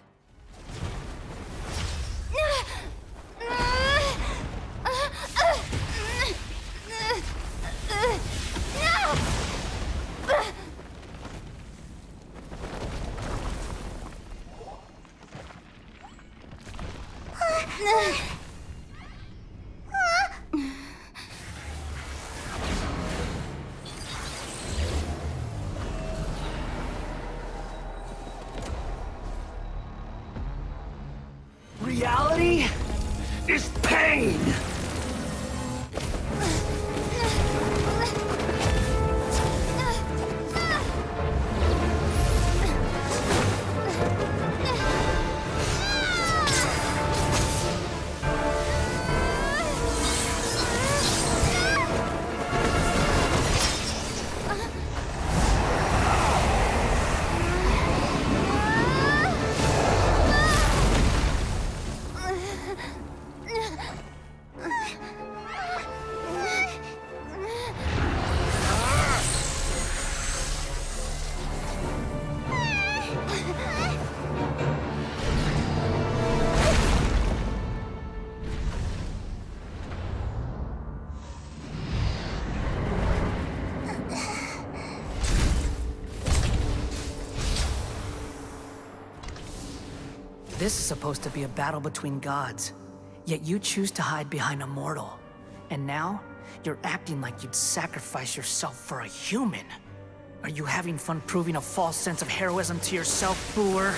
Reality is pain! This is supposed to be a battle between gods, yet you choose to hide behind a mortal. And now, you're acting like you'd sacrifice yourself for a human. Are you having fun proving a false sense of heroism to yourself, Booer?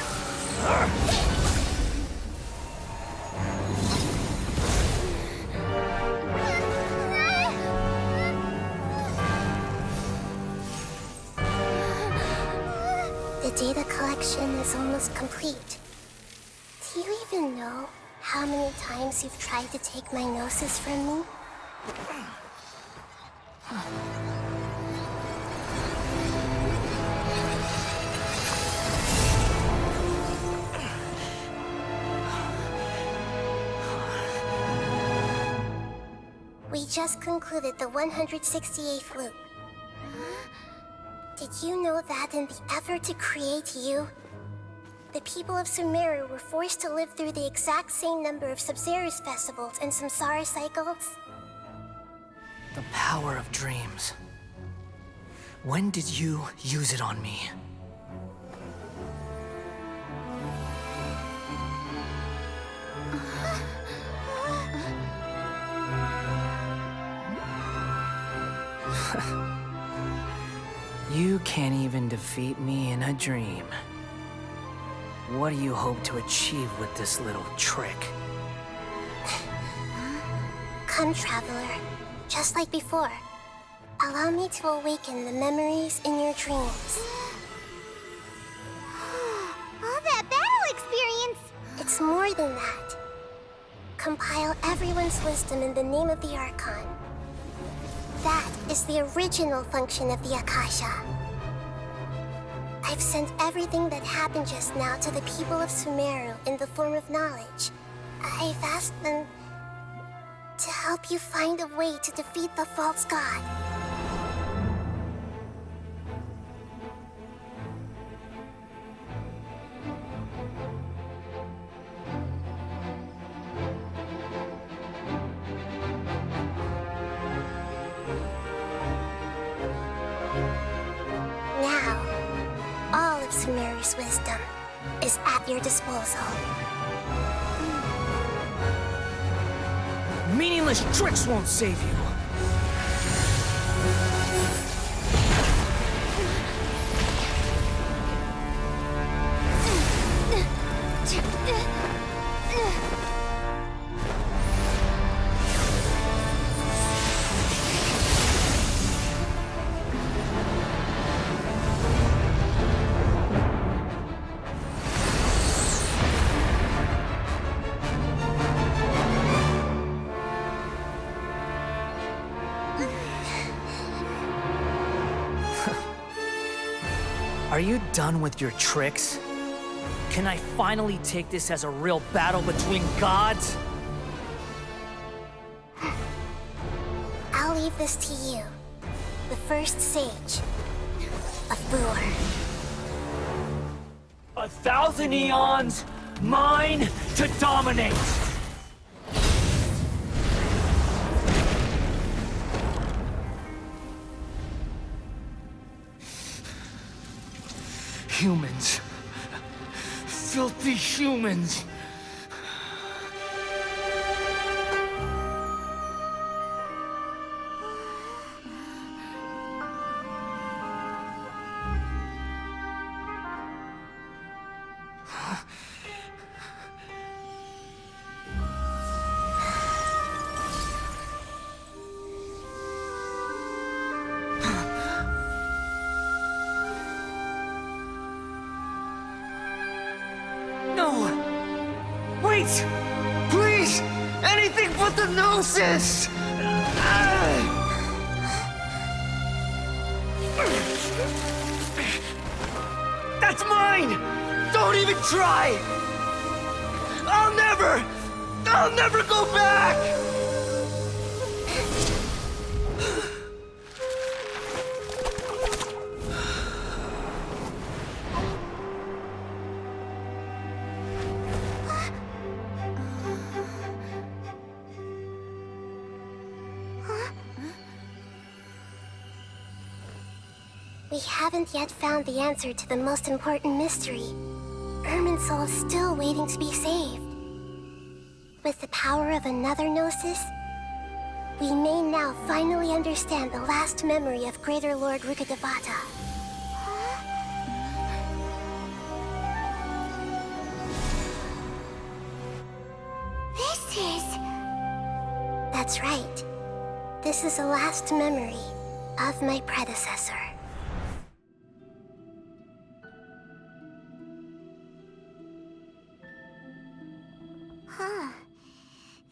The data collection is almost complete. Do you even know how many times you've tried to take my gnosis from me? We just concluded the 168th loop. Did you know that in the effort to create you, the people of Sumeru were forced to live through the exact same number of Sub-Zerus festivals and Samsara cycles? The power of dreams. When did you use it on me? You can't even defeat me in a dream. What do you hope to achieve with this little trick? Come, Traveler. Just like before. Allow me to awaken the memories in your dreams. All that battle experience! It's more than that. Compile everyone's wisdom in the name of the Archon. That is the original function of the Akasha. I've sent everything that happened just now to the people of Sumeru in the form of knowledge. I've asked them to help you find a way to defeat the false god. Sumeru's wisdom is at your disposal. Meaningless tricks won't save you. Are you done with your tricks? Can I finally take this as a real battle between gods? I'll leave this to you. The first sage of Boor. 1,000 eons, mine to dominate! Humans. Filthy humans. No! Wait! Please! Anything but the Gnosis! That's mine! Don't even try! I'll never go back! We haven't yet found the answer to the most important mystery. Irminsul is still waiting to be saved. With the power of another Gnosis, we may now finally understand the last memory of Greater Lord Rukkhadevata. This is... That's right. This is the last memory of my predecessor. Huh.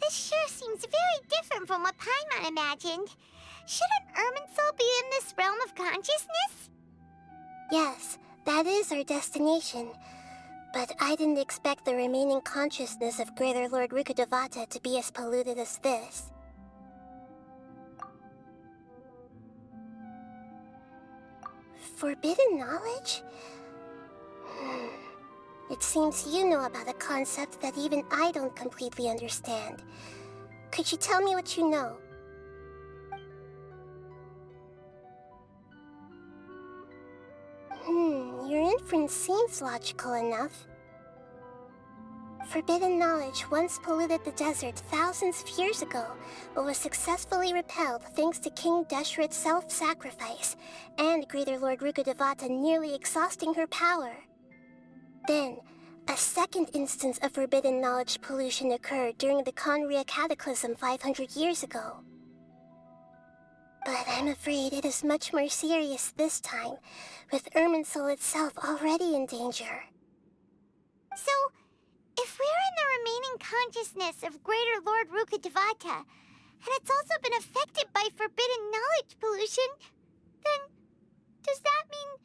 This sure seems very different from what Paimon imagined. Shouldn't Irminsul be in this realm of consciousness? Yes, that is our destination. But I didn't expect the remaining consciousness of Greater Lord Rukkhadevata to be as polluted as this. Forbidden knowledge? It seems you know about a concept that even I don't completely understand. Could you tell me what you know? Your inference seems logical enough. Forbidden knowledge once polluted the desert thousands of years ago, but was successfully repelled thanks to King Deshret's self-sacrifice, and Greater Lord Rukkhadevata nearly exhausting her power. Then, a second instance of forbidden knowledge pollution occurred during the Conria Cataclysm 500 years ago. But I'm afraid it is much more serious this time, with Irminsul itself already in danger. So, if we're in the remaining consciousness of Greater Lord Rukkhadevata, and it's also been affected by forbidden knowledge pollution, then does that mean,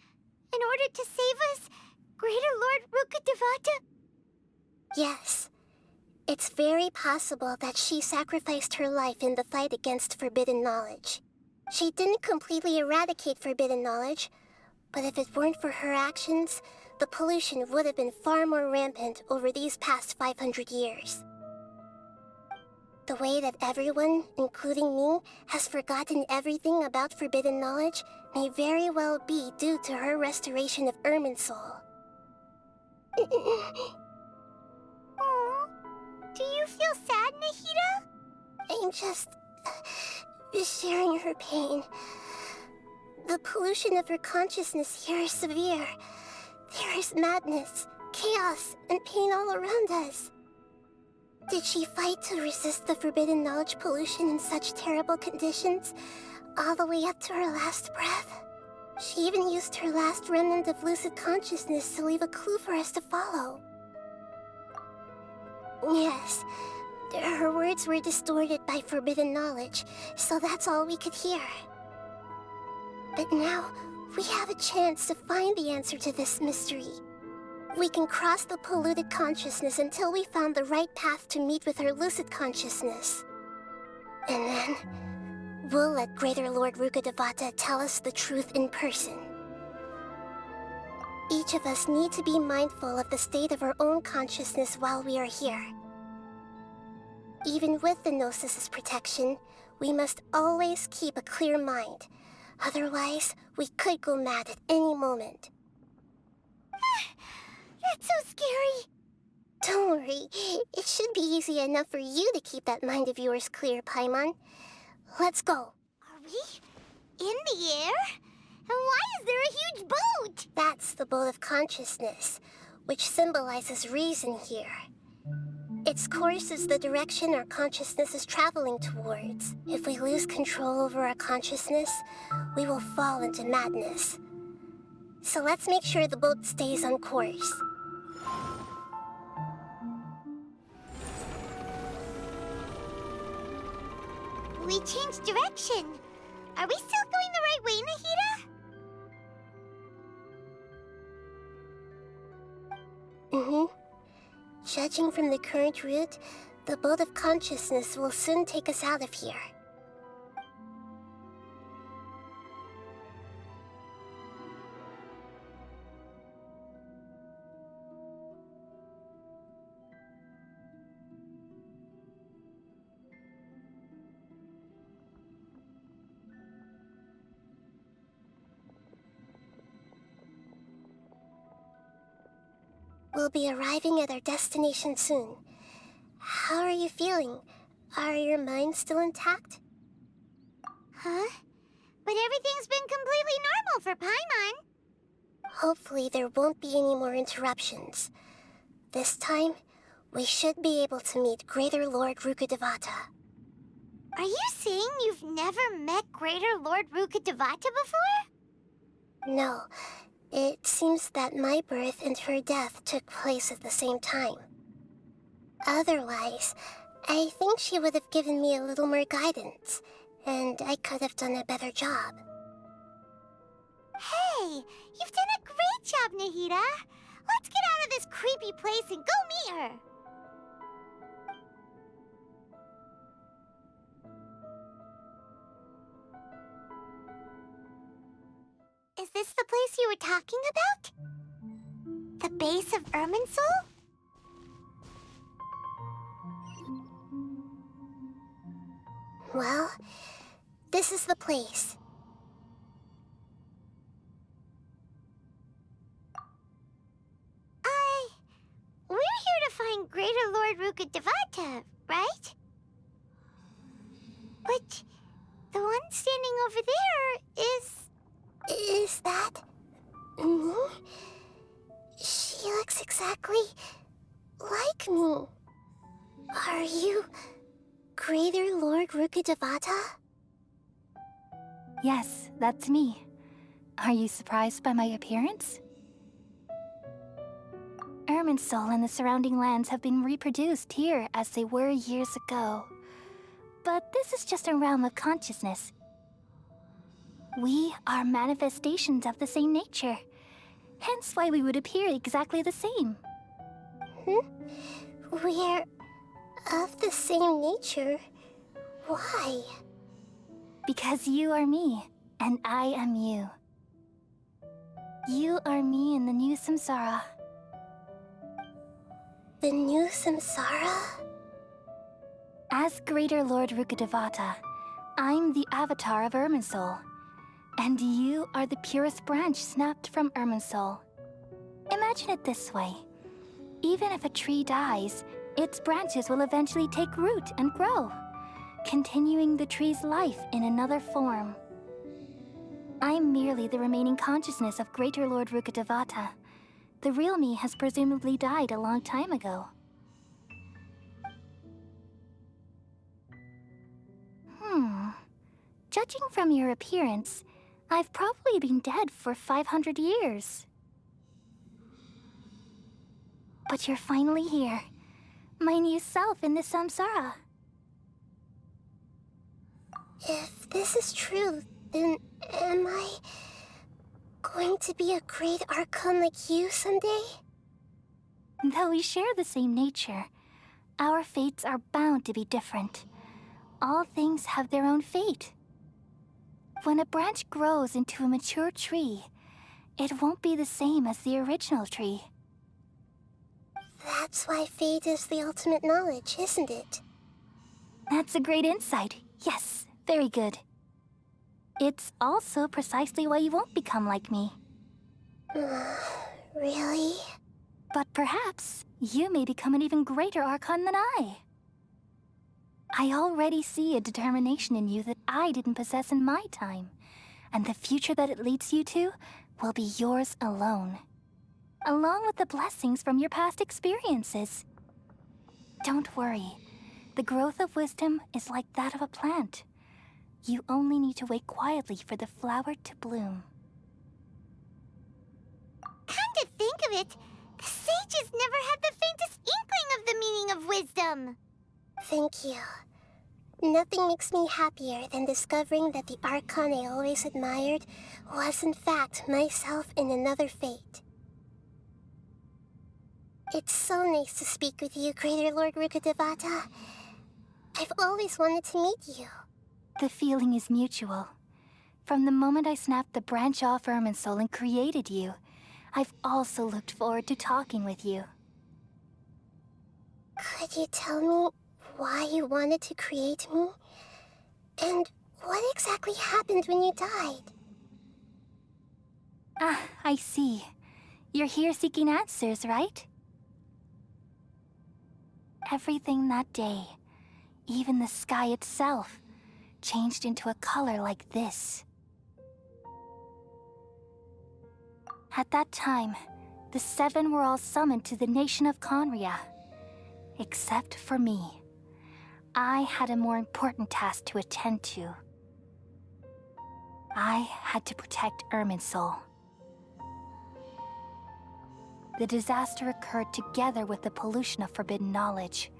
in order to save us, Greater Lord Rukkhadevata? Yes. It's very possible that she sacrificed her life in the fight against forbidden knowledge. She didn't completely eradicate forbidden knowledge, but if it weren't for her actions, the pollution would have been far more rampant over these past 500 years. The way that everyone, including me, has forgotten everything about forbidden knowledge may very well be due to her restoration of Irminsul. Aw, do you feel sad, Nahida? I'm just sharing her pain. The pollution of her consciousness here is severe. There is madness, chaos, and pain all around us. Did she fight to resist the forbidden knowledge pollution in such terrible conditions, all the way up to her last breath? She even used her last remnant of lucid consciousness to leave a clue for us to follow. Yes, her words were distorted by forbidden knowledge, so that's all we could hear. But now, we have a chance to find the answer to this mystery. We can cross the polluted consciousness until we found the right path to meet with her lucid consciousness. And then, we'll let Greater Lord Rukkhadevata tell us the truth in person. Each of us need to be mindful of the state of our own consciousness while we are here. Even with the Gnosis' protection, we must always keep a clear mind. Otherwise, we could go mad at any moment. That's so scary. Don't worry. It should be easy enough for you to keep that mind of yours clear, Paimon. Let's go. Are we in the air? And why is there a huge boat? That's the boat of consciousness, which symbolizes reason here. Its course is the direction our consciousness is traveling towards. If we lose control over our consciousness, we will fall into madness. So let's make sure the boat stays on course. We changed direction. Are we still going the right way, Nahida? Judging from the current route, the boat of consciousness will soon take us out of here. We'll be arriving at our destination soon. How are you feeling? Are your minds still intact? Huh? But everything's been completely normal for Paimon. Hopefully there won't be any more interruptions. This time, we should be able to meet Greater Lord Rukkhadevata. Are you saying you've never met Greater Lord Rukkhadevata before? No. It seems that my birth and her death took place at the same time. Otherwise, I think she would have given me a little more guidance, and I could have done a better job. Hey, you've done a great job, Nahida. Let's get out of this creepy place and go meet her. Is this the place you were talking about? The base of Irminsul? Well, this is the place. We're here to find Greater Lord Rukkhadevata, right? But the one standing over there is... Is that... me? She looks exactly like me. Are you Greater Lord Rukkhadevata? Yes, that's me. Are you surprised by my appearance? Irminsul and the surrounding lands have been reproduced here as they were years ago. But this is just a realm of consciousness. We are manifestations of the same nature. Hence why we would appear exactly the same. We're of the same nature? Why? Because you are me, and I am you. You are me in the new samsara. The new samsara? As Greater Lord Rukkhadevata, I'm the avatar of Irminsul. And you are the purest branch snapped from Irminsul. Imagine it this way. Even if a tree dies, its branches will eventually take root and grow. continuing the tree's life in another form. I'm merely the remaining consciousness of Greater Lord Rukkhadevata. The real me has presumably died a long time ago. Judging from your appearance, I've probably been dead for 500 years. But you're finally here. My new self in the samsara. If this is true, then am I going to be a great Archon like you someday? Though we share the same nature, our fates are bound to be different. All things have their own fate. When a branch grows into a mature tree, it won't be the same as the original tree. That's why fate is the ultimate knowledge, isn't it? That's a great insight. Yes, very good. It's also precisely why you won't become like me. Really? But perhaps you may become an even greater Archon than I. I already see a determination in you that I didn't possess in my time, and the future that it leads you to will be yours alone, along with the blessings from your past experiences. Don't worry, the growth of wisdom is like that of a plant. You only need to wait quietly for the flower to bloom. Come to think of it, the sages never had the faintest inkling of the meaning of wisdom. Thank you. Nothing makes me happier than discovering that the Archon I always admired was in fact myself in another fate. It's so nice to speak with you, Greater Lord Rukkhadevata. I've always wanted to meet you. The feeling is mutual. From the moment I snapped the branch off Irminsul and created you, I've also looked forward to talking with you. Could you tell me why you wanted to create me? And what exactly happened when you died? Ah, I see. You're here seeking answers, right? Everything that day, even the sky itself, changed into a color like this. At that time, the seven were all summoned to the nation of Conria. Except for me. I had a more important task to attend to. I had to protect Irminsul. The disaster occurred together with the pollution of forbidden knowledge.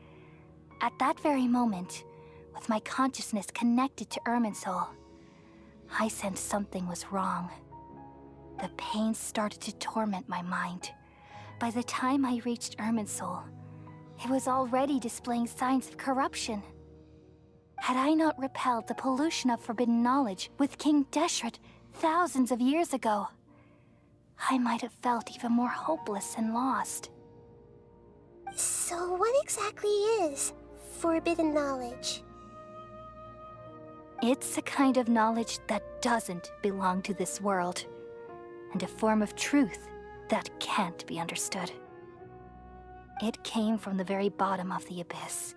At that very moment, with my consciousness connected to Irminsul, I sensed something was wrong. The pain started to torment my mind. By the time I reached Irminsul, it was already displaying signs of corruption. Had I not repelled the pollution of forbidden knowledge with King Deshret thousands of years ago, I might have felt even more hopeless and lost. So what exactly is forbidden knowledge? It's a kind of knowledge that doesn't belong to this world, and a form of truth that can't be understood. It came from the very bottom of the abyss.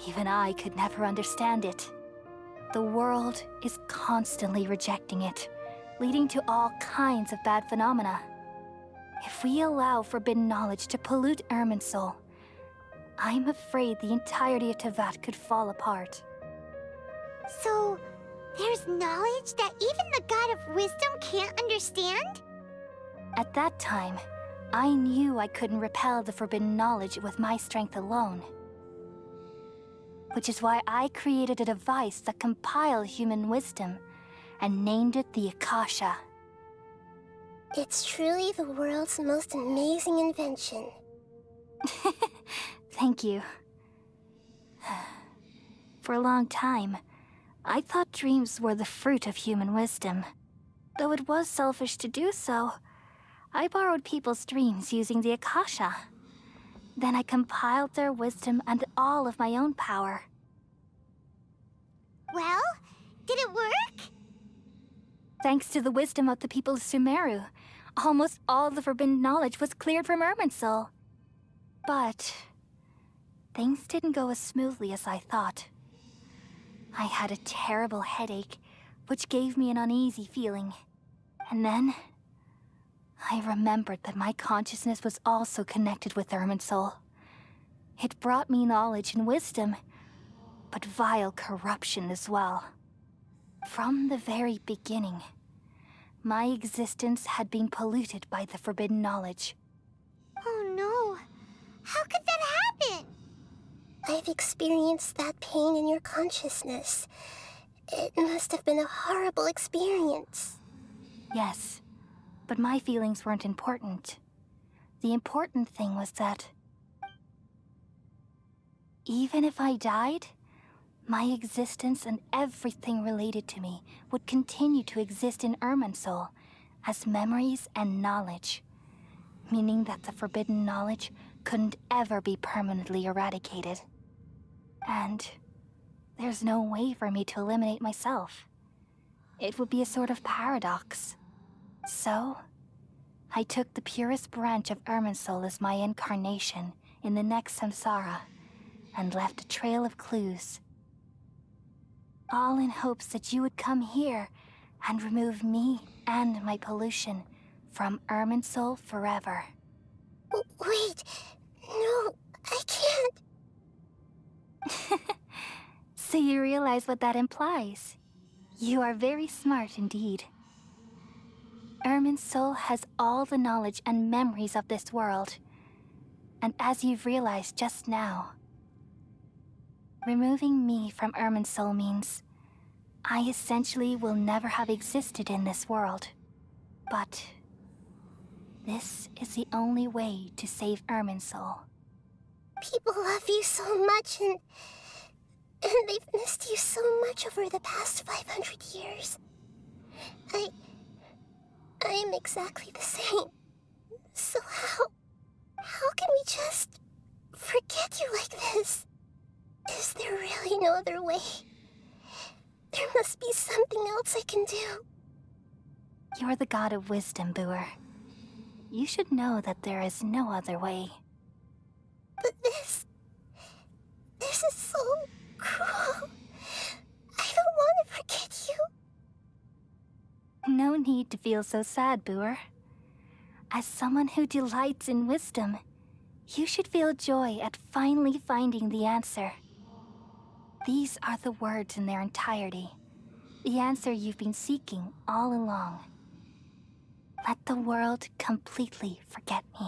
Even I could never understand it. The world is constantly rejecting it, leading to all kinds of bad phenomena. If we allow forbidden knowledge to pollute Irminsul, I'm afraid the entirety of Tevat could fall apart. So, there's knowledge that even the God of Wisdom can't understand? At that time, I knew I couldn't repel the forbidden knowledge with my strength alone. Which is why I created a device that compiled human wisdom and named it the Akasha. It's truly the world's most amazing invention. Thank you. For a long time, I thought dreams were the fruit of human wisdom. Though it was selfish to do so, I borrowed people's dreams using the Akasha. Then I compiled their wisdom and all of my own power. Well, did it work? Thanks to the wisdom of the people of Sumeru, almost all the forbidden knowledge was cleared from Irminsul. But things didn't go as smoothly as I thought. I had a terrible headache, which gave me an uneasy feeling. And then, I remembered that my consciousness was also connected with Irminsul. It brought me knowledge and wisdom, but vile corruption as well. From the very beginning, my existence had been polluted by the forbidden knowledge. Oh no. How could that happen? I've experienced that pain in your consciousness. It must have been a horrible experience. Yes, but my feelings weren't important. The important thing was that even if I died, my existence and everything related to me would continue to exist in Irminsul as memories and knowledge, meaning that the forbidden knowledge couldn't ever be permanently eradicated. And there's no way for me to eliminate myself. It would be a sort of paradox. So, I took the purest branch of Irminsul as my incarnation in the next samsara and left a trail of clues. All in hopes that you would come here and remove me and my pollution from Irminsul forever. Wait, no, I can't. So you realize what that implies. You are very smart indeed. Irminsul has all the knowledge and memories of this world. And as you've realized just now, removing me from Irminsul means I essentially will never have existed in this world. But this is the only way to save Irminsul. People love you so much, and they've missed you so much over the past 500 years. I am exactly the same. So how can we just forget you like this? Is there really no other way? There must be something else I can do. You're the god of wisdom, Booer. You should know that there is no other way. But this is so cruel. I don't want to forget you. No need to feel so sad, Booer. As someone who delights in wisdom, you should feel joy at finally finding the answer. These are the words in their entirety. The answer you've been seeking all along. Let the world completely forget me.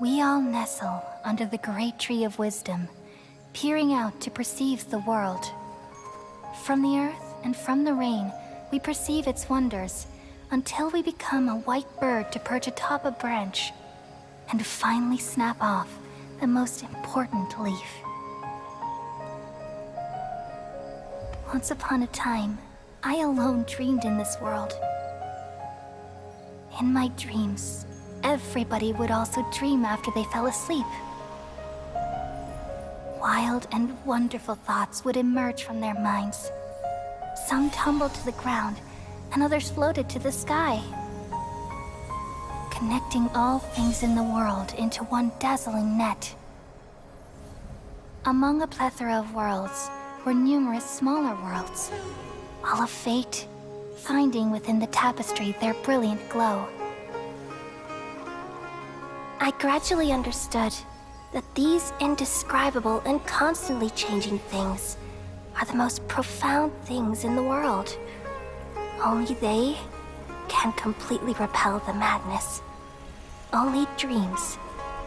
We all nestle under the great tree of wisdom, peering out to perceive the world. From the earth and from the rain, we perceive its wonders, until we become a white bird to perch atop a branch, and finally snap off the most important leaf. Once upon a time, I alone dreamed in this world. In my dreams, everybody would also dream after they fell asleep. Wild and wonderful thoughts would emerge from their minds. Some tumbled to the ground, and others floated to the sky, connecting all things in the world into one dazzling net. Among a plethora of worlds were numerous smaller worlds, all of fate, finding within the tapestry their brilliant glow. I gradually understood that these indescribable and constantly changing things are the most profound things in the world. Only they can completely repel the madness. Only dreams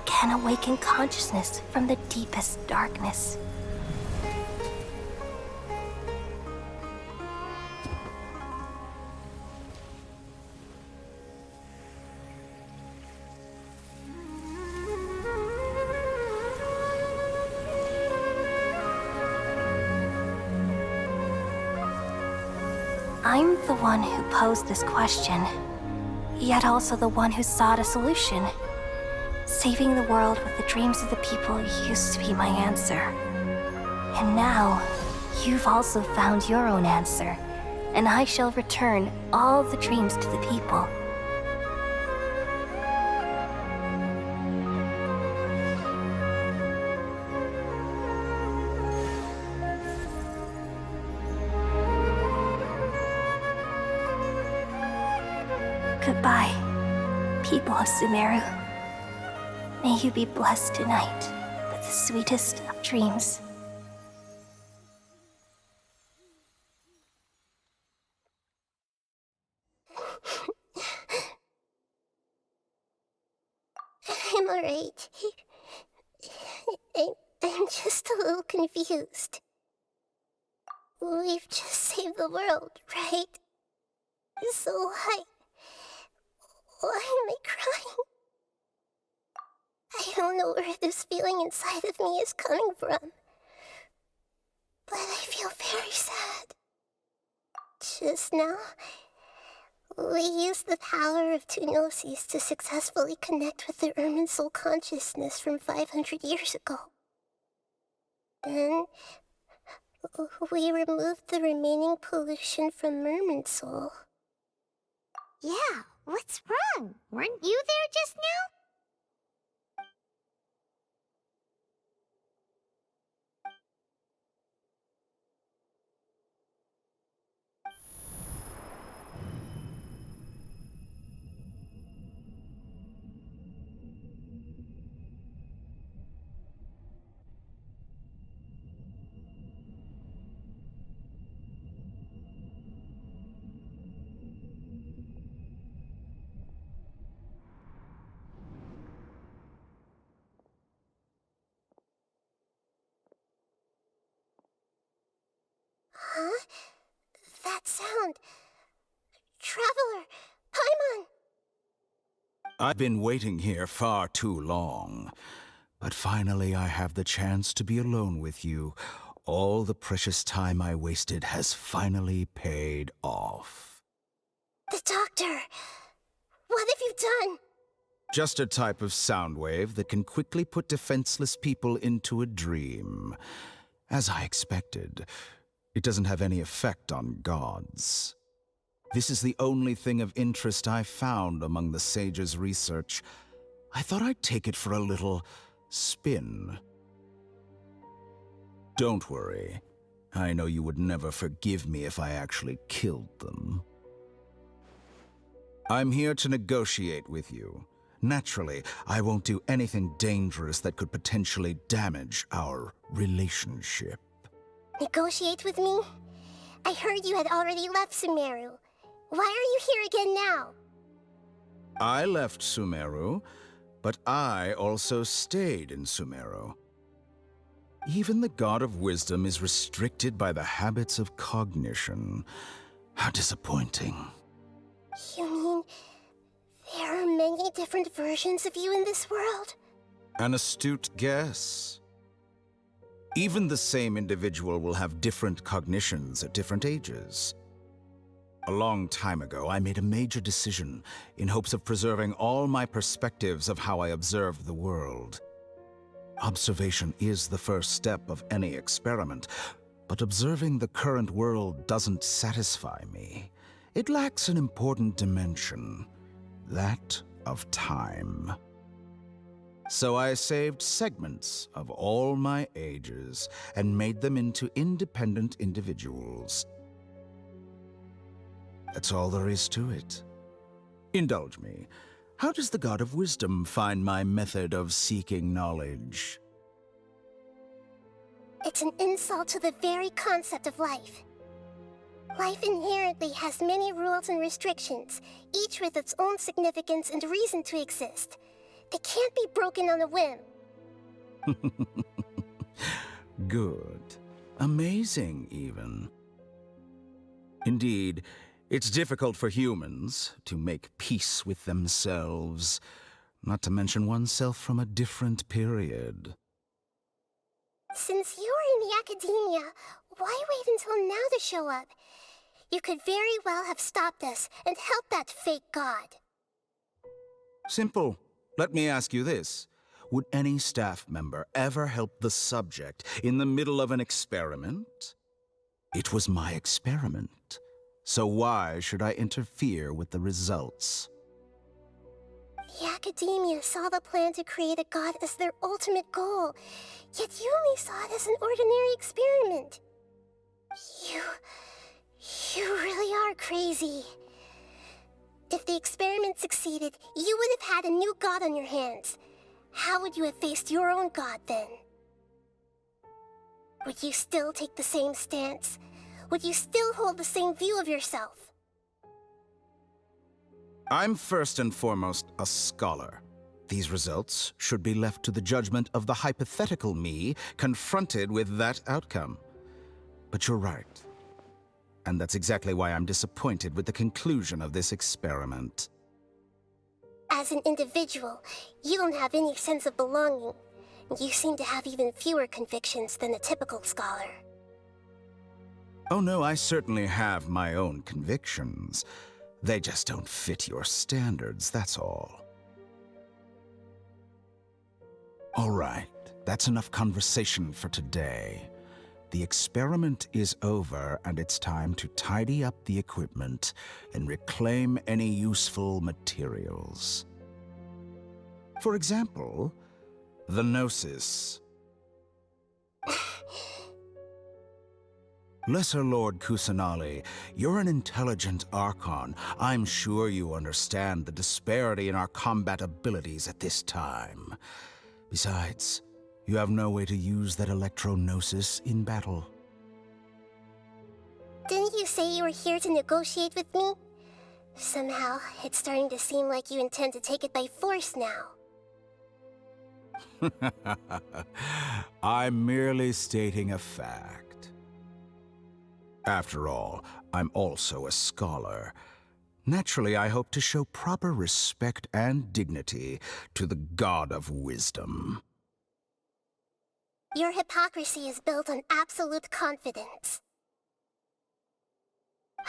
can awaken consciousness from the deepest darkness. I'm the one who posed this question, yet also the one who sought a solution. Saving the world with the dreams of the people used to be my answer. And now, you've also found your own answer, and I shall return all the dreams to the people. Goodbye, people of Sumeru. May you be blessed tonight with the sweetest of dreams. I'm alright. I'm just a little confused. We've just saved the world, right? So why am I crying? I don't know where this feeling inside of me is coming from, but I feel very sad. Just now, we used the power of two gnosis to successfully connect with the Ermin soul consciousness from 500 years ago. Then, we removed the remaining pollution from Merman soul. Yeah, what's wrong? Weren't you there just now? Huh? That sound. Traveler! Paimon! I've been waiting here far too long, but finally I have the chance to be alone with you. All the precious time I wasted has finally paid off. The doctor! What have you done? Just a type of sound wave that can quickly put defenseless people into a dream. As I expected, it doesn't have any effect on gods. This is the only thing of interest I found among the sage's research. I thought I'd take it for a little spin. Don't worry. I know you would never forgive me if I actually killed them. I'm here to negotiate with you. Naturally, I won't do anything dangerous that could potentially damage our relationship. Negotiate with me? I heard you had already left Sumeru. Why are you here again now? I left Sumeru, but I also stayed in Sumeru. Even the God of Wisdom is restricted by the habits of cognition. How disappointing. You mean there are many different versions of you in this world? An astute guess. Even the same individual will have different cognitions at different ages. A long time ago, I made a major decision in hopes of preserving all my perspectives of how I observed the world. Observation is the first step of any experiment, but observing the current world doesn't satisfy me. It lacks an important dimension, that of time. So I saved segments of all my ages and made them into independent individuals. That's all there is to it. Indulge me. How does the God of Wisdom find my method of seeking knowledge? It's an insult to the very concept of life. Life inherently has many rules and restrictions, each with its own significance and reason to exist. They can't be broken on a whim. Good. Amazing, even. Indeed, it's difficult for humans to make peace with themselves, not to mention oneself from a different period. Since you were in the academia, why wait until now to show up? You could very well have stopped us and helped that fake god. Simple. Let me ask you this. Would any staff member ever help the subject in the middle of an experiment? It was my experiment. So why should I interfere with the results? The academia saw the plan to create a god as their ultimate goal, yet you only saw it as an ordinary experiment. You really are crazy. If the experiment succeeded, you would have had a new god on your hands. How would you have faced your own god then? Would you still take the same stance? Would you still hold the same view of yourself? I'm first and foremost a scholar. These results should be left to the judgment of the hypothetical me confronted with that outcome. But you're right. And that's exactly why I'm disappointed with the conclusion of this experiment. As an individual, you don't have any sense of belonging. You seem to have even fewer convictions than a typical scholar. Oh no, I certainly have my own convictions. They just don't fit your standards, that's all. All right, that's enough conversation for today. The experiment is over, and it's time to tidy up the equipment and reclaim any useful materials. For example, the Gnosis. Lesser Lord Kusanali, you're an intelligent Archon. I'm sure you understand the disparity in our combat abilities at this time. Besides, you have no way to use that Electro-Gnosis in battle. Didn't you say you were here to negotiate with me? Somehow, it's starting to seem like you intend to take it by force now. I'm merely stating a fact. After all, I'm also a scholar. Naturally, I hope to show proper respect and dignity to the God of Wisdom. Your hypocrisy is built on absolute confidence.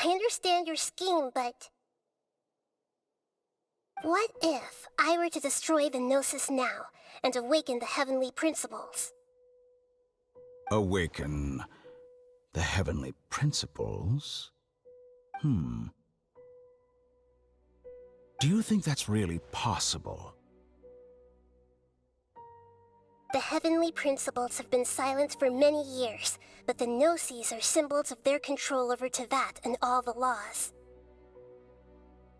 I understand your scheme, but... what if I were to destroy the Gnosis now and awaken the heavenly principles? Awaken the heavenly principles? Do you think that's really possible? The heavenly principles have been silent for many years, but the Gnosis are symbols of their control over Teyvat and all the laws.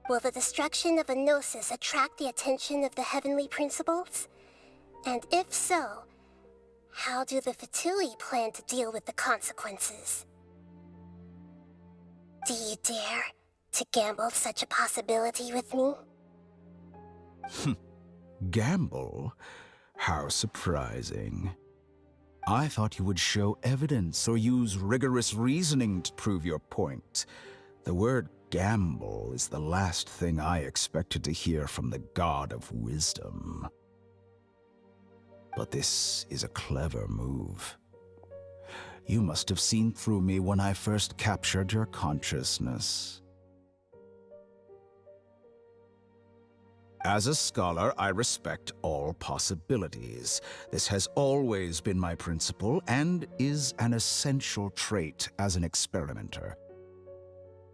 Will the destruction of a Gnosis attract the attention of the heavenly principles? And if so, how do the Fatui plan to deal with the consequences? Do you dare to gamble such a possibility with me? Gamble? How surprising. I thought you would show evidence or use rigorous reasoning to prove your point. The word gamble is the last thing I expected to hear from the God of Wisdom. But this is a clever move. You must have seen through me when I first captured your consciousness. As a scholar, I respect all possibilities. This has always been my principle and is an essential trait as an experimenter.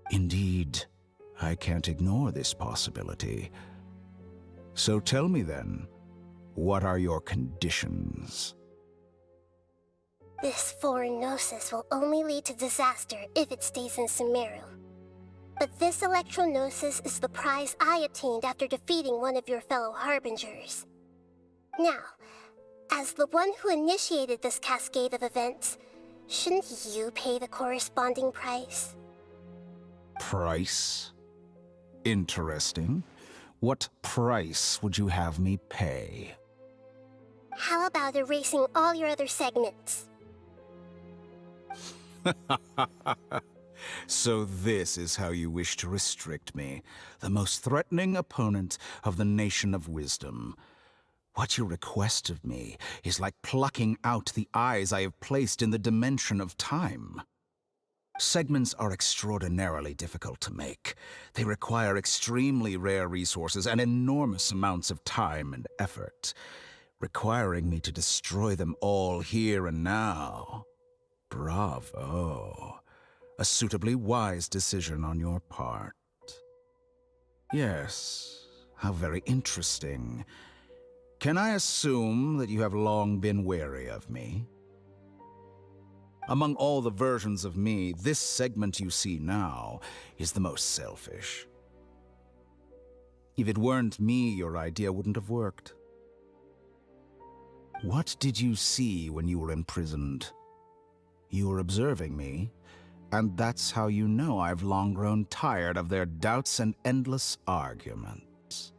Indeed, I can't ignore this possibility. So tell me then, what are your conditions? This foreign Gnosis will only lead to disaster if it stays in Sumeru. But this Electro-Gnosis is the prize I obtained after defeating one of your fellow Harbingers. Now, as the one who initiated this cascade of events, shouldn't you pay the corresponding price? Price? Interesting. What price would you have me pay? How about erasing all your other segments? So this is how you wish to restrict me, the most threatening opponent of the Nation of Wisdom. What you request of me is like plucking out the eyes I have placed in the dimension of time. Segments are extraordinarily difficult to make. They require extremely rare resources and enormous amounts of time and effort, requiring me to destroy them all here and now. Bravo. A suitably wise decision on your part. Yes, how very interesting. Can I assume that you have long been wary of me? Among all the versions of me, this segment you see now is the most selfish. If it weren't me, your idea wouldn't have worked. What did you see when you were imprisoned? You were observing me, and that's how you know I've long grown tired of their doubts and endless arguments.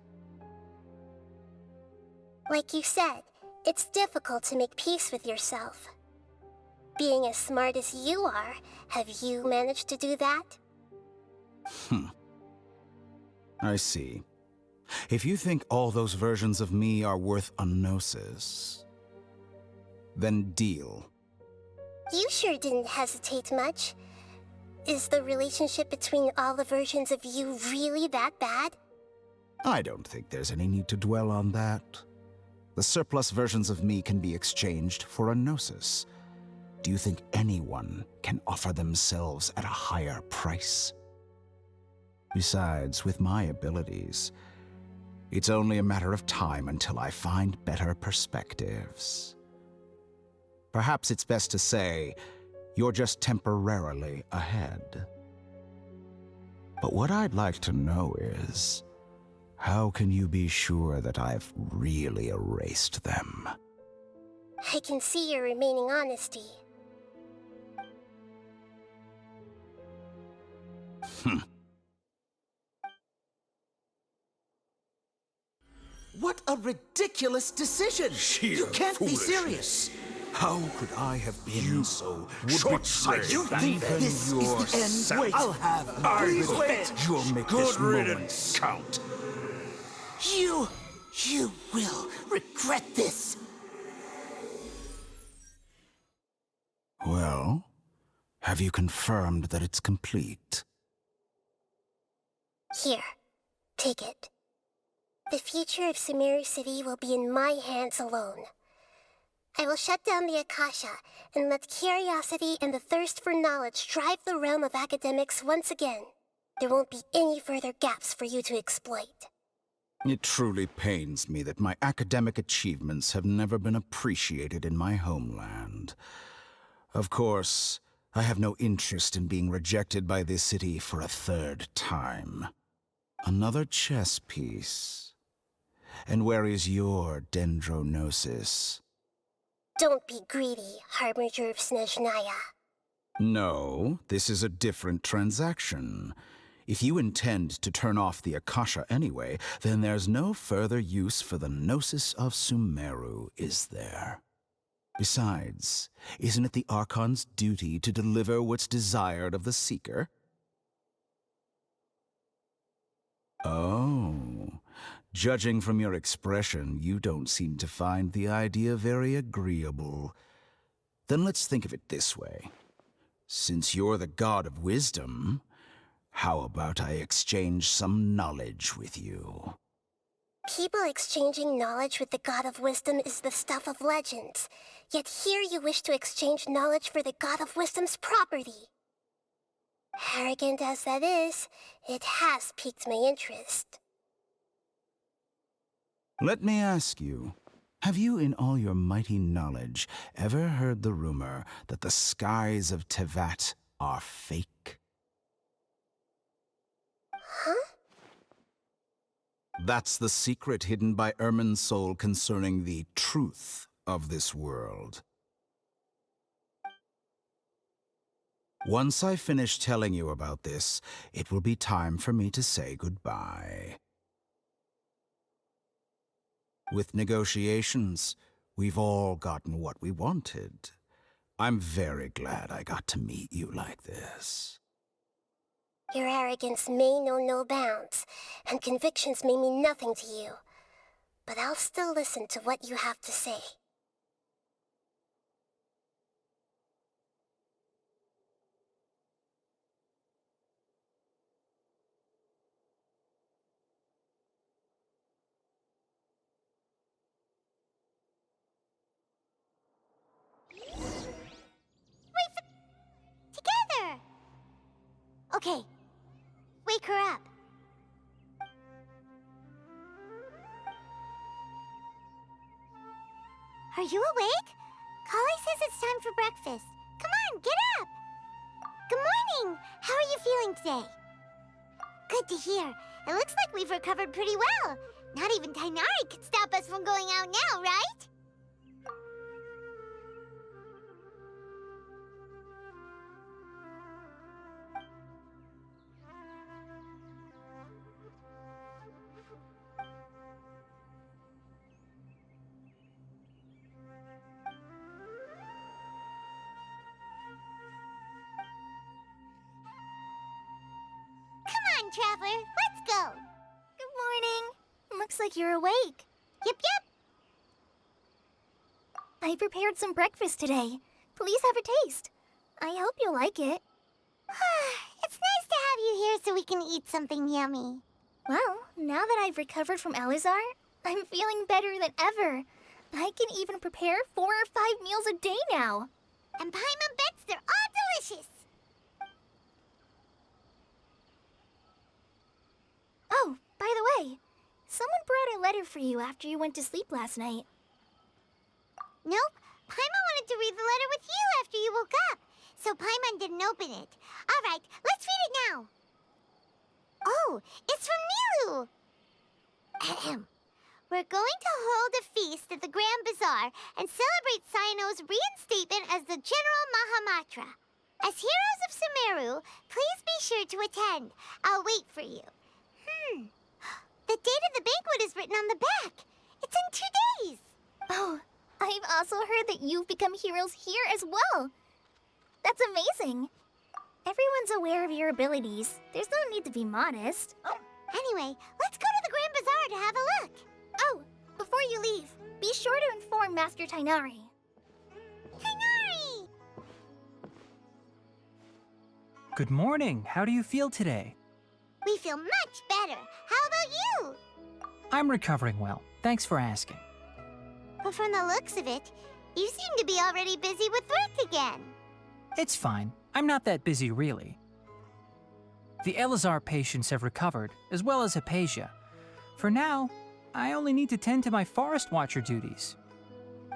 Like you said, it's difficult to make peace with yourself. Being as smart as you are, have you managed to do that? I see. If you think all those versions of me are worth a gnosis, then deal. You sure didn't hesitate much. Is the relationship between all the versions of you really that bad? I don't think there's any need to dwell on that. The surplus versions of me can be exchanged for a gnosis. Do you think anyone can offer themselves at a higher price? Besides, with my abilities, it's only a matter of time until I find better perspectives. Perhaps it's best to say, you're just temporarily ahead. But what I'd like to know is, how can you be sure that I've really erased them? I can see your remaining honesty. What a ridiculous decision! You can't be serious! How could I have been so short-sighted? You think this is the end? Wait, I'll have Please wait. You'll make this moment count. You will regret this. Well, have you confirmed that it's complete? Here, take it. The future of Sumeru City will be in my hands alone. I will shut down the Akasha and let curiosity and the thirst for knowledge drive the realm of academics once again. There won't be any further gaps for you to exploit. It truly pains me that my academic achievements have never been appreciated in my homeland. Of course, I have no interest in being rejected by this city for a third time. Another chess piece. And where is your dendronosis? Don't be greedy, Harbinger of Snezhnaya. No, this is a different transaction. If you intend to turn off the Akasha anyway, then there's no further use for the Gnosis of Sumeru, is there? Besides, isn't it the Archon's duty to deliver what's desired of the Seeker? Oh, judging from your expression, you don't seem to find the idea very agreeable. Then let's think of it this way. Since you're the god of wisdom, how about I exchange some knowledge with you? People exchanging knowledge with the god of wisdom is the stuff of legends. Yet here you wish to exchange knowledge for the god of wisdom's property. Arrogant as that is, it has piqued my interest. Let me ask you, have you in all your mighty knowledge ever heard the rumor that the skies of Tevat are fake? Huh? That's the secret hidden by Ermin's soul concerning the truth of this world. Once I finish telling you about this, it will be time for me to say goodbye. With negotiations, we've all gotten what we wanted. I'm very glad I got to meet you like this. Your arrogance may know no bounds, and convictions may mean nothing to you. But I'll still listen to what you have to say. Together! Okay, wake her up. Are you awake? Kali says it's time for breakfast. Come on, get up! Good morning! How are you feeling today? Good to hear. It looks like we've recovered pretty well. Not even Tainari could stop us from going out now, right? Come on, Traveler, let's go. Good morning. Looks like you're awake. Yep. I prepared some breakfast today. Please have a taste. I hope you'll like it. It's nice to have you here so we can eat something yummy. Well, now that I've recovered from Alizar, I'm feeling better than ever. I can even prepare 4 or 5 meals a day now. And Paimon bets they're all delicious. Oh, by the way, someone brought a letter for you after you went to sleep last night. Nope, Paimon wanted to read the letter with you after you woke up, so Paimon didn't open it. All right, let's read it now. Oh, it's from Nilu. Ahem. We're going to hold a feast at the Grand Bazaar and celebrate Cyno's reinstatement as the General Mahamatra. As heroes of Sumeru, please be sure to attend. I'll wait for you. The date of the banquet is written on the back. It's in 2 days. Oh, I've also heard that you've become heroes here as well. That's amazing. Everyone's aware of your abilities. There's no need to be modest. Anyway, let's go to the Grand Bazaar to have a look. Oh, before you leave, be sure to inform Master Tainari. Tainari! Good morning. How do you feel today? We feel much better. How about you? I'm recovering well. Thanks for asking. But from the looks of it, you seem to be already busy with work again. It's fine. I'm not that busy, really. The Elazar patients have recovered, as well as Hypatia. For now, I only need to tend to my Forest Watcher duties.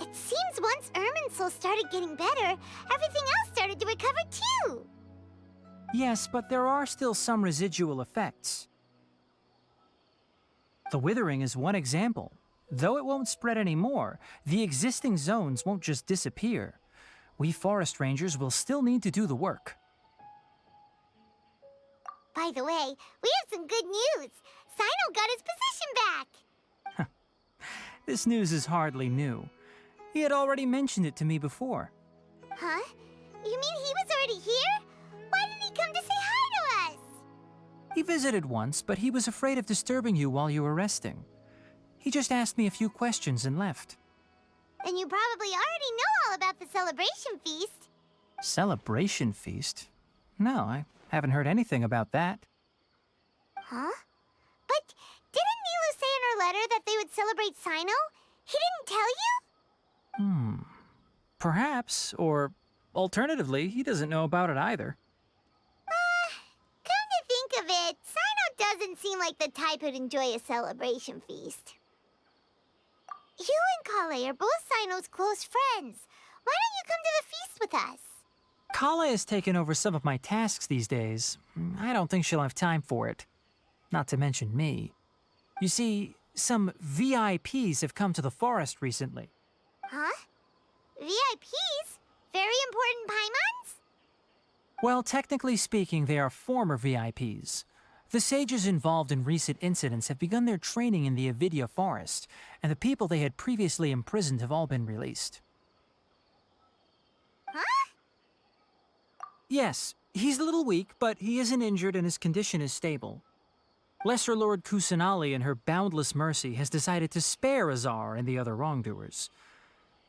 It seems once Irminsul started getting better, everything else started to recover too. Yes, but there are still some residual effects. The withering is one example. Though it won't spread anymore, the existing zones won't just disappear. We forest rangers will still need to do the work. By the way, we have some good news. Cyno got his position back. This news is hardly new. He had already mentioned it to me before. Huh? You mean he was already here? Why didn't he come to say hi to us? He visited once, but he was afraid of disturbing you while you were resting. He just asked me a few questions and left. Then you probably already know all about the celebration feast. Celebration feast? No, I haven't heard anything about that. Huh? But didn't Nilu say in her letter that they would celebrate Cyno? He didn't tell you? Perhaps, or alternatively, he doesn't know about it either. Come to think of it, Cyno doesn't seem like the type who'd enjoy a celebration feast. You and Kale are both Cyno's close friends. Why don't you come to the feast with us? Kala has taken over some of my tasks these days. I don't think she'll have time for it. Not to mention me. You see, some VIPs have come to the forest recently. Huh? VIPs? Very important Paimons? Well, technically speaking, they are former VIPs. The sages involved in recent incidents have begun their training in the Avidya forest, and the people they had previously imprisoned have all been released. Huh? Yes, he's a little weak, but he isn't injured and his condition is stable. Lesser Lord Kusanali, in her boundless mercy, has decided to spare Azar and the other wrongdoers.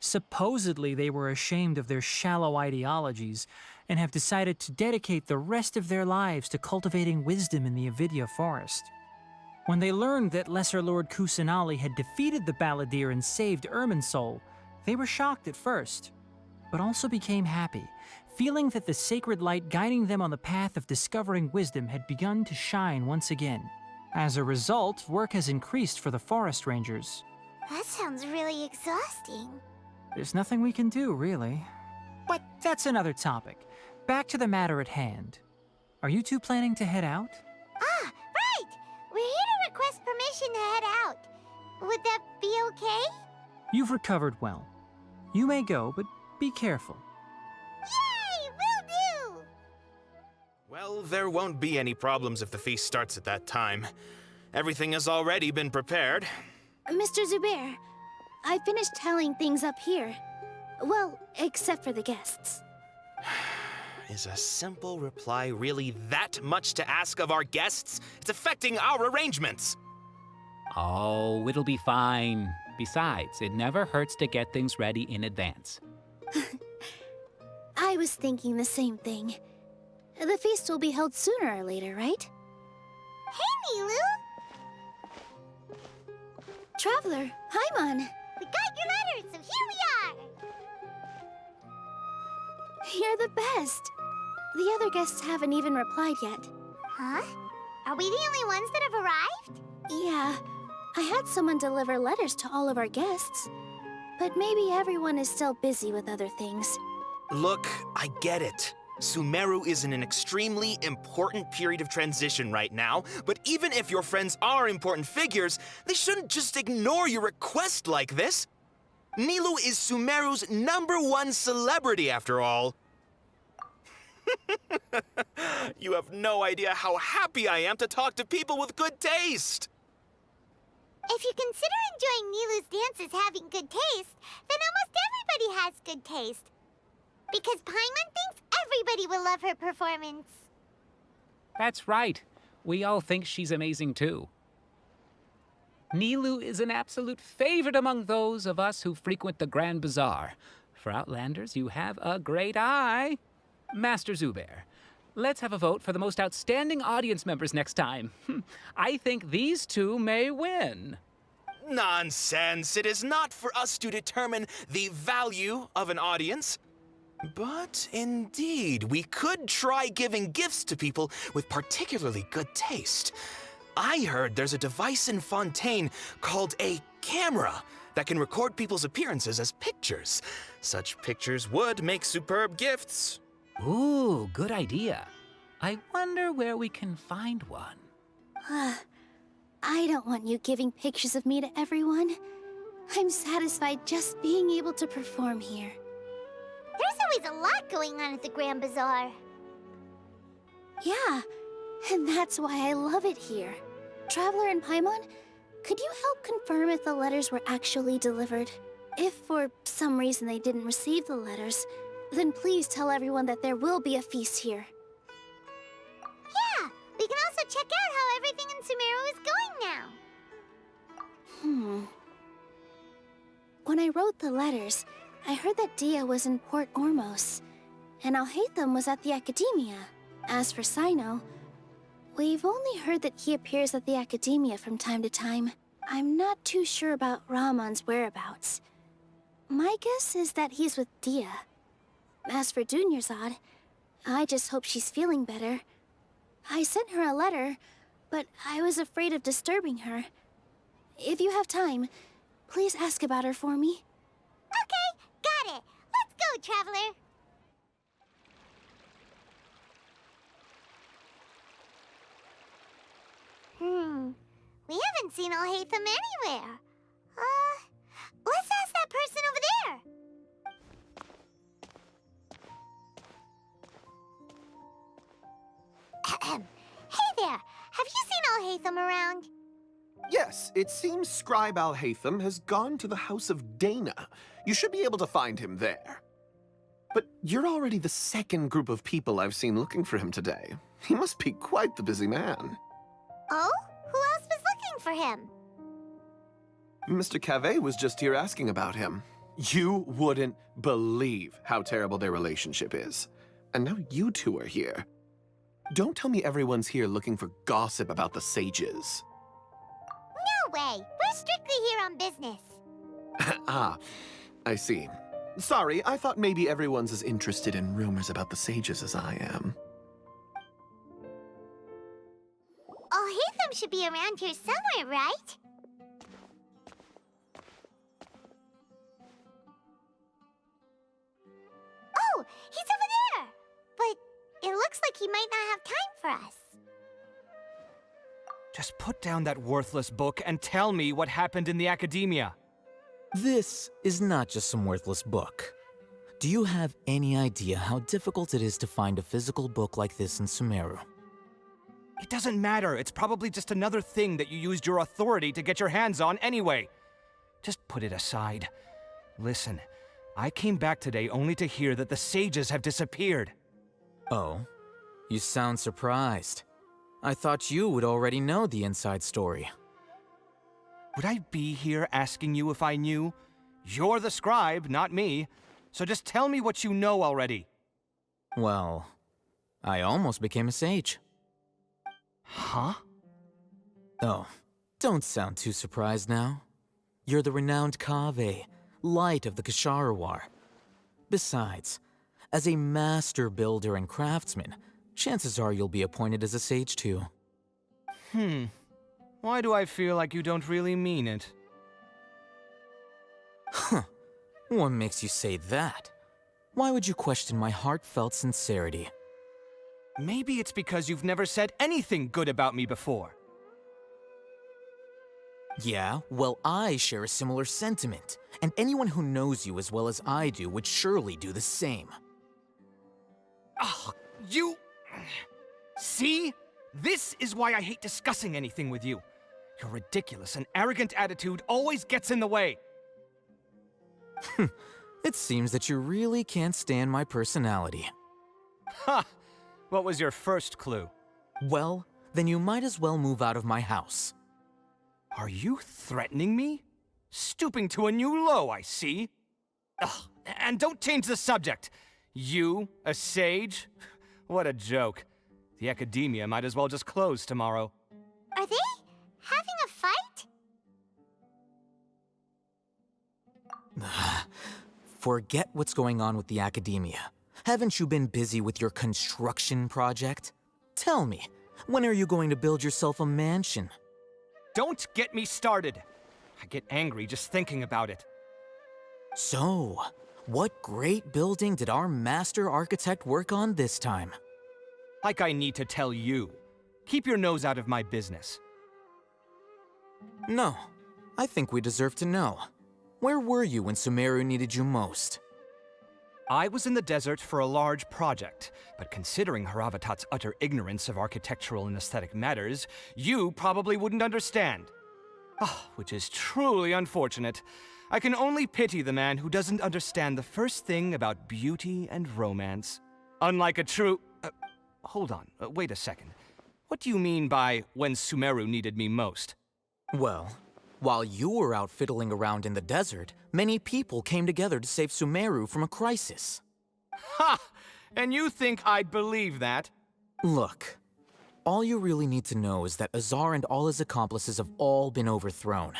Supposedly, they were ashamed of their shallow ideologies and have decided to dedicate the rest of their lives to cultivating wisdom in the Avidya forest. When they learned that Lesser Lord Kusanali had defeated the Balladeer and saved Irminsul, they were shocked at first, but also became happy, feeling that the sacred light guiding them on the path of discovering wisdom had begun to shine once again. As a result, work has increased for the forest rangers. That sounds really exhausting. There's nothing we can do, really. But that's another topic. Back to the matter at hand. Are you two planning to head out? Ah, right! We're here permission to head out. Would that be okay? You've recovered well. You may go, but be careful. Yay! Will do! Well, there won't be any problems if the feast starts at that time. Everything has already been prepared. Mr. Zubair, I finished tallying things up here. Well, except for the guests. Is a simple reply really that much to ask of our guests? It's affecting our arrangements. Oh, it'll be fine. Besides, it never hurts to get things ready in advance. I was thinking the same thing. The feast will be held sooner or later, right? Hey, Nilou! Traveler, Paimon! We got your letters, so here we are! You're the best! The other guests haven't even replied yet. Huh? Are we the only ones that have arrived? Yeah. I had someone deliver letters to all of our guests. But maybe everyone is still busy with other things. Look, I get it. Sumeru is in an extremely important period of transition right now, but even if your friends are important figures, they shouldn't just ignore your request like this. Nilou is Sumeru's #1 celebrity, after all. You have no idea how happy I am to talk to people with good taste. If you consider enjoying Nilou's dance as having good taste, then almost everybody has good taste. Because Paimon thinks everybody will love her performance. That's right. We all think she's amazing too. Nilou is an absolute favorite among those of us who frequent the Grand Bazaar. For Outlanders, you have a great eye. Master Zubair, let's have a vote for the most outstanding audience members next time. I think these two may win. Nonsense. It is not for us to determine the value of an audience. But indeed, we could try giving gifts to people with particularly good taste. I heard there's a device in Fontaine called a camera that can record people's appearances as pictures. Such pictures would make superb gifts. Ooh, good idea. I wonder where we can find one. I don't want you giving pictures of me to everyone. I'm satisfied just being able to perform here. There's always a lot going on at the Grand Bazaar. Yeah, and that's why I love it here. Traveler and Paimon, could you help confirm if the letters were actually delivered? If for some reason they didn't receive the letters, then please tell everyone that there will be a feast here. Yeah, we can also check out how everything in Sumeru is going now. When I wrote the letters, I heard that Dia was in Port Ormos, and Alhaitham was at the Academia. As for Sino, we've only heard that he appears at the Academia from time to time. I'm not too sure about Ramon's whereabouts. My guess is that he's with Dia. As for Dunyarzad, I just hope she's feeling better. I sent her a letter, but I was afraid of disturbing her. If you have time, please ask about her for me. Okay, got it. Let's go, Traveler. We haven't seen Alhaitham anywhere. Let's ask that person over there. Hey there, have you seen Alhaitham around? Yes, it seems Scribe Alhaitham has gone to the House of Dana. You should be able to find him there. But you're already the second group of people I've seen looking for him today. He must be quite the busy man. Oh? Who else was looking for him? Mr. Cavey was just here asking about him. You wouldn't believe how terrible their relationship is. And now you two are here. Don't tell me everyone's here looking for gossip about the sages. No way! We're strictly here on business. Ah, I see. Sorry, I thought maybe everyone's as interested in rumors about the sages as I am. Alhaitham should be around here somewhere, right? Oh, he's over there! But it looks like he might not have time for us. Just put down that worthless book and tell me what happened in the academia. This is not just some worthless book. Do you have any idea how difficult it is to find a physical book like this in Sumeru? It doesn't matter. It's probably just another thing that you used your authority to get your hands on anyway. Just put it aside. Listen, I came back today only to hear that the sages have disappeared. Oh, you sound surprised. I thought you would already know the inside story. Would I be here asking you if I knew? You're the scribe, not me. So just tell me what you know already. Well, I almost became a sage. Huh? Oh, don't sound too surprised now. You're the renowned Kaveh, light of the Ksharawar. Besides, as a master builder and craftsman, chances are you'll be appointed as a sage too. Why do I feel like you don't really mean it? Huh. What makes you say that? Why would you question my heartfelt sincerity? Maybe it's because you've never said anything good about me before. Yeah, well, I share a similar sentiment, and anyone who knows you as well as I do would surely do the same. Oh, you... See? This is why I hate discussing anything with you. Your ridiculous and arrogant attitude always gets in the way. It seems that you really can't stand my personality. Ha! What was your first clue? Well, then you might as well move out of my house. Are you threatening me? Stooping to a new low, I see. Ugh, and don't change the subject. You, a sage? What a joke. The academia might as well just close tomorrow. Are they having a fight? Forget what's going on with the academia. Haven't you been busy with your construction project? Tell me, when are you going to build yourself a mansion? Don't get me started. I get angry just thinking about it. So, what great building did our master architect work on this time? Like I need to tell you. Keep your nose out of my business. No, I think we deserve to know. Where were you when Sumeru needed you most? I was in the desert for a large project, but considering Haravatat's utter ignorance of architectural and aesthetic matters, you probably wouldn't understand. Which is truly unfortunate. I can only pity the man who doesn't understand the first thing about beauty and romance. Unlike a true... hold on, wait a second. What do you mean by when Sumeru needed me most? Well, while you were out fiddling around in the desert, many people came together to save Sumeru from a crisis. Ha! And you think I'd believe that? Look, all you really need to know is that Azar and all his accomplices have all been overthrown.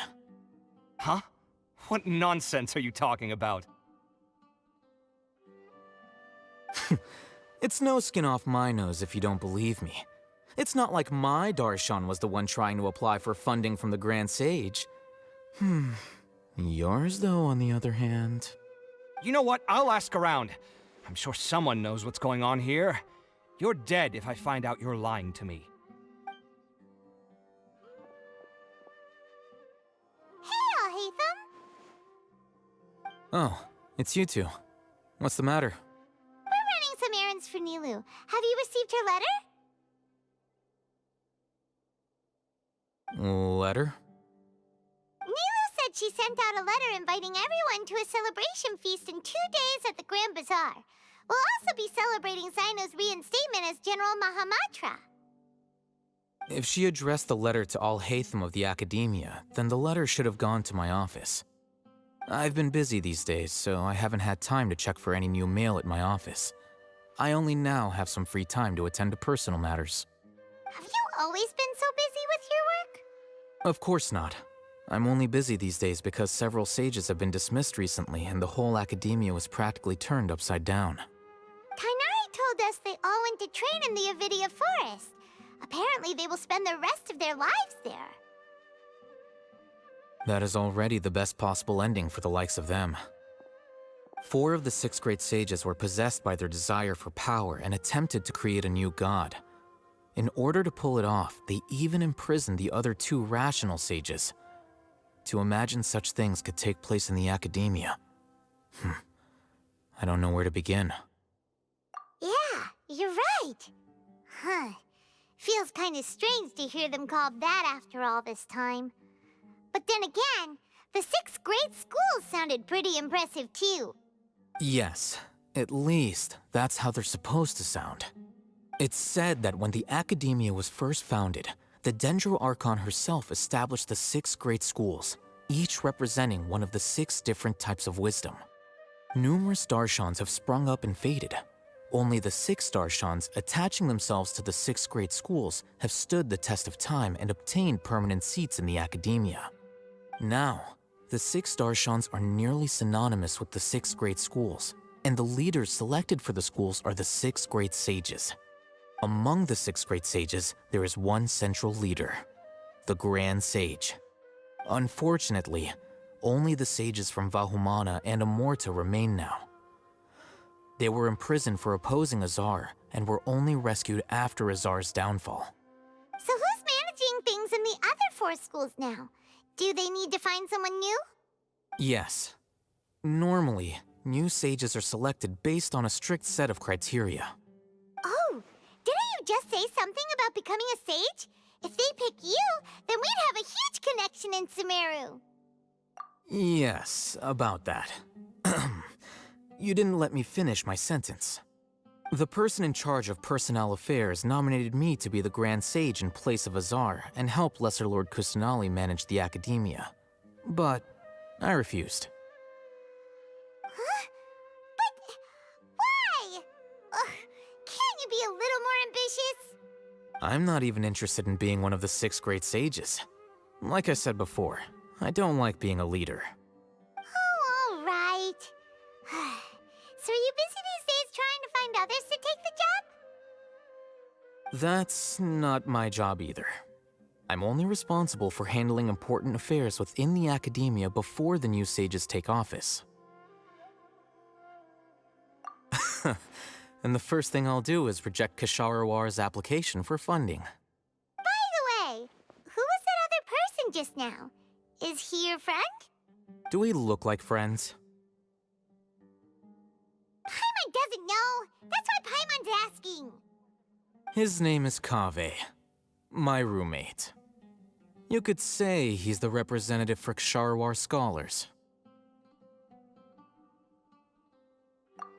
Huh? What nonsense are you talking about? It's no skin off my nose if you don't believe me. It's not like my Darshan was the one trying to apply for funding from the Grand Sage. Yours, though, on the other hand... You know what? I'll ask around. I'm sure someone knows what's going on here. You're dead if I find out you're lying to me. Hey, Alhaitham! Oh, it's you two. What's the matter? We're running some errands for Nilu. Have you received her letter? Letter? Nilu said she sent out a letter inviting everyone to a celebration feast in 2 days at the Grand Bazaar. We'll also be celebrating Zaino's reinstatement as General Mahamatra. If she addressed the letter to Alhaitham of the Academia, then the letter should have gone to my office. I've been busy these days, so I haven't had time to check for any new mail at my office. I only now have some free time to attend to personal matters. Have you always been so busy with your work? Of course not. I'm only busy these days because several sages have been dismissed recently and the whole academia was practically turned upside down. Tainari told us they all went to train in the Avidia Forest. Apparently they will spend the rest of their lives there. That is already the best possible ending for the likes of them. 4 of the 6 great sages were possessed by their desire for power and attempted to create a new god. In order to pull it off, they even imprisoned the other 2 rational sages. To imagine such things could take place in the academia. I don't know where to begin. Yeah, you're right. Huh. Feels kind of strange to hear them called that after all this time. But then again, the 6th grade schools sounded pretty impressive too. Yes, at least that's how they're supposed to sound. It's said that when the academia was first founded, the Dendro Archon herself established the 6 great schools, each representing one of the 6 different types of wisdom. Numerous Darshans have sprung up and faded. Only the 6 Darshans attaching themselves to the 6 great schools have stood the test of time and obtained permanent seats in the academia. Now, the 6 Darshans are nearly synonymous with the 6 great schools, and the leaders selected for the schools are the 6 great sages. Among the 6 great sages, there is one central leader, the Grand Sage. Unfortunately, only the sages from Vahumana and Amorta remain now. They were imprisoned for opposing Azar and were only rescued after Azar's downfall. So who's managing things in the other 4 schools now? Do they need to find someone new? Yes. Normally, new sages are selected based on a strict set of criteria. Oh, didn't you just say something about becoming a sage? If they pick you, then we'd have a huge connection in Sumeru. Yes, about that. You didn't let me finish my sentence. The person in charge of personnel affairs nominated me to be the Grand Sage in place of Azar and help Lesser Lord Kusanali manage the academia. But I refused. Huh? But why? Can't you be a little more ambitious? I'm not even interested in being one of the 6 great sages. Like I said before, I don't like being a leader. Oh, all right. So are you busy these days trying to find others to take the job? That's not my job either. I'm only responsible for handling important affairs within the academia before the new sages take office. And the first thing I'll do is reject Kasharawar's application for funding. By the way, who was that other person just now? Is he your friend? Do we look like friends? Paimon doesn't know. That's why Paimon's asking. His name is Kaveh, my roommate. You could say he's the representative for Ksharawar scholars.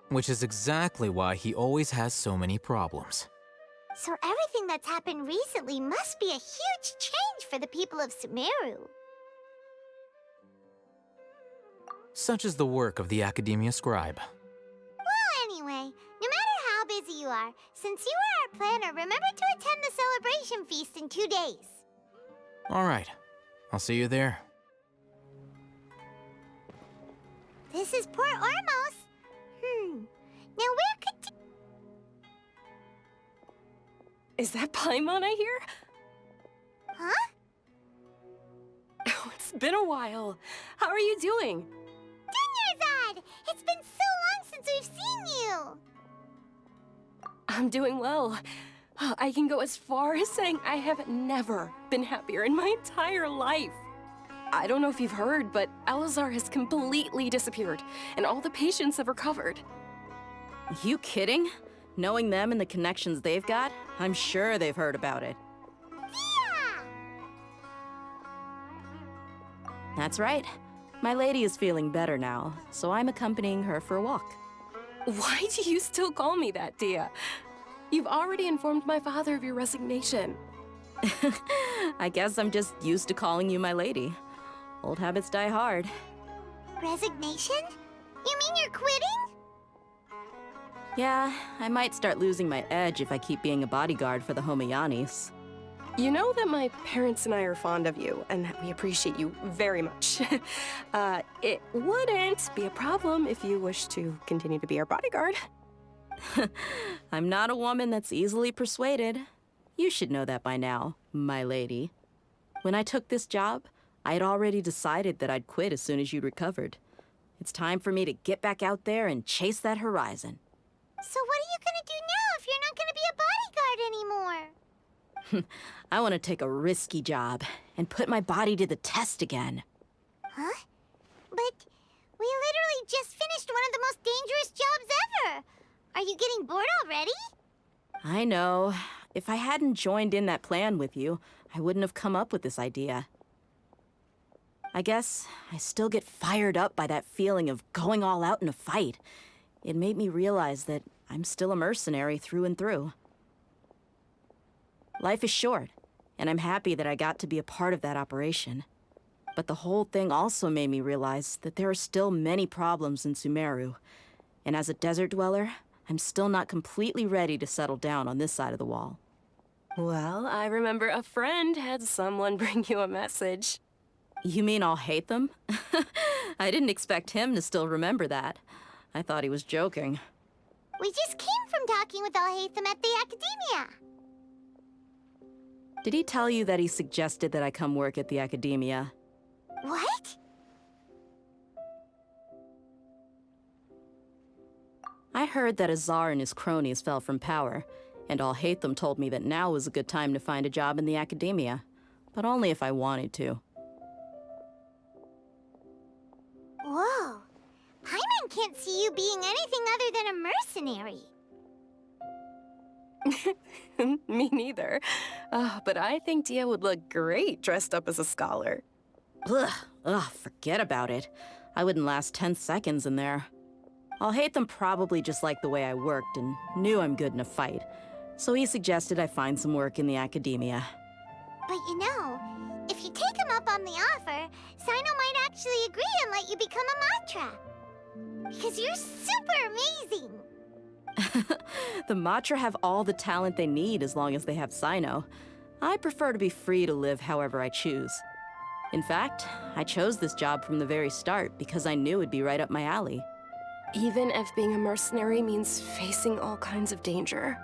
Which is exactly why he always has so many problems. So everything that's happened recently must be a huge change for the people of Sumeru. Such is the work of the Academia Scribe. Well, anyway, no matter how busy you are, since you are our planner, remember to attend the celebration feast in 2 days. All right, I'll see you there. This is Port Ormos. Now where could... Is that Paimon I hear? Huh? Oh, it's been a while. How are you doing? Dinyarzad! It's been so long since we've seen you! I'm doing well. I can go as far as saying I have never been happier in my entire life. I don't know if you've heard, but Elazar has completely disappeared, and all the patients have recovered. You kidding? Knowing them and the connections they've got, I'm sure they've heard about it. Yeah! That's right. My lady is feeling better now, so I'm accompanying her for a walk. Why do you still call me that, Dia? You've already informed my father of your resignation. I guess I'm just used to calling you my lady. Old habits die hard. Resignation? You mean you're quitting? Yeah, I might start losing my edge if I keep being a bodyguard for the Homayanis. You know that my parents and I are fond of you, and that we appreciate you very much. It wouldn't be a problem if you wish to continue to be our bodyguard. I'm not a woman that's easily persuaded. You should know that by now, my lady. When I took this job, I had already decided that I'd quit as soon as you'd recovered. It's time for me to get back out there and chase that horizon. So what are you gonna do now if you're not gonna be a bodyguard anymore? I want to take a risky job and put my body to the test again. Huh? But we literally just finished one of the most dangerous jobs ever! Are you getting bored already? I know. If I hadn't joined in that plan with you, I wouldn't have come up with this idea. I guess I still get fired up by that feeling of going all out in a fight. It made me realize that I'm still a mercenary through and through. Life is short, and I'm happy that I got to be a part of that operation. But the whole thing also made me realize that there are still many problems in Sumeru. And as a desert dweller, I'm still not completely ready to settle down on this side of the wall. Well, I remember a friend had someone bring you a message. You mean I'll hate them? I didn't expect him to still remember that. I thought he was joking. We just came from talking with Alhaitham at the Academia. Did he tell you that he suggested that I come work at the Academia? What? I heard that Azar and his cronies fell from power, and Alhaitham told me that now was a good time to find a job in the Academia, but only if I wanted to. Whoa. Paimon can't see you being anything other than a mercenary. Me neither. But I think Dia would look great dressed up as a scholar. Ugh, forget about it. I wouldn't last 10 seconds in there. Alhaitham probably just liked the way I worked and knew I'm good in a fight, so he suggested I find some work in the Academia. But you know, if you take him up on the offer, Sino might actually agree and let you become a Matra. Because you're super amazing! The Matra have all the talent they need as long as they have Sino. I prefer to be free to live however I choose. In fact, I chose this job from the very start because I knew it'd be right up my alley. Even if being a mercenary means facing all kinds of danger.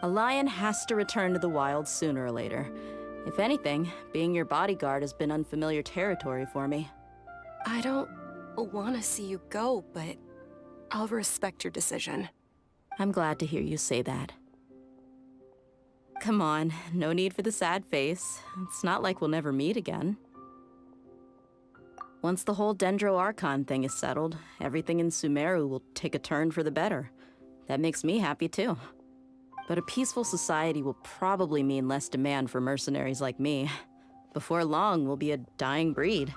A lion has to return to the wild sooner or later. If anything, being your bodyguard has been unfamiliar territory for me. I don't want to see you go, but I'll respect your decision. I'm glad to hear you say that. Come on, no need for the sad face. It's not like we'll never meet again. Once the whole Dendro Archon thing is settled, everything in Sumeru will take a turn for the better. That makes me happy too. But a peaceful society will probably mean less demand for mercenaries like me. Before long, we'll be a dying breed.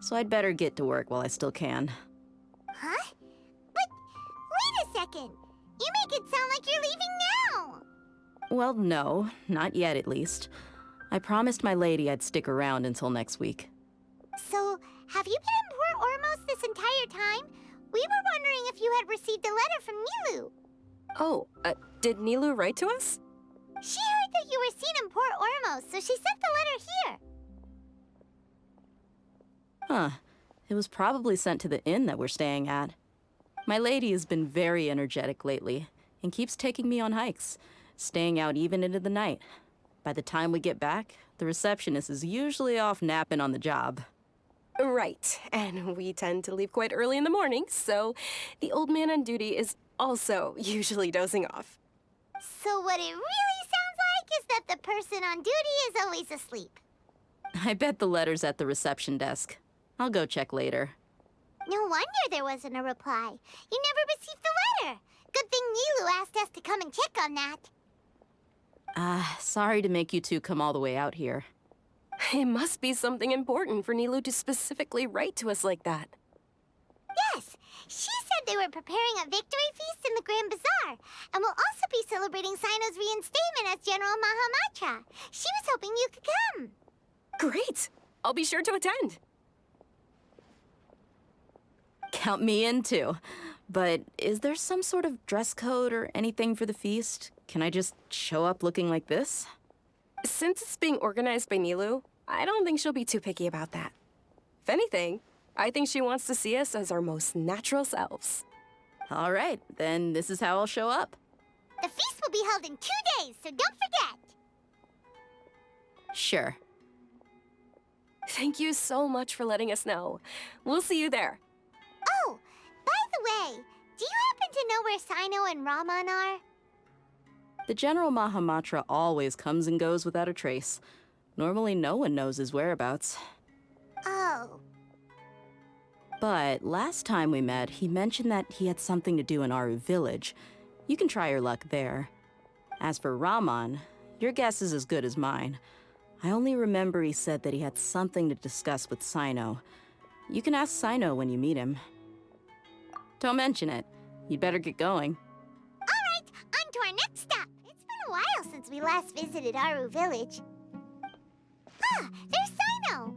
So I'd better get to work while I still can. Huh? But wait a second! You make it sound like you're leaving now! Well, no, not yet at least. I promised my lady I'd stick around until next week. So, have you been in Port Ormos this entire time? We were wondering if you had received a letter from Nilu. Oh, did Nilu write to us? She heard that you were seen in Port Ormos, so she sent the letter here. Huh. It was probably sent to the inn that we're staying at. My lady has been very energetic lately, and keeps taking me on hikes, staying out even into the night. By the time we get back, the receptionist is usually off napping on the job. Right, and we tend to leave quite early in the morning, so the old man on duty is also usually dozing off. So what it really sounds like is that the person on duty is always asleep. I bet the letter's at the reception desk. I'll go check later. No wonder there wasn't a reply. You never received the letter. Good thing Nilu asked us to come and check on that. Sorry to make you two come all the way out here. It must be something important for Nilu to specifically write to us like that. Yes, she said they were preparing a victory feast in the Grand Bazaar, and will also be celebrating Sino's reinstatement as General Mahamatra. She was hoping you could come. Great! I'll be sure to attend. Count me in too. But is there some sort of dress code or anything for the feast? Can I just show up looking like this? Since it's being organized by Nilu, I don't think she'll be too picky about that. If anything, I think she wants to see us as our most natural selves. All right, then this is how I'll show up. The feast will be held in 2 days, so don't forget. Sure. Thank you so much for letting us know. We'll see you there. Oh, by the way, do you happen to know where Sino and Raman are? The General Mahamatra always comes and goes without a trace. Normally no one knows his whereabouts. Oh. But last time we met, he mentioned that he had something to do in Aru village. You can try your luck there. As for Raman, your guess is as good as mine. I only remember he said that he had something to discuss with Sino. You can ask Sino when you meet him. Don't mention it. You'd better get going. All right, on to our next stop. It's been a while since we last visited Aru village. Ah, there's Sino.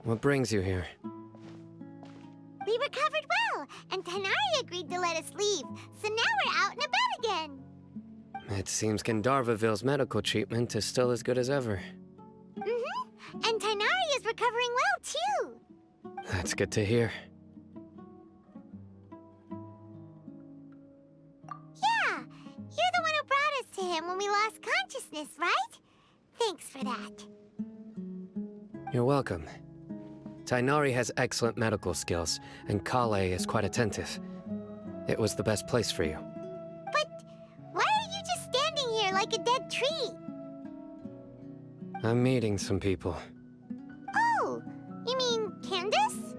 What brings you here? We recovered well, and Tighnari agreed to let us leave, so now we're out and about again. It seems Gandharvaville's medical treatment is still as good as ever. And Tighnari is recovering well, too. That's good to hear. Yeah, you're the one who brought us to him when we lost consciousness, right? Thanks for that. You're welcome. Tighnari has excellent medical skills, and Kale is quite attentive. It was the best place for you. But why are you just standing here like a dead tree? I'm meeting some people. Oh, you mean Candace?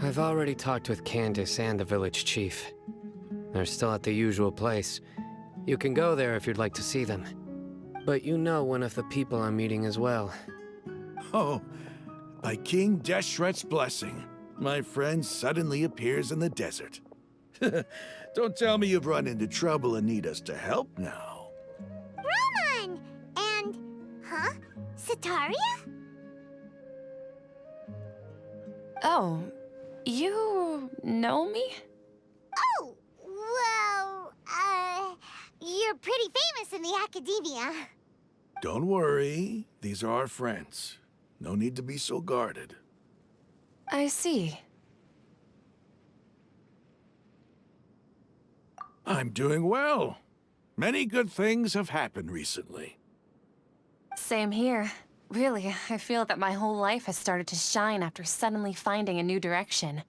I've already talked with Candace and the village chief. They're still at the usual place. You can go there if you'd like to see them. But you know one of the people I'm meeting as well. Oh, by King Deshret's blessing, my friend suddenly appears in the desert. Don't tell me you've run into trouble and need us to help now. Roman! And, Sataria? Oh, you know me? Oh, well, you're pretty famous in the academia. Don't worry, these are our friends. No need to be so guarded. I see. I'm doing well. Many good things have happened recently. Same here. Really, I feel that my whole life has started to shine after suddenly finding a new direction.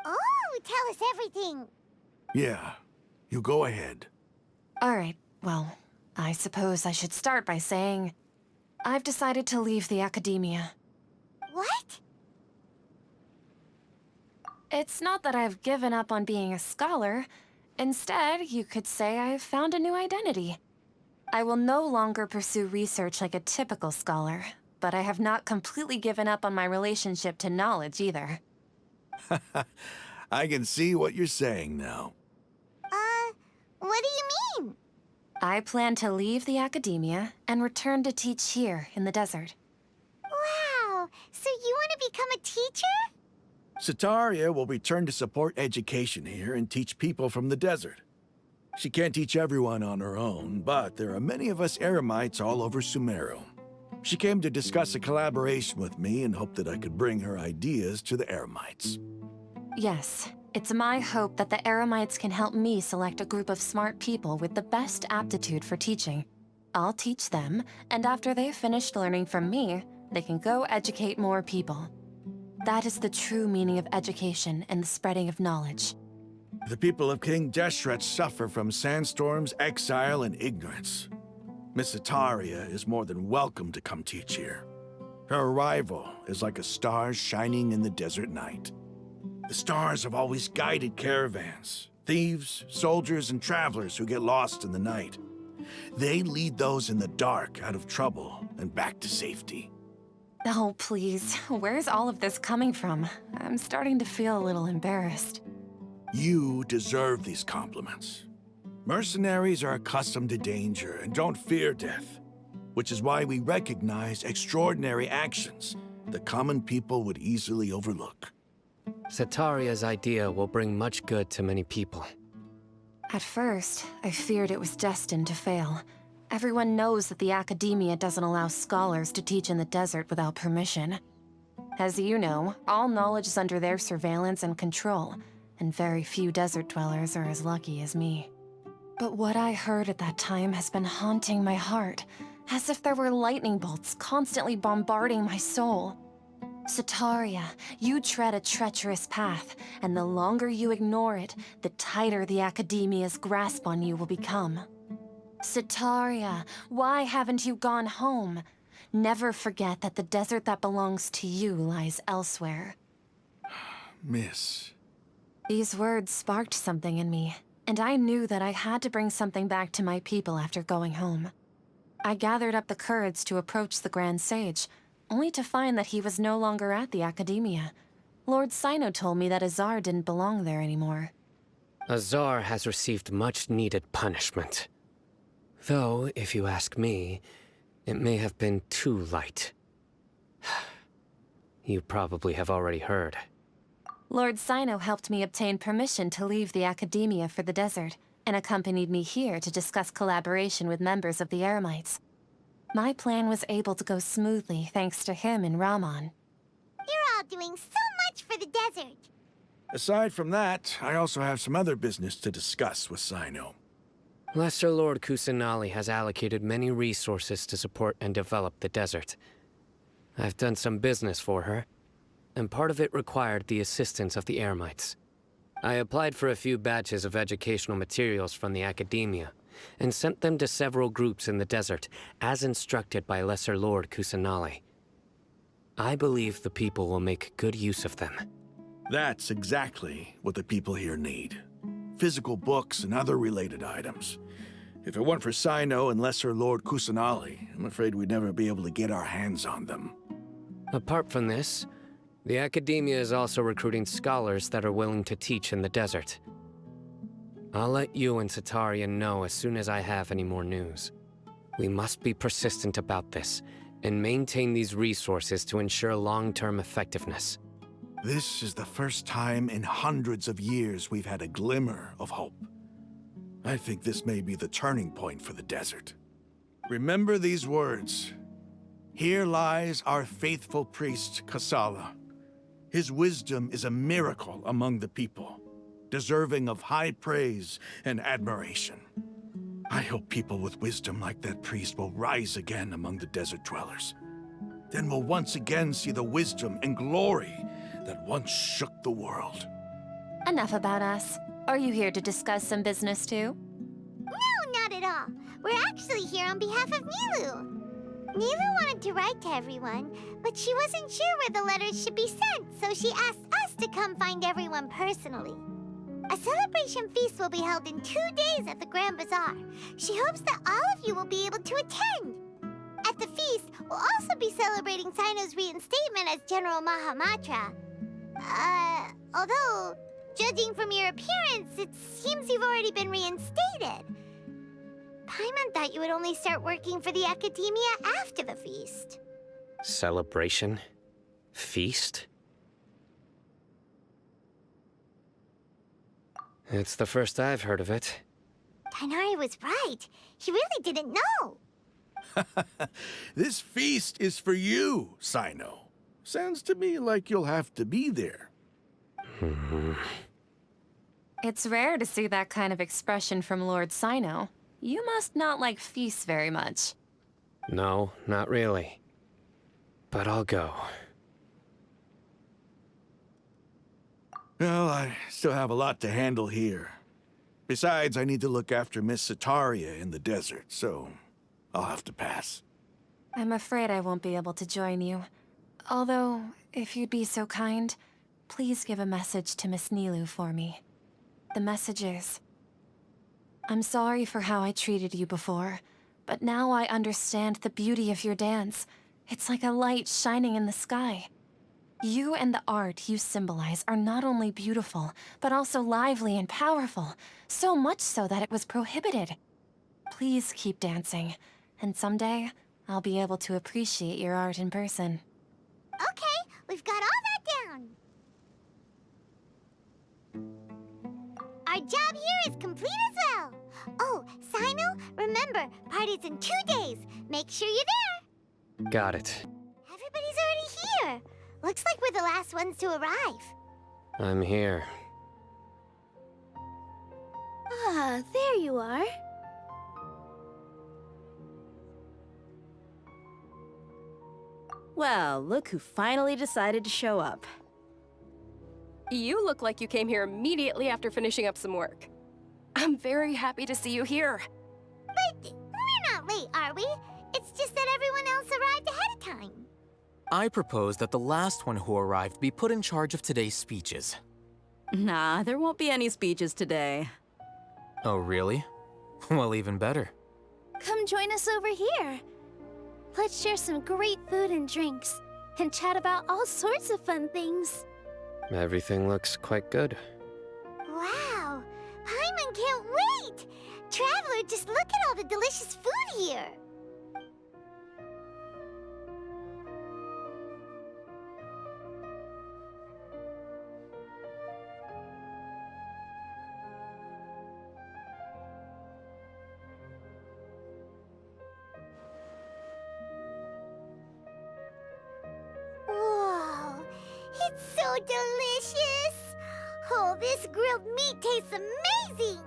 Oh, tell us everything. Yeah, you go ahead. All right, well, I suppose I should start by saying I've decided to leave the academia. What? It's not that I've given up on being a scholar. Instead, you could say I've found a new identity. I will no longer pursue research like a typical scholar, but I have not completely given up on my relationship to knowledge either. I can see what you're saying now. What do you mean? I plan to leave the academia and return to teach here in the desert. Wow, so you want to become a teacher? Sataria will return to support education here and teach people from the desert. She can't teach everyone on her own, but there are many of us Eremites all over Sumeru. She came to discuss a collaboration with me and hoped that I could bring her ideas to the Eremites. Yes, it's my hope that the Eremites can help me select a group of smart people with the best aptitude for teaching. I'll teach them, and after they've finished learning from me, they can go educate more people. That is the true meaning of education and the spreading of knowledge. The people of King Deshret suffer from sandstorms, exile, and ignorance. Miss Sataria is more than welcome to come teach here. Her arrival is like a star shining in the desert night. The stars have always guided caravans, thieves, soldiers, and travelers who get lost in the night. They lead those in the dark out of trouble and back to safety. Oh, please. Where's all of this coming from? I'm starting to feel a little embarrassed. You deserve these compliments. Mercenaries are accustomed to danger and don't fear death, which is why we recognize extraordinary actions that common people would easily overlook. Sataria's idea will bring much good to many people. At first, I feared it was destined to fail. Everyone knows that the academia doesn't allow scholars to teach in the desert without permission. As you know, all knowledge is under their surveillance and control, and very few desert dwellers are as lucky as me. But what I heard at that time has been haunting my heart, as if there were lightning bolts constantly bombarding my soul. Sataria, you tread a treacherous path, and the longer you ignore it, the tighter the Academia's grasp on you will become. Sataria, why haven't you gone home? Never forget that the desert that belongs to you lies elsewhere. Miss. These words sparked something in me, and I knew that I had to bring something back to my people after going home. I gathered up the courage to approach the Grand Sage, only to find that he was no longer at the Academia. Lord Sino told me that Azar didn't belong there anymore. Azar has received much-needed punishment. Though, if you ask me, it may have been too light. You probably have already heard. Lord Sino helped me obtain permission to leave the Academia for the desert, and accompanied me here to discuss collaboration with members of the Eremites. My plan was able to go smoothly thanks to him and Rahman. You're all doing so much for the desert. Aside from that, I also have some other business to discuss with Sino. Lesser Lord Kusanali has allocated many resources to support and develop the desert. I've done some business for her, and part of it required the assistance of the Eremites. I applied for a few batches of educational materials from the Academia, and sent them to several groups in the desert, as instructed by Lesser Lord Kusanali. I believe the people will make good use of them. That's exactly what the people here need. Physical books and other related items. If it weren't for Sino and Lesser Lord Kusanali, I'm afraid we'd never be able to get our hands on them. Apart from this, the Academia is also recruiting scholars that are willing to teach in the desert. I'll let you and Sataria know as soon as I have any more news. We must be persistent about this, and maintain these resources to ensure long-term effectiveness. This is the first time in hundreds of years we've had a glimmer of hope. I think this may be the turning point for the desert. Remember these words. Here lies our faithful priest, Kasala. His wisdom is a miracle among the people, deserving of high praise and admiration. I hope people with wisdom like that priest will rise again among the desert dwellers. Then we'll once again see the wisdom and glory that once shook the world. Enough about us. Are you here to discuss some business too? No, not at all. We're actually here on behalf of Nilu. Nilu wanted to write to everyone, but she wasn't sure where the letters should be sent, so she asked us to come find everyone personally. A celebration feast will be held in 2 days at the Grand Bazaar. She hopes that all of you will be able to attend. At the feast, we'll also be celebrating Sino's reinstatement as General Mahamatra. Although, judging from your appearance, it seems you've already been reinstated. Paimon thought you would only start working for the Academia after the feast. Celebration? Feast? It's the first I've heard of it. Tighnari was right. He really didn't know. This feast is for you, Sino. Sounds to me like you'll have to be there. It's rare to see that kind of expression from Lord Sino. You must not like feasts very much. No, not really. But I'll go. Well, I still have a lot to handle here. Besides, I need to look after Miss Sataria in the desert, so I'll have to pass. I'm afraid I won't be able to join you. Although, if you'd be so kind, please give a message to Miss Nilu for me. The message is, I'm sorry for how I treated you before, but now I understand the beauty of your dance. It's like a light shining in the sky. You and the art you symbolize are not only beautiful, but also lively and powerful, so much so that it was prohibited. Please keep dancing, and someday I'll be able to appreciate your art in person. Okay, we've got all that down. Our job here is complete as well. Oh, Sino, remember, party's in 2 days. Make sure you're there. Got it. Everybody's already here. Looks like we're the last ones to arrive. I'm here. Ah, there you are. Well, look who finally decided to show up. You look like you came here immediately after finishing up some work. I'm very happy to see you here. But we're not late, are we? It's just that everyone else arrived ahead of time. I propose that the last one who arrived be put in charge of today's speeches. Nah, there won't be any speeches today. Oh, really? Well, even better. Come join us over here. Let's share some great food and drinks, and chat about all sorts of fun things. Everything looks quite good. Wow! Paimon can't wait! Traveler, just look at all the delicious food here! Whoa! It's so delicious! Oh, this grilled meat tastes amazing!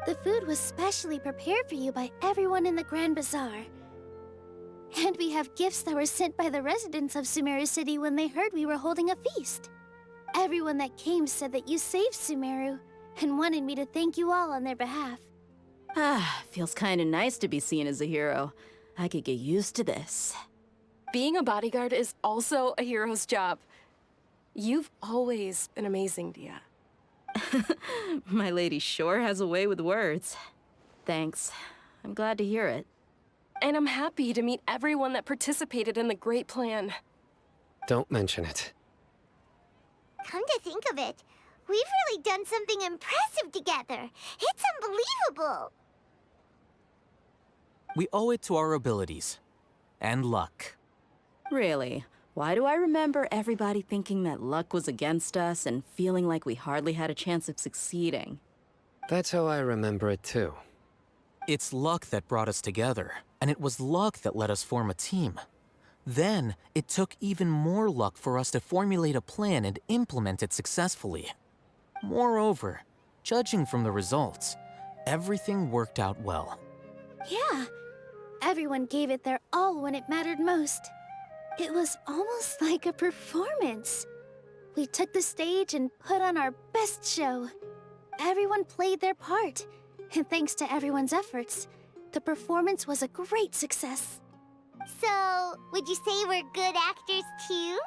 The food was specially prepared for you by everyone in the Grand Bazaar. And we have gifts that were sent by the residents of Sumeru City when they heard we were holding a feast. Everyone that came said that you saved Sumeru and wanted me to thank you all on their behalf. Ah, feels kinda nice to be seen as a hero. I could get used to this. Being a bodyguard is also a hero's job. You've always been amazing, Dia. My lady sure has a way with words. Thanks. I'm glad to hear it. And I'm happy to meet everyone that participated in the great plan. Don't mention it. Come to think of it, we've really done something impressive together. It's unbelievable. We owe it to our abilities. And luck. Really? Why do I remember everybody thinking that luck was against us and feeling like we hardly had a chance of succeeding? That's how I remember it too. It's luck that brought us together, and it was luck that let us form a team. Then, it took even more luck for us to formulate a plan and implement it successfully. Moreover, judging from the results, everything worked out well. Yeah, everyone gave it their all when it mattered most. It was almost like a performance. We took the stage and put on our best show. Everyone played their part, and thanks to everyone's efforts, the performance was a great success. So, would you say we're good actors too?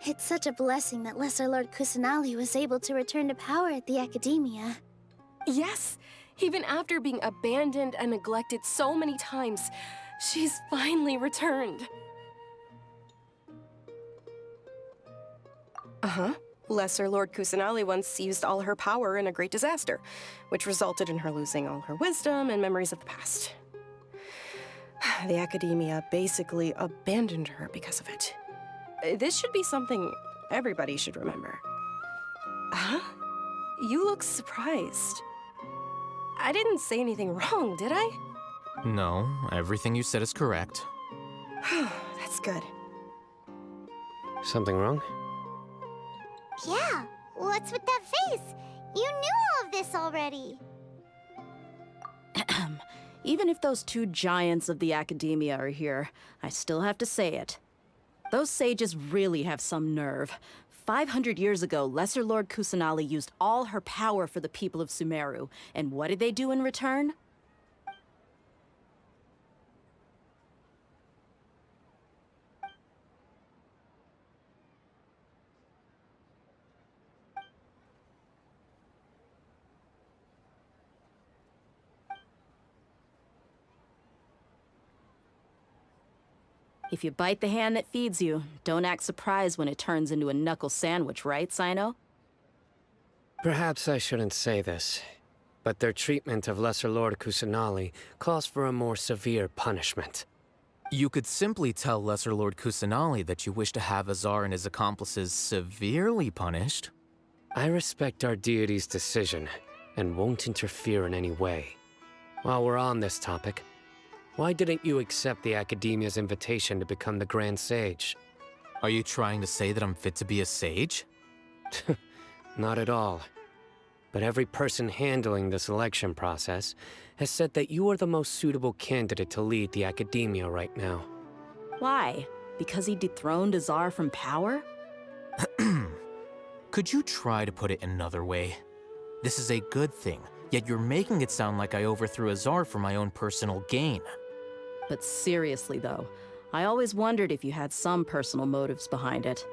It's such a blessing that Lesser Lord Kusanali was able to return to power at the Academia. Yes, even after being abandoned and neglected so many times, she's finally returned. Uh-huh. Lesser Lord Kusanali once used all her power in a great disaster, which resulted in her losing all her wisdom and memories of the past. The Academia basically abandoned her because of it. This should be something everybody should remember. Huh? You look surprised. I didn't say anything wrong, did I? No, everything you said is correct. That's good. Something wrong? Yeah, what's with that face? You knew all of this already. Even if those two giants of the Academia are here, I still have to say it. Those sages really have some nerve. 500 years ago, Lesser Lord Kusanali used all her power for the people of Sumeru, and what did they do in return? If you bite the hand that feeds you, don't act surprised when it turns into a knuckle sandwich, right, Sino? Perhaps I shouldn't say this, but their treatment of Lesser Lord Kusanali calls for a more severe punishment. You could simply tell Lesser Lord Kusanali that you wish to have Azar and his accomplices severely punished. I respect our deity's decision, and won't interfere in any way. While we're on this topic, why didn't you accept the Academia's invitation to become the Grand Sage? Are you trying to say that I'm fit to be a sage? Not at all. but every person handling the selection process has said that you are the most suitable candidate to lead the academia right now. Why? Because he dethroned Azar from power? Could you try to put it another way? This is a good thing, yet you're making it sound like I overthrew Azar for my own personal gain. But seriously, though, I always wondered if you had some personal motives behind it.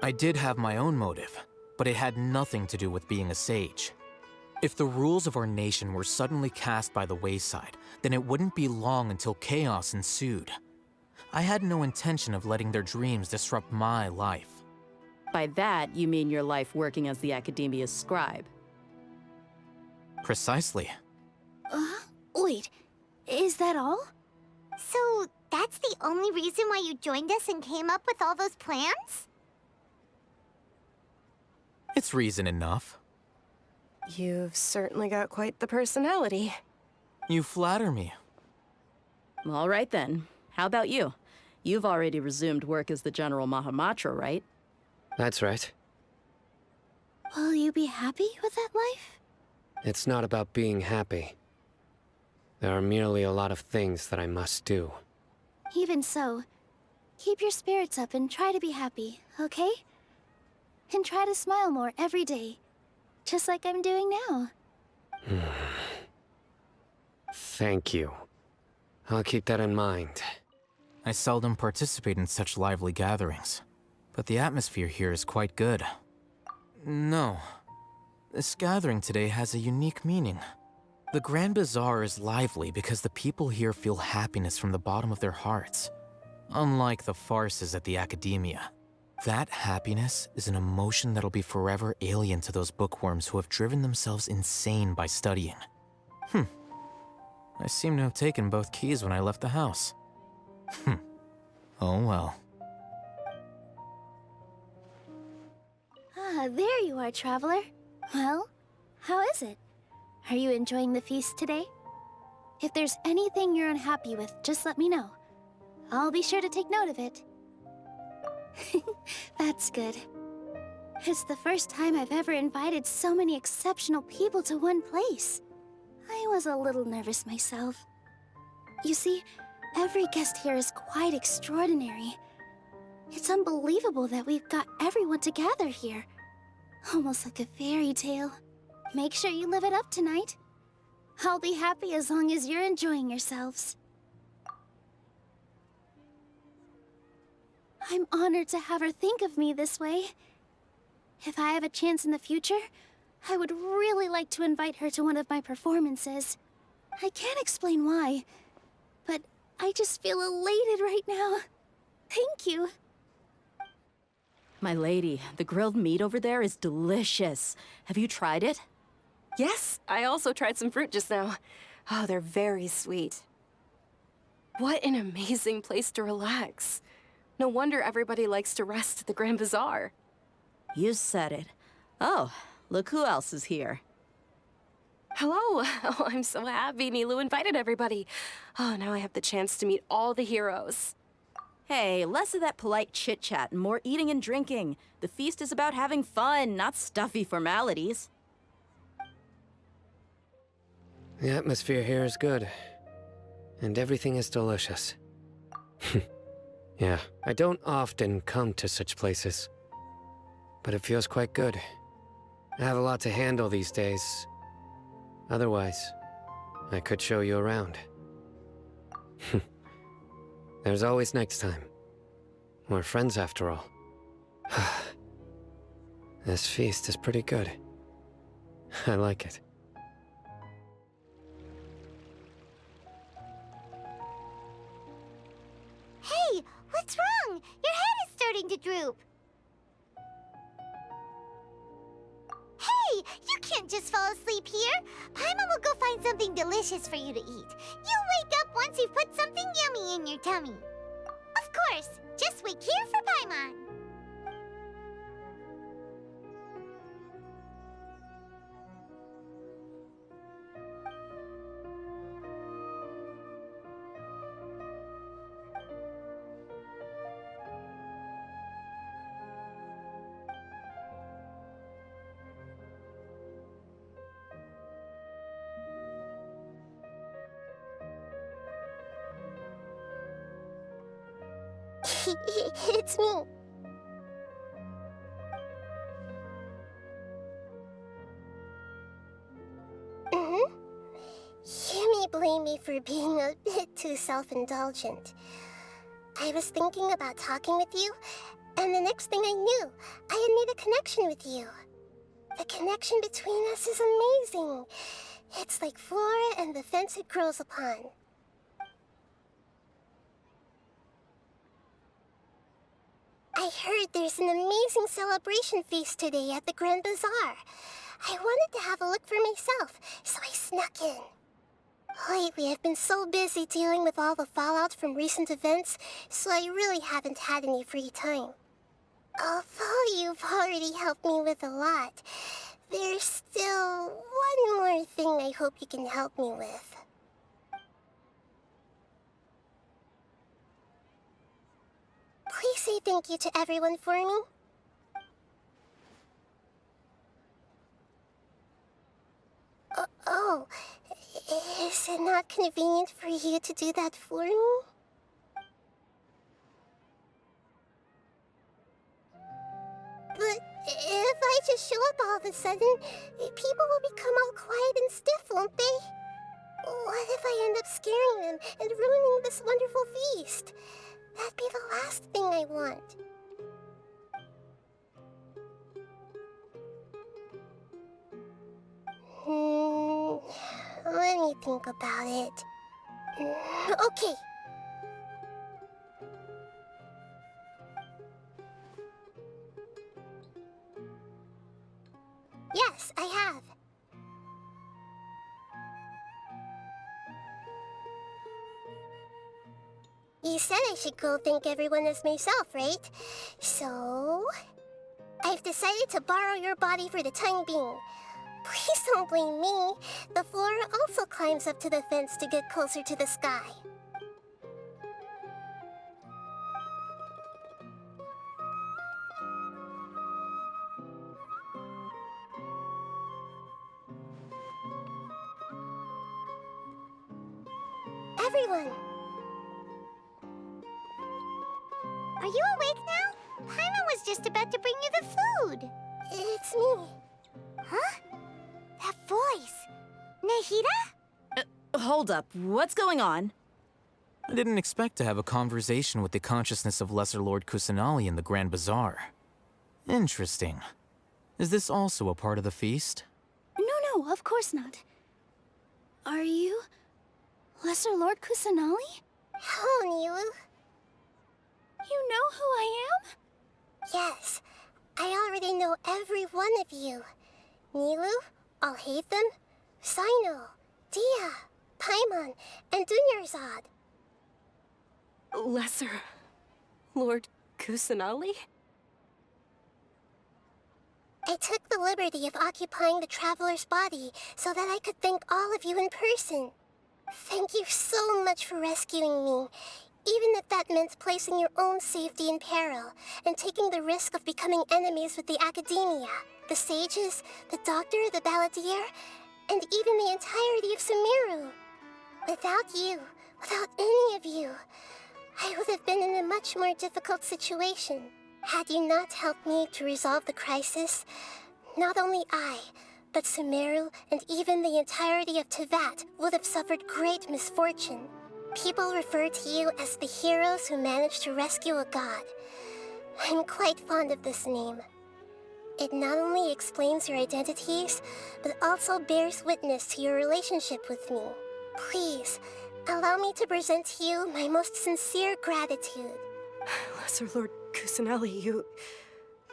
I did have my own motive, but it had nothing to do with being a sage. If the rules of our nation were suddenly cast by the wayside, then it wouldn't be long until chaos ensued. I had no intention of letting their dreams disrupt my life. By that, you mean your life working as the Academia's scribe. Precisely. Wait, is that all? So, that's the only reason why you joined us and came up with all those plans? It's reason enough. You've certainly got quite the personality. You flatter me. All right then. How about you? You've already resumed work as the General Mahamatra, right? That's right. Will you be happy with that life? It's not about being happy. There are merely a lot of things that I must do. Even so, keep your spirits up and try to be happy, okay? And try to smile more every day, just like I'm doing now. Thank you. I'll keep that in mind. I seldom participate in such lively gatherings, but the atmosphere here is quite good. No, this gathering today has a unique meaning. The Grand Bazaar is lively because the people here feel happiness from the bottom of their hearts, unlike the farces at the Academia. That happiness is an emotion that'll be forever alien to those bookworms who have driven themselves insane by studying. I seem to have taken both keys when I left the house. Oh well. Ah, there you are, traveler. Well, how is it? Are you enjoying the feast today? If there's anything you're unhappy with, just let me know. I'll be sure to take note of it. That's good. It's the first time I've ever invited so many exceptional people to one place. I was a little nervous myself. You see, every guest here is quite extraordinary. It's unbelievable that we've got everyone together here. Almost like a fairy tale. Make sure you live it up tonight. I'll be happy as long as you're enjoying yourselves. I'm honored to have her think of me this way. If I have a chance in the future, I would really like to invite her to one of my performances. I can't explain why, but I just feel elated right now. Thank you. My lady, the grilled meat over there is delicious. Have you tried it? Yes, I also tried some fruit just now. Oh, they're very sweet. What an amazing place to relax. No wonder everybody likes to rest at the Grand Bazaar. You said it. Oh, look who else is here. Hello. Oh, I'm so happy Nilu invited everybody. Oh, now I have the chance to meet all the heroes. Hey, less of that polite chit-chat and more eating and drinking. The feast is about having fun, not stuffy formalities. The atmosphere here is good, and everything is delicious. Yeah, I don't often come to such places, but it feels quite good. I have a lot to handle these days. Otherwise, I could show you around. There's always next time. We're friends after all. This feast is pretty good. I like it. Hey, what's wrong? Your head is starting to droop. Hey, you can't just fall asleep here. Paimon will go find something delicious for you to eat. You'll wake up once you've put something yummy in your tummy. Of course, just wait here for Paimon. It's me. You may blame me for being a bit too self-indulgent. I was thinking about talking with you, and the next thing I knew, I had made a connection with you. The connection between us is amazing. It's like flora and the fence it grows upon. I heard there's an amazing celebration feast today at the Grand Bazaar. I wanted to have a look for myself, so I snuck in. Lately, I've been so busy dealing with all the fallout from recent events, so I really haven't had any free time. Although you've already helped me with a lot, there's still one more thing I hope you can help me with. Please say thank you to everyone for me. Oh, is it not convenient for you to do that for me? But if I just show up all of a sudden, people will become all quiet and stiff, won't they? What if I end up scaring them and ruining this wonderful feast? That'd be the last thing I want. Let me think about it. Okay. Yes, I have. You said I should go thank everyone as myself, right? So, I've decided to borrow your body for the time being. Please don't blame me. The flora also climbs up to the fence to get closer to the sky. Everyone! Are you awake now? Paimon was just about to bring you the food. It's me. Huh? That voice. Nahida? Hold up. What's going on? I didn't expect to have a conversation with the consciousness of Lesser Lord Kusanali in the Grand Bazaar. Interesting. Is this also a part of the feast? No, of course not. Are you Lesser Lord Kusanali? Hello, Nilu. You know who I am? Yes, I already know every one of you. Nilu, Alhaitham, Sino, Dia, Paimon, and Dunyarzad. Lesser Lord Kusanali? I took the liberty of occupying the traveler's body so that I could thank all of you in person. Thank you so much for rescuing me, even if that meant placing your own safety in peril and taking the risk of becoming enemies with the Academia, the sages, the doctor, the balladeer, and even the entirety of Sumeru. Without you, without any of you, I would have been in a much more difficult situation. Had you not helped me to resolve the crisis, not only I, but Sumeru and even the entirety of Tevat would have suffered great misfortune. People refer to you as the heroes who managed to rescue a god. I'm quite fond of this name. It not only explains your identities, but also bears witness to your relationship with me. Please, allow me to present to you my most sincere gratitude. Lesser Lord Kusanali, you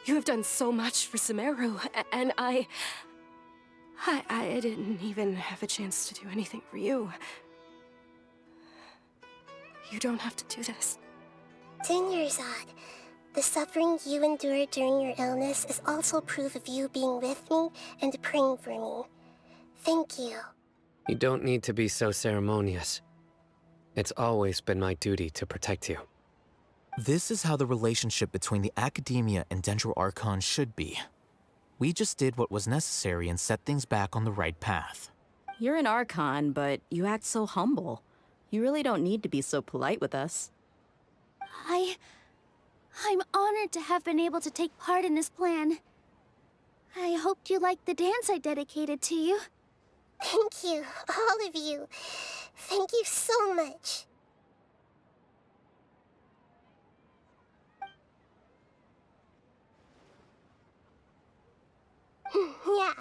have done so much for Sumeru, and I didn't even have a chance to do anything for you. You don't have to do this. Dunyarzad, the suffering you endured during your illness is also proof of you being with me and praying for me. Thank you. You don't need to be so ceremonious. It's always been my duty to protect you. This is how the relationship between the Academia and Dendro Archon should be. We just did what was necessary and set things back on the right path. You're an Archon, but you act so humble. You really don't need to be so polite with us. I'm honored to have been able to take part in this plan. I hoped you liked the dance I dedicated to you. Thank you, all of you. Thank you so much. Yeah.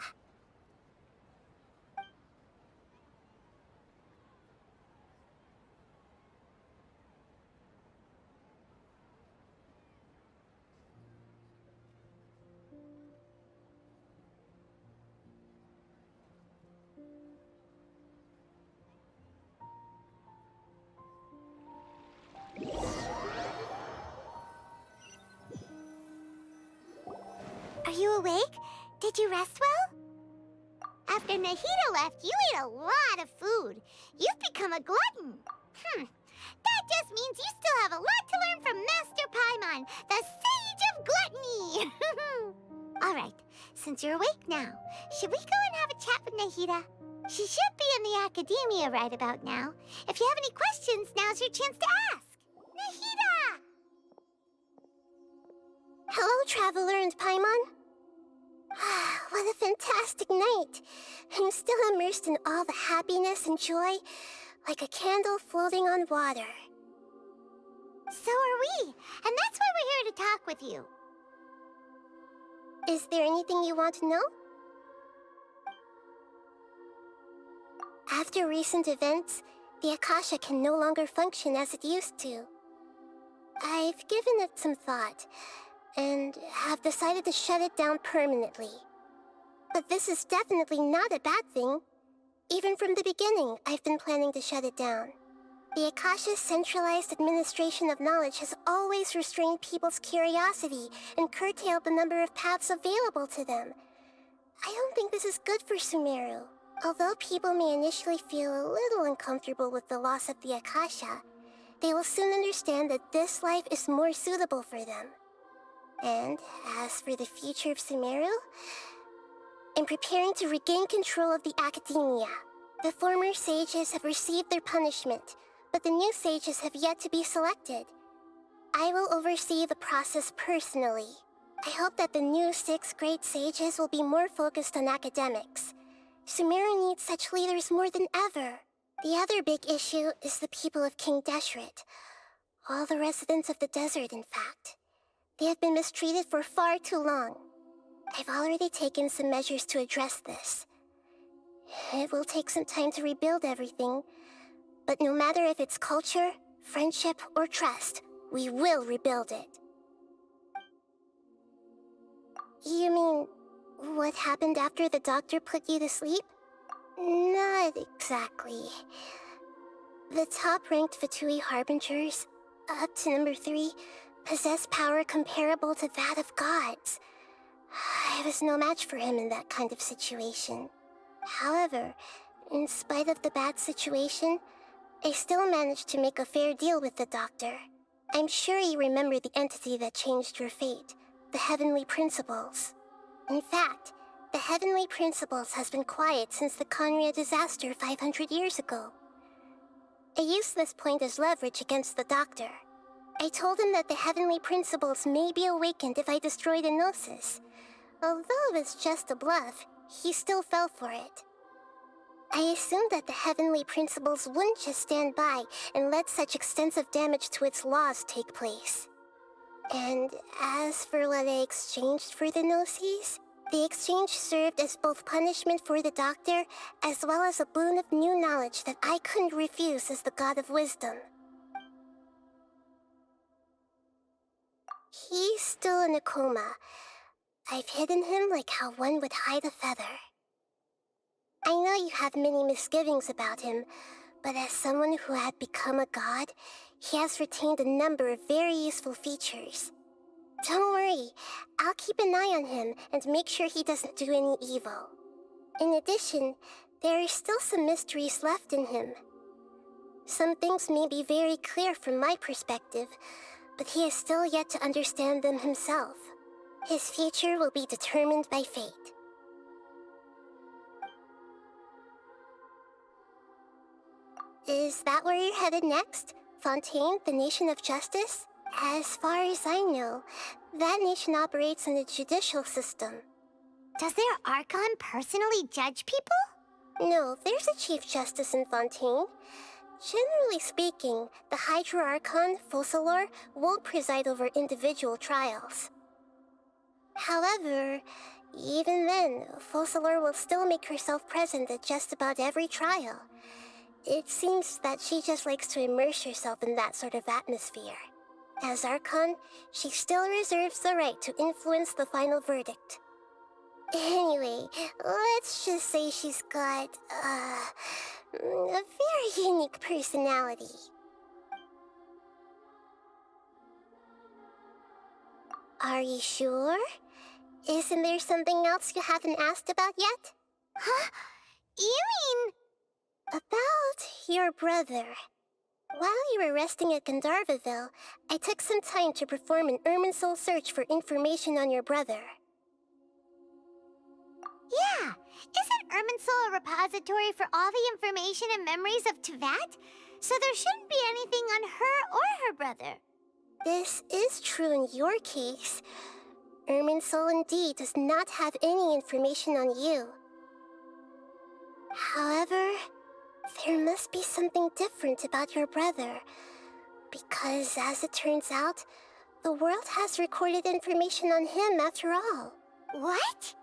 Are you awake? Did you rest well? After Nahida left, you ate a lot of food. You've become a glutton. That just means you still have a lot to learn from Master Paimon, the Sage of Gluttony. All right, since you're awake now, should we go and have a chat with Nahida? She should be in the academia right about now. If you have any questions, now's your chance to ask. Nahida! Hello, Traveler and Paimon. What a fantastic night. I'm still immersed in all the happiness and joy, like a candle floating on water. So are we, and that's why we're here to talk with you. Is there anything you want to know? After recent events, the Akasha can no longer function as it used to. I've given it some thought, and have decided to shut it down permanently. But this is definitely not a bad thing. Even from the beginning, I've been planning to shut it down. The Akasha's centralized administration of knowledge has always restrained people's curiosity and curtailed the number of paths available to them. I don't think this is good for Sumeru. Although people may initially feel a little uncomfortable with the loss of the Akasha, they will soon understand that this life is more suitable for them. And as for the future of Sumeru, I'm preparing to regain control of the academia. The former sages have received their punishment, but the new sages have yet to be selected. I will oversee the process personally. I hope that the new 6 great sages will be more focused on academics. Sumeru needs such leaders more than ever. The other big issue is the people of King Deshret. All the residents of the desert, in fact. They have been mistreated for far too long. I've already taken some measures to address this. It will take some time to rebuild everything, but no matter if it's culture, friendship, or trust, we will rebuild it. You mean, what happened after the doctor put you to sleep? Not exactly. The top-ranked Fatui Harbingers, up to number 3, possess power comparable to that of gods. I was no match for him in that kind of situation. However, in spite of the bad situation, I still managed to make a fair deal with the doctor. I'm sure you remember the entity that changed your fate, the Heavenly Principles. In fact, the Heavenly Principles has been quiet since the Conria disaster 500 years ago. I used this point as leverage against the doctor. I told him that the Heavenly Principles may be awakened if I destroy the Gnosis. Although it's just a bluff, he still fell for it. I assumed that the Heavenly Principles wouldn't just stand by and let such extensive damage to its laws take place. And as for what I exchanged for the Gnosis, the exchange served as both punishment for the doctor, as well as a boon of new knowledge that I couldn't refuse as the God of Wisdom. He's still in a coma. I've hidden him like how one would hide a feather. I know you have many misgivings about him, but as someone who had become a god, he has retained a number of very useful features. Don't worry, I'll keep an eye on him and make sure he doesn't do any evil. In addition, there are still some mysteries left in him. Some things may be very clear from my perspective, but he is still yet to understand them himself. His future will be determined by fate. Is that where you're headed next? Fontaine, the Nation of Justice? As far as I know, that nation operates in a judicial system. Does their Archon personally judge people? No, there's a Chief Justice in Fontaine. Generally speaking, the Hydra Archon, Focalor, won't preside over individual trials. However, even then, Focalor will still make herself present at just about every trial. It seems that she just likes to immerse herself in that sort of atmosphere. As Archon, she still reserves the right to influence the final verdict. Anyway, let's just say she's got, a very unique personality. Are you sure? Isn't there something else you haven't asked about yet? Huh? You mean... About your brother. While you were resting at Gandharvaville, I took some time to perform an Irminsul search for information on your brother. Yeah! Isn't Irminsul a repository for all the information and memories of Teyvat? So there shouldn't be anything on her or her brother. This is true in your case. Irminsul indeed does not have any information on you. However, there must be something different about your brother. Because, as it turns out, the world has recorded information on him after all. What?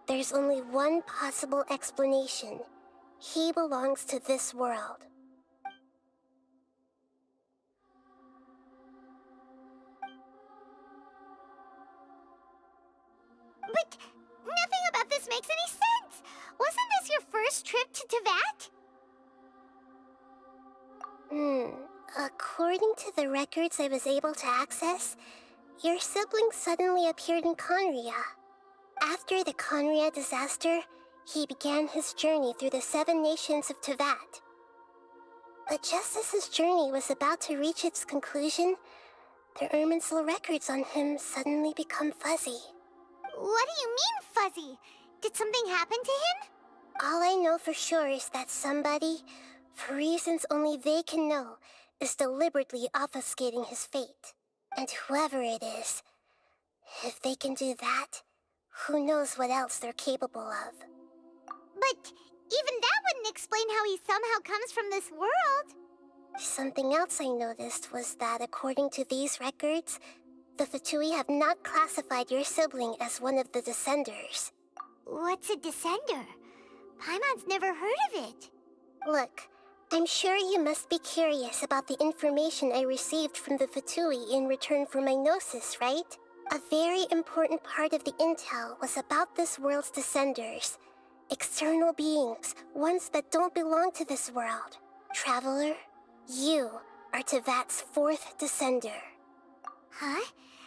There's only one possible explanation. He belongs to this world. But nothing about this makes any sense! Wasn't this your first trip to Teyvat? According to the records I was able to access, your sibling suddenly appeared in Conria. After the Conria disaster, he began his journey through the 7 nations of Teyvat. But just as his journey was about to reach its conclusion, the Irminsul records on him suddenly become fuzzy. What do you mean, fuzzy? Did something happen to him? All I know for sure is that somebody, for reasons only they can know, is deliberately obfuscating his fate. And whoever it is, if they can do that, who knows what else they're capable of. But even that wouldn't explain how he somehow comes from this world. Something else I noticed was that according to these records, the Fatui have not classified your sibling as one of the Descenders. What's a Descender? Paimon's never heard of it. Look, I'm sure you must be curious about the information I received from the Fatui in return for my gnosis, right? A very important part of the intel was about this world's Descenders. External beings, ones that don't belong to this world. Traveler, you are Teyvat's 4th Descender. Huh?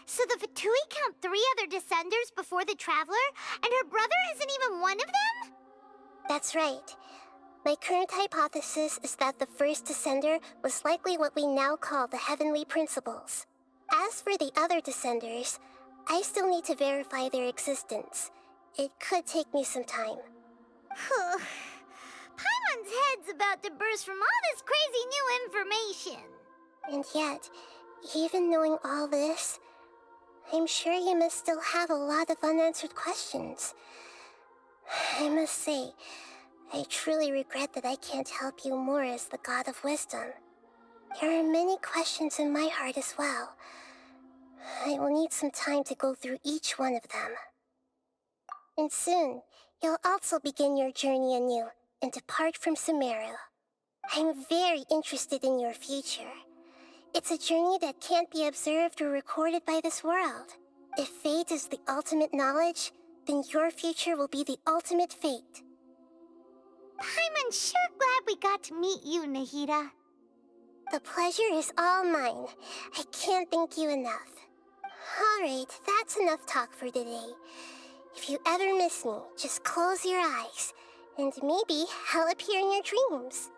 So the Fatui count 3 other Descenders before the Traveler, and her brother isn't even one of them? That's right. My current hypothesis is that the first Descender was likely what we now call the Heavenly Principles. As for the other Descenders, I still need to verify their existence. It could take me some time. Paimon's head's about to burst from all this crazy new information. And yet, even knowing all this, I'm sure you must still have a lot of unanswered questions. I must say, I truly regret that I can't help you more as the God of Wisdom. There are many questions in my heart as well. I will need some time to go through each one of them. And soon, you'll also begin your journey anew and depart from Sumeru. I'm very interested in your future. It's a journey that can't be observed or recorded by this world. If fate is the ultimate knowledge, then your future will be the ultimate fate. Paimon's sure glad we got to meet you, Nahida. The pleasure is all mine. I can't thank you enough. Alright, that's enough talk for today. If you ever miss me, just close your eyes, and maybe I'll appear in your dreams.